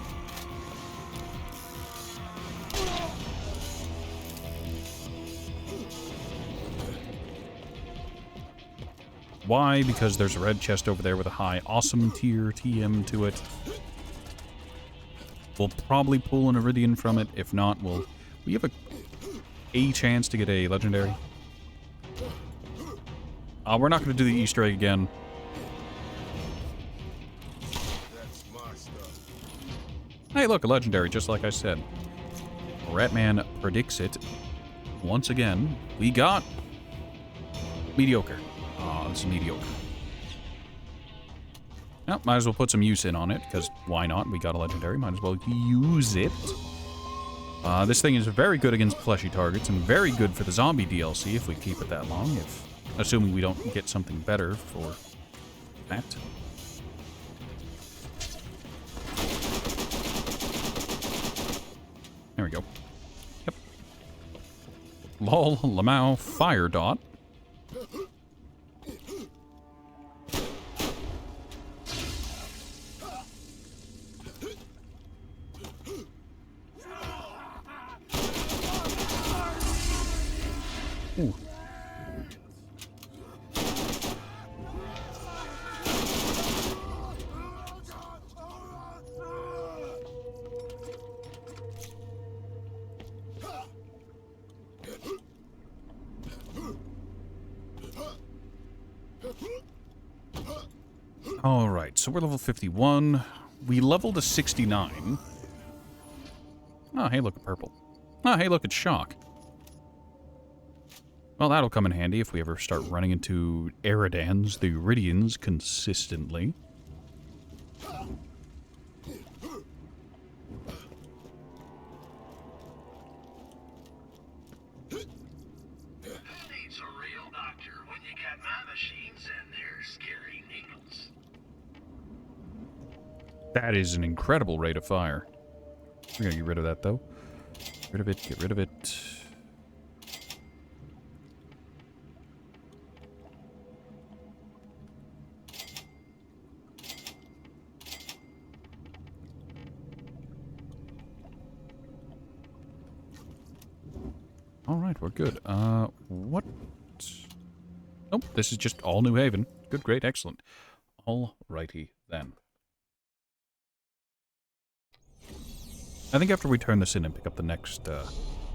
Why? Because there's a red chest over there with a high awesome tier TM to it. We'll probably pull an Iridian from it. If not, we have a chance to get a legendary. We're not going to do the Easter egg again. That's my stuff. Hey, look, a legendary, just like I said. Ratman predicts it. Once again, we got... mediocre. Oh, this is mediocre. Well, might as well put some use in on it, because why not? We got a legendary, might as well use it. This thing is very good against fleshy targets, and very good for the zombie DLC if we keep it that long, assuming we don't get something better for that. There we go. Yep. Lol, Lamau, Fire Dot. Ooh. Alright, so we're level 51. We leveled to 69. Oh, hey, look, purple. Oh, hey, look, it's shock. Well, that'll come in handy if we ever start running into Eridans, the Iridians, consistently. They got my machines and they're scary needles. That is an incredible rate of fire. We're gonna get rid of that, though. Get rid of it, get rid of it. Alright, we're good. What? Nope, this is just all New Haven. Good, great, excellent. Alrighty, then. I think after we turn this in and pick up the next,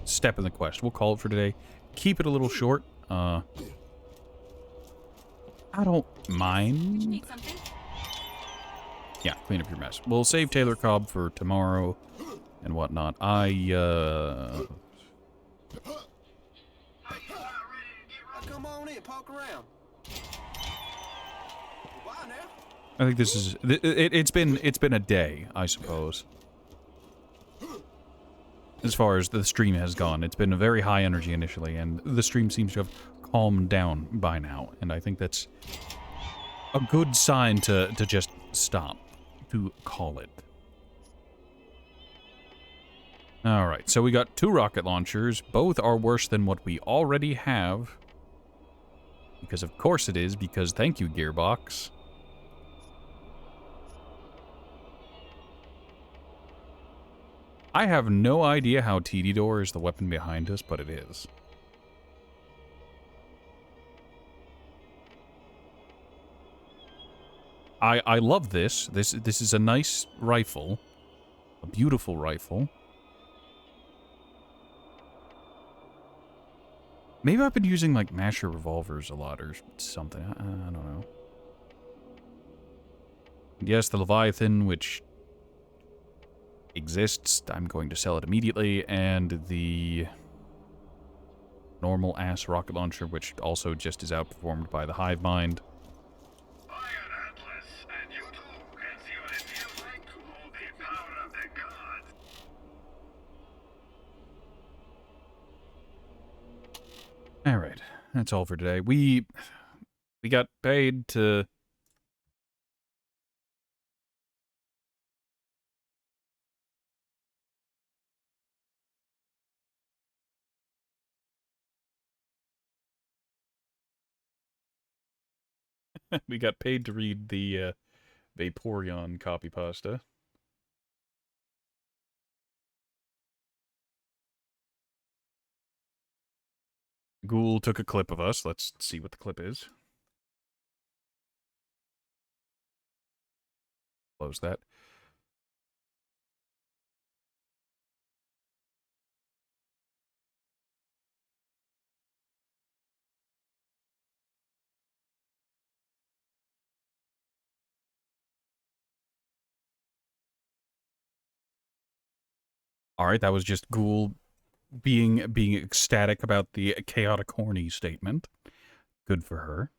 step in the quest, we'll call it for today. Keep it a little short. I don't mind. Need something? Yeah, clean up your mess. We'll save Taylor Cobb for tomorrow and whatnot. Come on in, poke around. Why now? I think this is... It's been a day, I suppose. As far as the stream has gone. It's been a very high energy initially, and the stream seems to have calmed down by now. And I think that's a good sign to just stop. To call it. Alright, so we got 2 rocket launchers. Both are worse than what we already have. Because of course it is, because thank you, Gearbox. I have no idea how TD Door is the weapon behind us, but it is. I love this. This is a nice rifle. A beautiful rifle. Maybe I've been using, like, masher revolvers a lot or something. I don't know. Yes, the Leviathan, which exists. I'm going to sell it immediately. And the normal-ass rocket launcher, which also just is outperformed by the hive mind. I am Atlas, and you too can see what it feels like to hold the power of the gods. Alright, that's all for today. We got paid to... we got paid to read the Vaporeon copy pasta. Ghoul took a clip of us. Let's see what the clip is. Close that. Alright, that was just Ghoul being ecstatic about the chaotic horny statement. Good for her.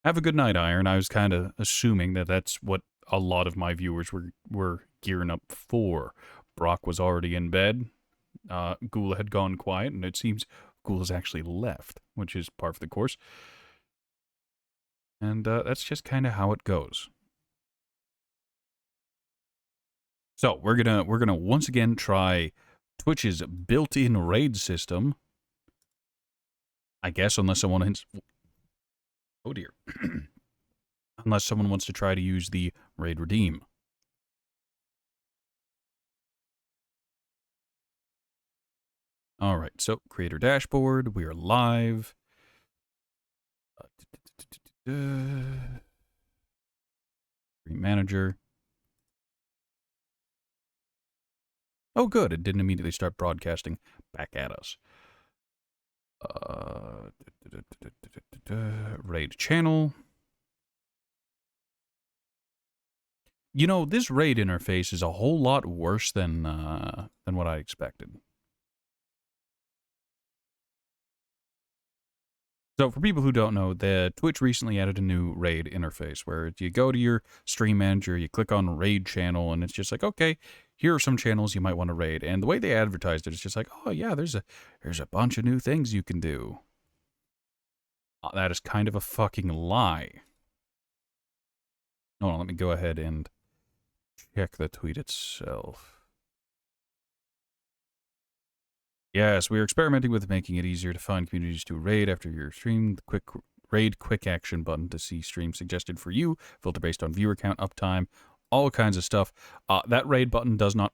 Have a good night, Iron. I was kind of assuming that that's what a lot of my viewers were gearing up for. Brock was already in bed. Ghoul had gone quiet, and it seems Ghoul has actually left, which is par for the course. And that's just kind of how it goes. So we're gonna once again try Twitch's built-in raid system. I guess unless someone oh dear. Unless someone wants to try to use the raid redeem. All right, so creator dashboard. We are live. Stream manager. Oh, good. It didn't immediately start broadcasting back at us. Raid channel. You know, this raid interface is a whole lot worse than what I expected. So for people who don't know, the Twitch recently added a new raid interface where you go to your stream manager, you click on raid channel, and it's just like, okay, here are some channels you might want to raid. And the way they advertised it is just like, oh yeah, there's a bunch of new things you can do. That is kind of a fucking lie. Hold on, let me go ahead and check the tweet itself. Yes, we are experimenting with making it easier to find communities to raid after your stream. The quick action button to see streams suggested for you, filter based on viewer count, uptime, all kinds of stuff. That raid button does not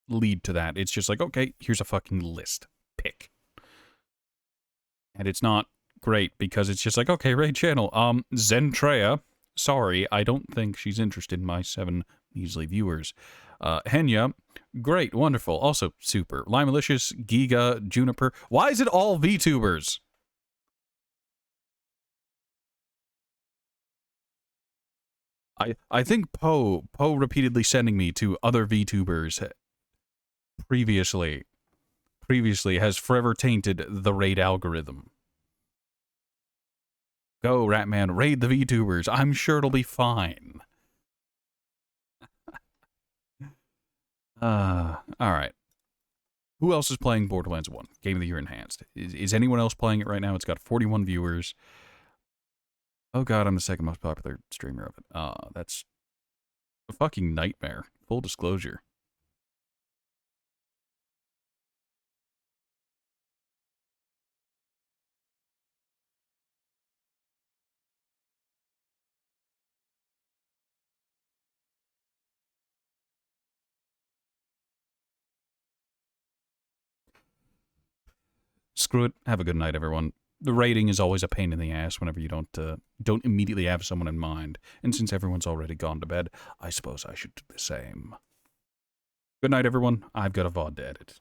lead to that. It's just like, okay, here's a fucking list. Pick. And it's not great because it's just like, okay, raid channel. Zentrea. Sorry, I don't think she's interested in my 7 measly viewers. Henya, great, wonderful, also super. Limalicious, Giga, Juniper. Why is it all VTubers? I think Poe repeatedly sending me to other VTubers previously has forever tainted the raid algorithm. Go, Ratman, raid the VTubers. I'm sure it'll be fine. Alright. Who else is playing Borderlands 1? Game of the Year Enhanced. Is anyone else playing it right now? It's got 41 viewers. Oh god, I'm the second most popular streamer of it. That's a fucking nightmare. Full disclosure. Screw it. Have a good night, everyone. The rating is always a pain in the ass whenever you don't immediately have someone in mind. And since everyone's already gone to bed, I suppose I should do the same. Good night, everyone. I've got a VOD to edit.